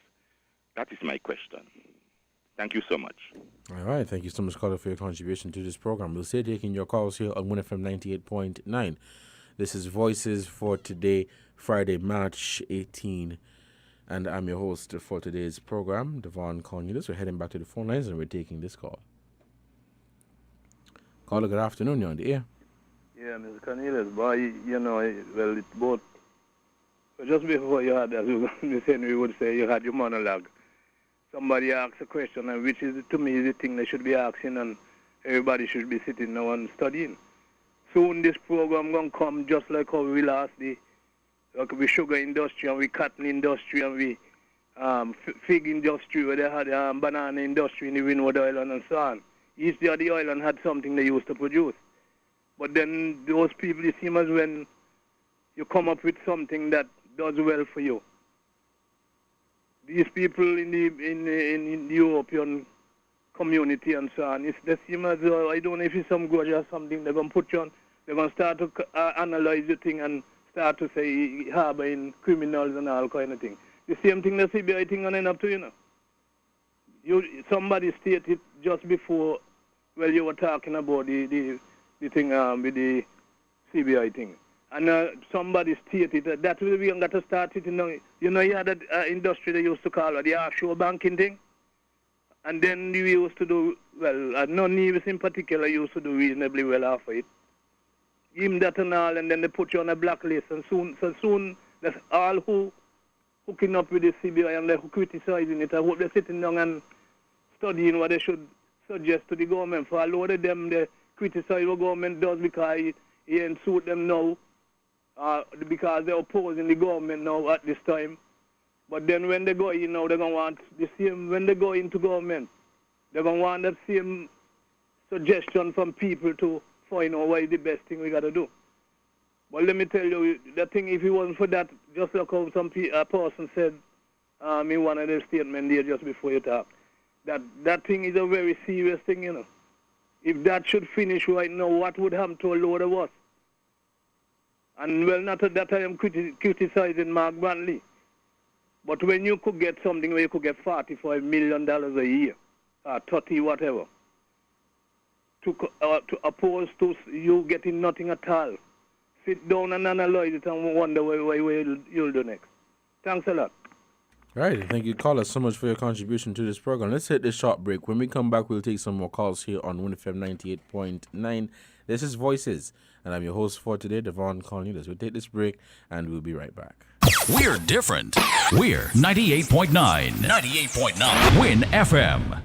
That is my question. Thank you so much. All right. Thank you so much, caller, for your contribution to this program. We'll stay taking your calls here on WINNFM 98.9. This is Voices for today, Friday, March 18. And I'm your host for today's program, Devon Cornelius. We're heading back to the phone lines and we're taking this call. Caller, good afternoon. You're on the air. Yeah, Mr. Cornelius, boy, well, it's both. So just before you had, as Miss Henry would say, you had your monologue. Somebody asked a question, and which is, to me, the thing they should be asking, and everybody should be sitting now and studying. Soon this program going to come just like how we last the sugar industry, and we cotton industry, and we fig industry, where they had banana industry in the Windward Island and so on. each day of the island had something they used to produce. But then those people, it seems as when you come up with something that does well for you. These people in the European community and so on, they seem as though, I don't know if it's some grudge or something, they're going to put you on, they're going to start to analyze the thing and start to say harboring criminals and all kind of thing. The same thing the CBI thing going to end up to, you know. Somebody stated just before, well, you were talking about the thing with the CBI thing. And somebody stated that we're going to start it, you know, you had that industry they used to call it the offshore banking thing. And then we used to do, well, non-Nevis in particular used to do reasonably well off of it. Give them that and all, and then they put you on a blacklist. And soon, that's all who hooking up with the CBI and they're criticizing it. I hope they're sitting down and studying what they should suggest to the government. For a lot of them, they criticize what government does because it ain't suit them now. Because they're opposing the government now at this time. But then when they go in now, they're going to want the same, when they go into government, they're going to want that same suggestion from people to find out what is the best thing we got to do. But let me tell you, the thing, if it wasn't for that, just like how a person said in one of their statements there just before you talk, that thing is a very serious thing, you know. If that should finish right now, what would happen to a load of us? And, well, not that I am criticizing Mark Brantley. But when you could get something where you could get $45 million a year, 30 whatever, to oppose to you getting nothing at all, sit down and analyze it and wonder what you'll do next. Thanks a lot. All right, thank you, caller, so much for your contribution to this program. Let's hit this short break. When we come back, we'll take some more calls here on WINNFM 98.9. This is Voices, and I'm your host for today, Devon Cornelius. We'll take this break, and we'll be right back. We're different. We're 98.9. 98.9. Win FM.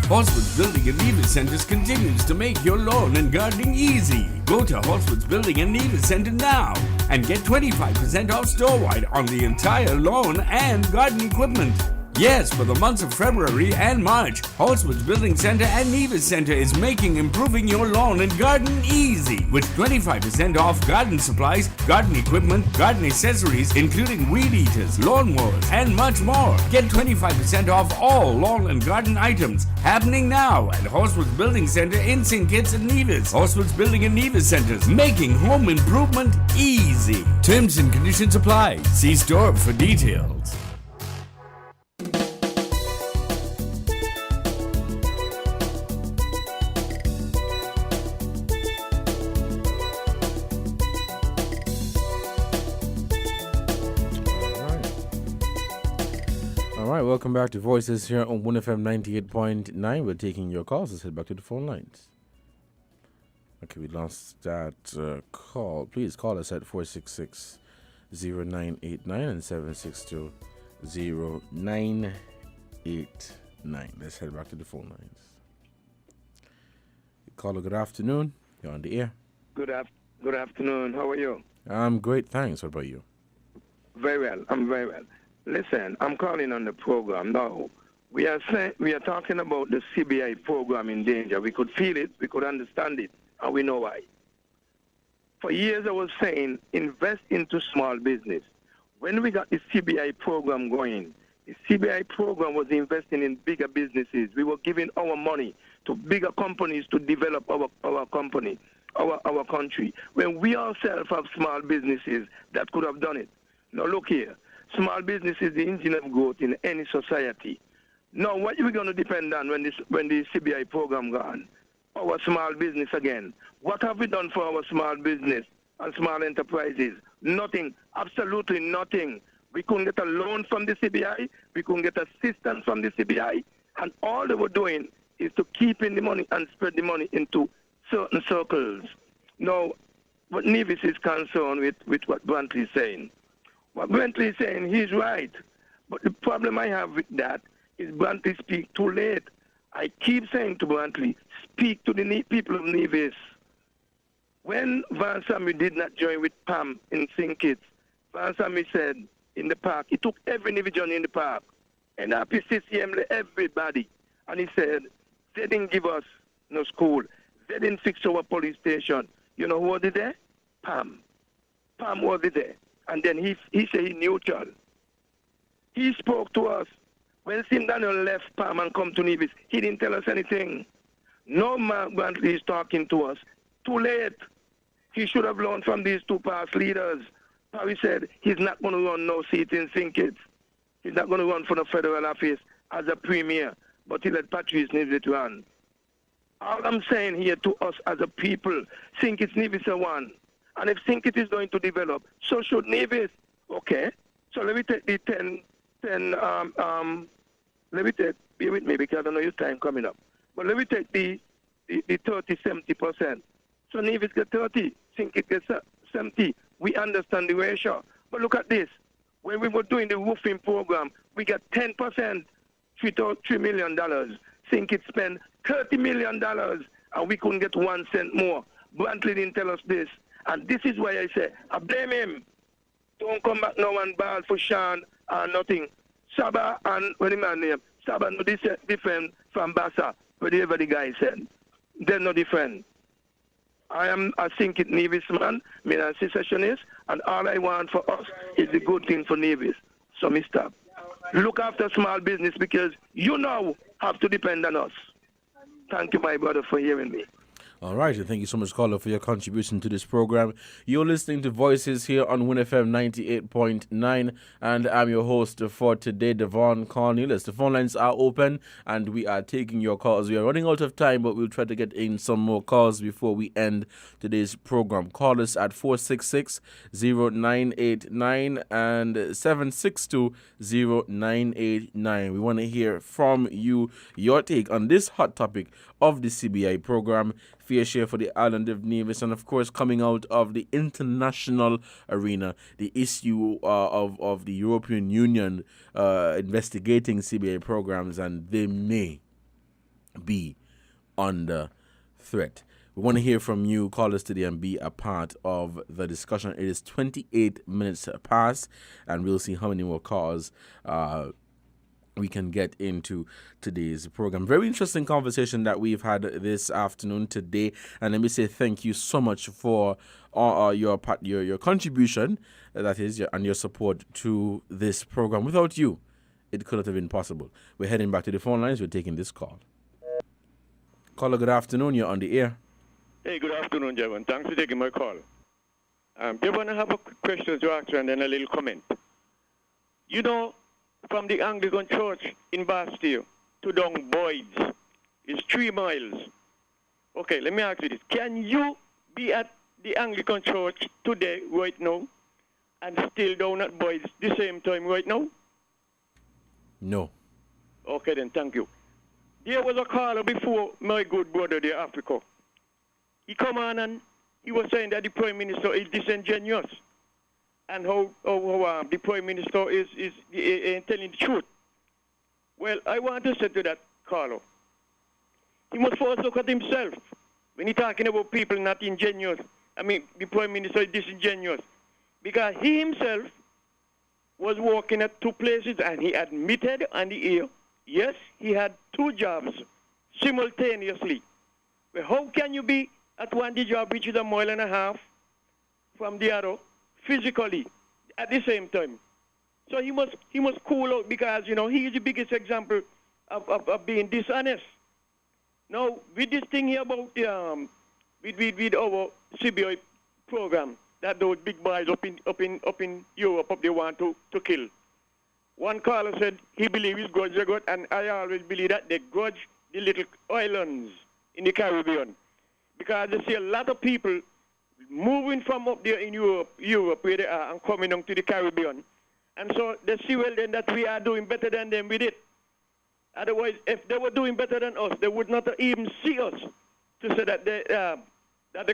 Horsewood's Building and Nevis Centers continues to make your lawn and gardening easy. Go to Horsewood's Building and Nevis Center now and get 25% off store-wide on the entire lawn and garden equipment. Yes, for the months of February and March, Horsewood's Building Center and Nevis Center is making improving your lawn and garden easy with 25% off garden supplies, garden equipment, garden accessories, including weed eaters, lawnmowers, and much more. Get 25% off all lawn and garden items happening now at Horsewood's Building Center in St. Kitts and Nevis. Horsewood's Building and Nevis Centers, making home improvement easy. Terms and conditions apply. See store for details. All right, welcome back to Voices here on WINNFM 98.9. We're taking your calls. Let's head back to the phone lines. Okay, we lost that call. Please call us at 466-0989 and 762-0989. Let's head back to the phone lines. Caller, good afternoon. You're on the air. Good afternoon. How are you? I'm great, thanks. What about you? Very well. I'm very well. Listen, I'm calling on the program now. We are talking about the CBI program in danger. We could feel it, we could understand it, and we know why. For years I was saying, invest into small business. When we got the CBI program going, the CBI program was investing in bigger businesses. We were giving our money to bigger companies to develop our company, our country. When we ourselves have small businesses that could have done it. Now look here. Small business is the engine of growth in any society. Now, what are we going to depend on when the CBI program gone? Our small business again. What have we done for our small business and small enterprises? Nothing. Absolutely nothing. We couldn't get a loan from the CBI. We couldn't get assistance from the CBI. And all they were doing is to keep in the money and spread the money into certain circles. Now, what Nevis is concerned with what Brantley is saying. What Brantley is saying, he's right. But the problem I have with that is Brantley speak too late. I keep saying to Brantley, speak to the people of Nevis. When Van Sammy did not join with Pam in St. Kitts, Van Sammy said in the park, he took every individual in the park, and PCCM everybody. And he said, they didn't give us no school. They didn't fix our police station. You know who was it there? Pam. Pam was it there. And then he said he neutral. He spoke to us. When Sim Daniel left Pam and come to Nevis, he didn't tell us anything. No Mark Brantley is talking to us. Too late. He should have learned from these two past leaders. Parry said he's not going to run no seat in St. He's not going to run for the federal office as a premier, but he let Patrice Nevis run. All I'm saying here to us as a people, St. Kitts Nevis are one. And if St. Kitts is going to develop, so should Nevis. Okay. So let me take the bear with me because I don't know your time coming up. But let me take the 30-70%. So Nevis get 30, St. Kitts get 70. We understand the ratio. But look at this. When we were doing the roofing program, we got 10%, $3 million. St. Kitts spent $30 million, and we couldn't get 1 cent more. Brantley didn't tell us this. And this is why I say, I blame him. Don't come back now and ball for Sean or nothing. Saba and, what the man name? Saba no different from Bassa, whatever the guy said. They're no different. I am a St. Kitts Nevis man, I'm a secessionist, and all I want for us is the good thing for Nevis. So, mister, look after small business because you now have to depend on us. Thank you, my brother, for hearing me. All right, and thank you so much, caller, for your contribution to this program. You're listening to Voices here on WINNFM 98.9, and I'm your host for today, Devon Cornelius. The phone lines are open, and we are taking your calls. We are running out of time, but we'll try to get in some more calls before we end today's program. Call us at 466-0989 and 762-0989. We want to hear from you, your take on this hot topic of the CBI program, fair share for the island of Nevis, and of course, coming out of the international arena, the issue of the European Union investigating CBI programs, and they may be under threat. We want to hear from you. Call us today and be a part of the discussion. It is 28 minutes past, and we'll see how many more calls we can get into today's program. Very interesting conversation that we've had this afternoon today, and let me say thank you so much for your contribution, that is, and your support to this program. Without you, it could not have been possible. We're heading back to the phone lines. We're taking this call. Caller, good afternoon. You're on the air. Hey, good afternoon, Javon. Thanks for taking my call. Javon, I have a quick question to ask you and then a little comment. You know, from the Anglican Church in Bastille to down Boyd's is 3 miles. Okay, let me ask you this. Can you be at the Anglican Church today, right now, and still down at Boyd's the same time right now? No. Okay, then, thank you. There was a caller before my good brother, the Africa. He come on and he was saying that the Prime Minister is disingenuous. And how the Prime Minister is telling the truth. Well, I want to say to that caller, he must first look at himself. When he's talking about people not ingenuous, I mean, the Prime Minister is disingenuous. Because he himself was working at 2 places and he admitted on the air, yes, he had 2 jobs simultaneously. Well, how can you be at one job which is 1.5 miles from the other, physically, at the same time? So he must cool out because, you know, he is the biggest example of being dishonest. Now, with this thing here about with our CBI program that those big boys up in Europe they want to kill. One caller said he believes his grudge they got, and I always believe that they grudge the little islands in the Caribbean because they see a lot of people moving from up there in Europe where they are and coming down to the Caribbean. And so they see well then that we are doing better than them with it. Otherwise, if they were doing better than us, they would not even see us to say that they're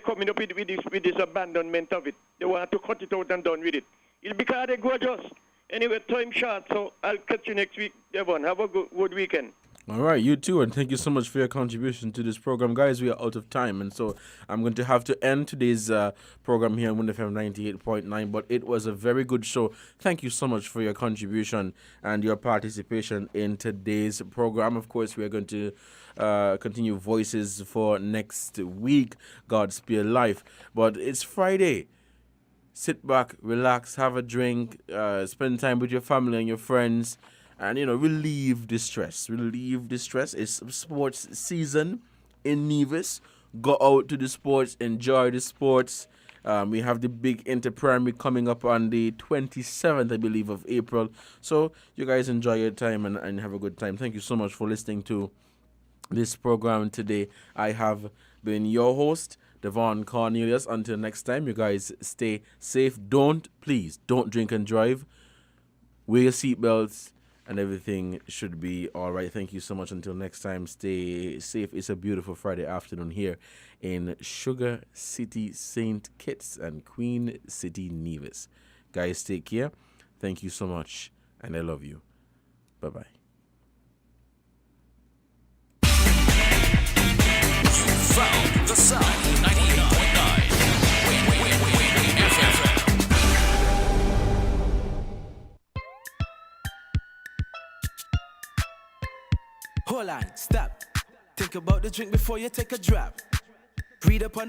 coming up with this abandonment of it. They want to cut it out and done with it. It's because they grudge us. Anyway, time short, so I'll catch you next week, Devon. Have a good weekend. All right, you too, and thank you so much for your contribution to this program. Guys, we are out of time, and so I'm going to have to end today's program here on WINN FM 98.9, but it was a very good show. Thank you so much for your contribution and your participation in today's program. Of course, we are going to continue Voices for next week, God Spare Life, but it's Friday. Sit back, relax, have a drink, spend time with your family and your friends, and, relieve the stress. It's sports season in Nevis. Go out to the sports, enjoy the sports. We have the big inter-primary coming up on the 27th, I believe, of April. So you guys enjoy your time and have a good time. Thank you so much for listening to this program today. I have been your host, Devon Cornelius. Until next time, you guys stay safe. Please don't drink and drive. Wear your seatbelts, and everything should be all right. Thank you so much. Until next time, stay safe. It's a beautiful Friday afternoon here in Sugar City, St. Kitts, and Queen City, Nevis. Guys, take care. Thank you so much, and I love you. Bye-bye. Found the sound 98.9 Win FM. Hold on, stop. Think about the drink before you take a drop. Read up on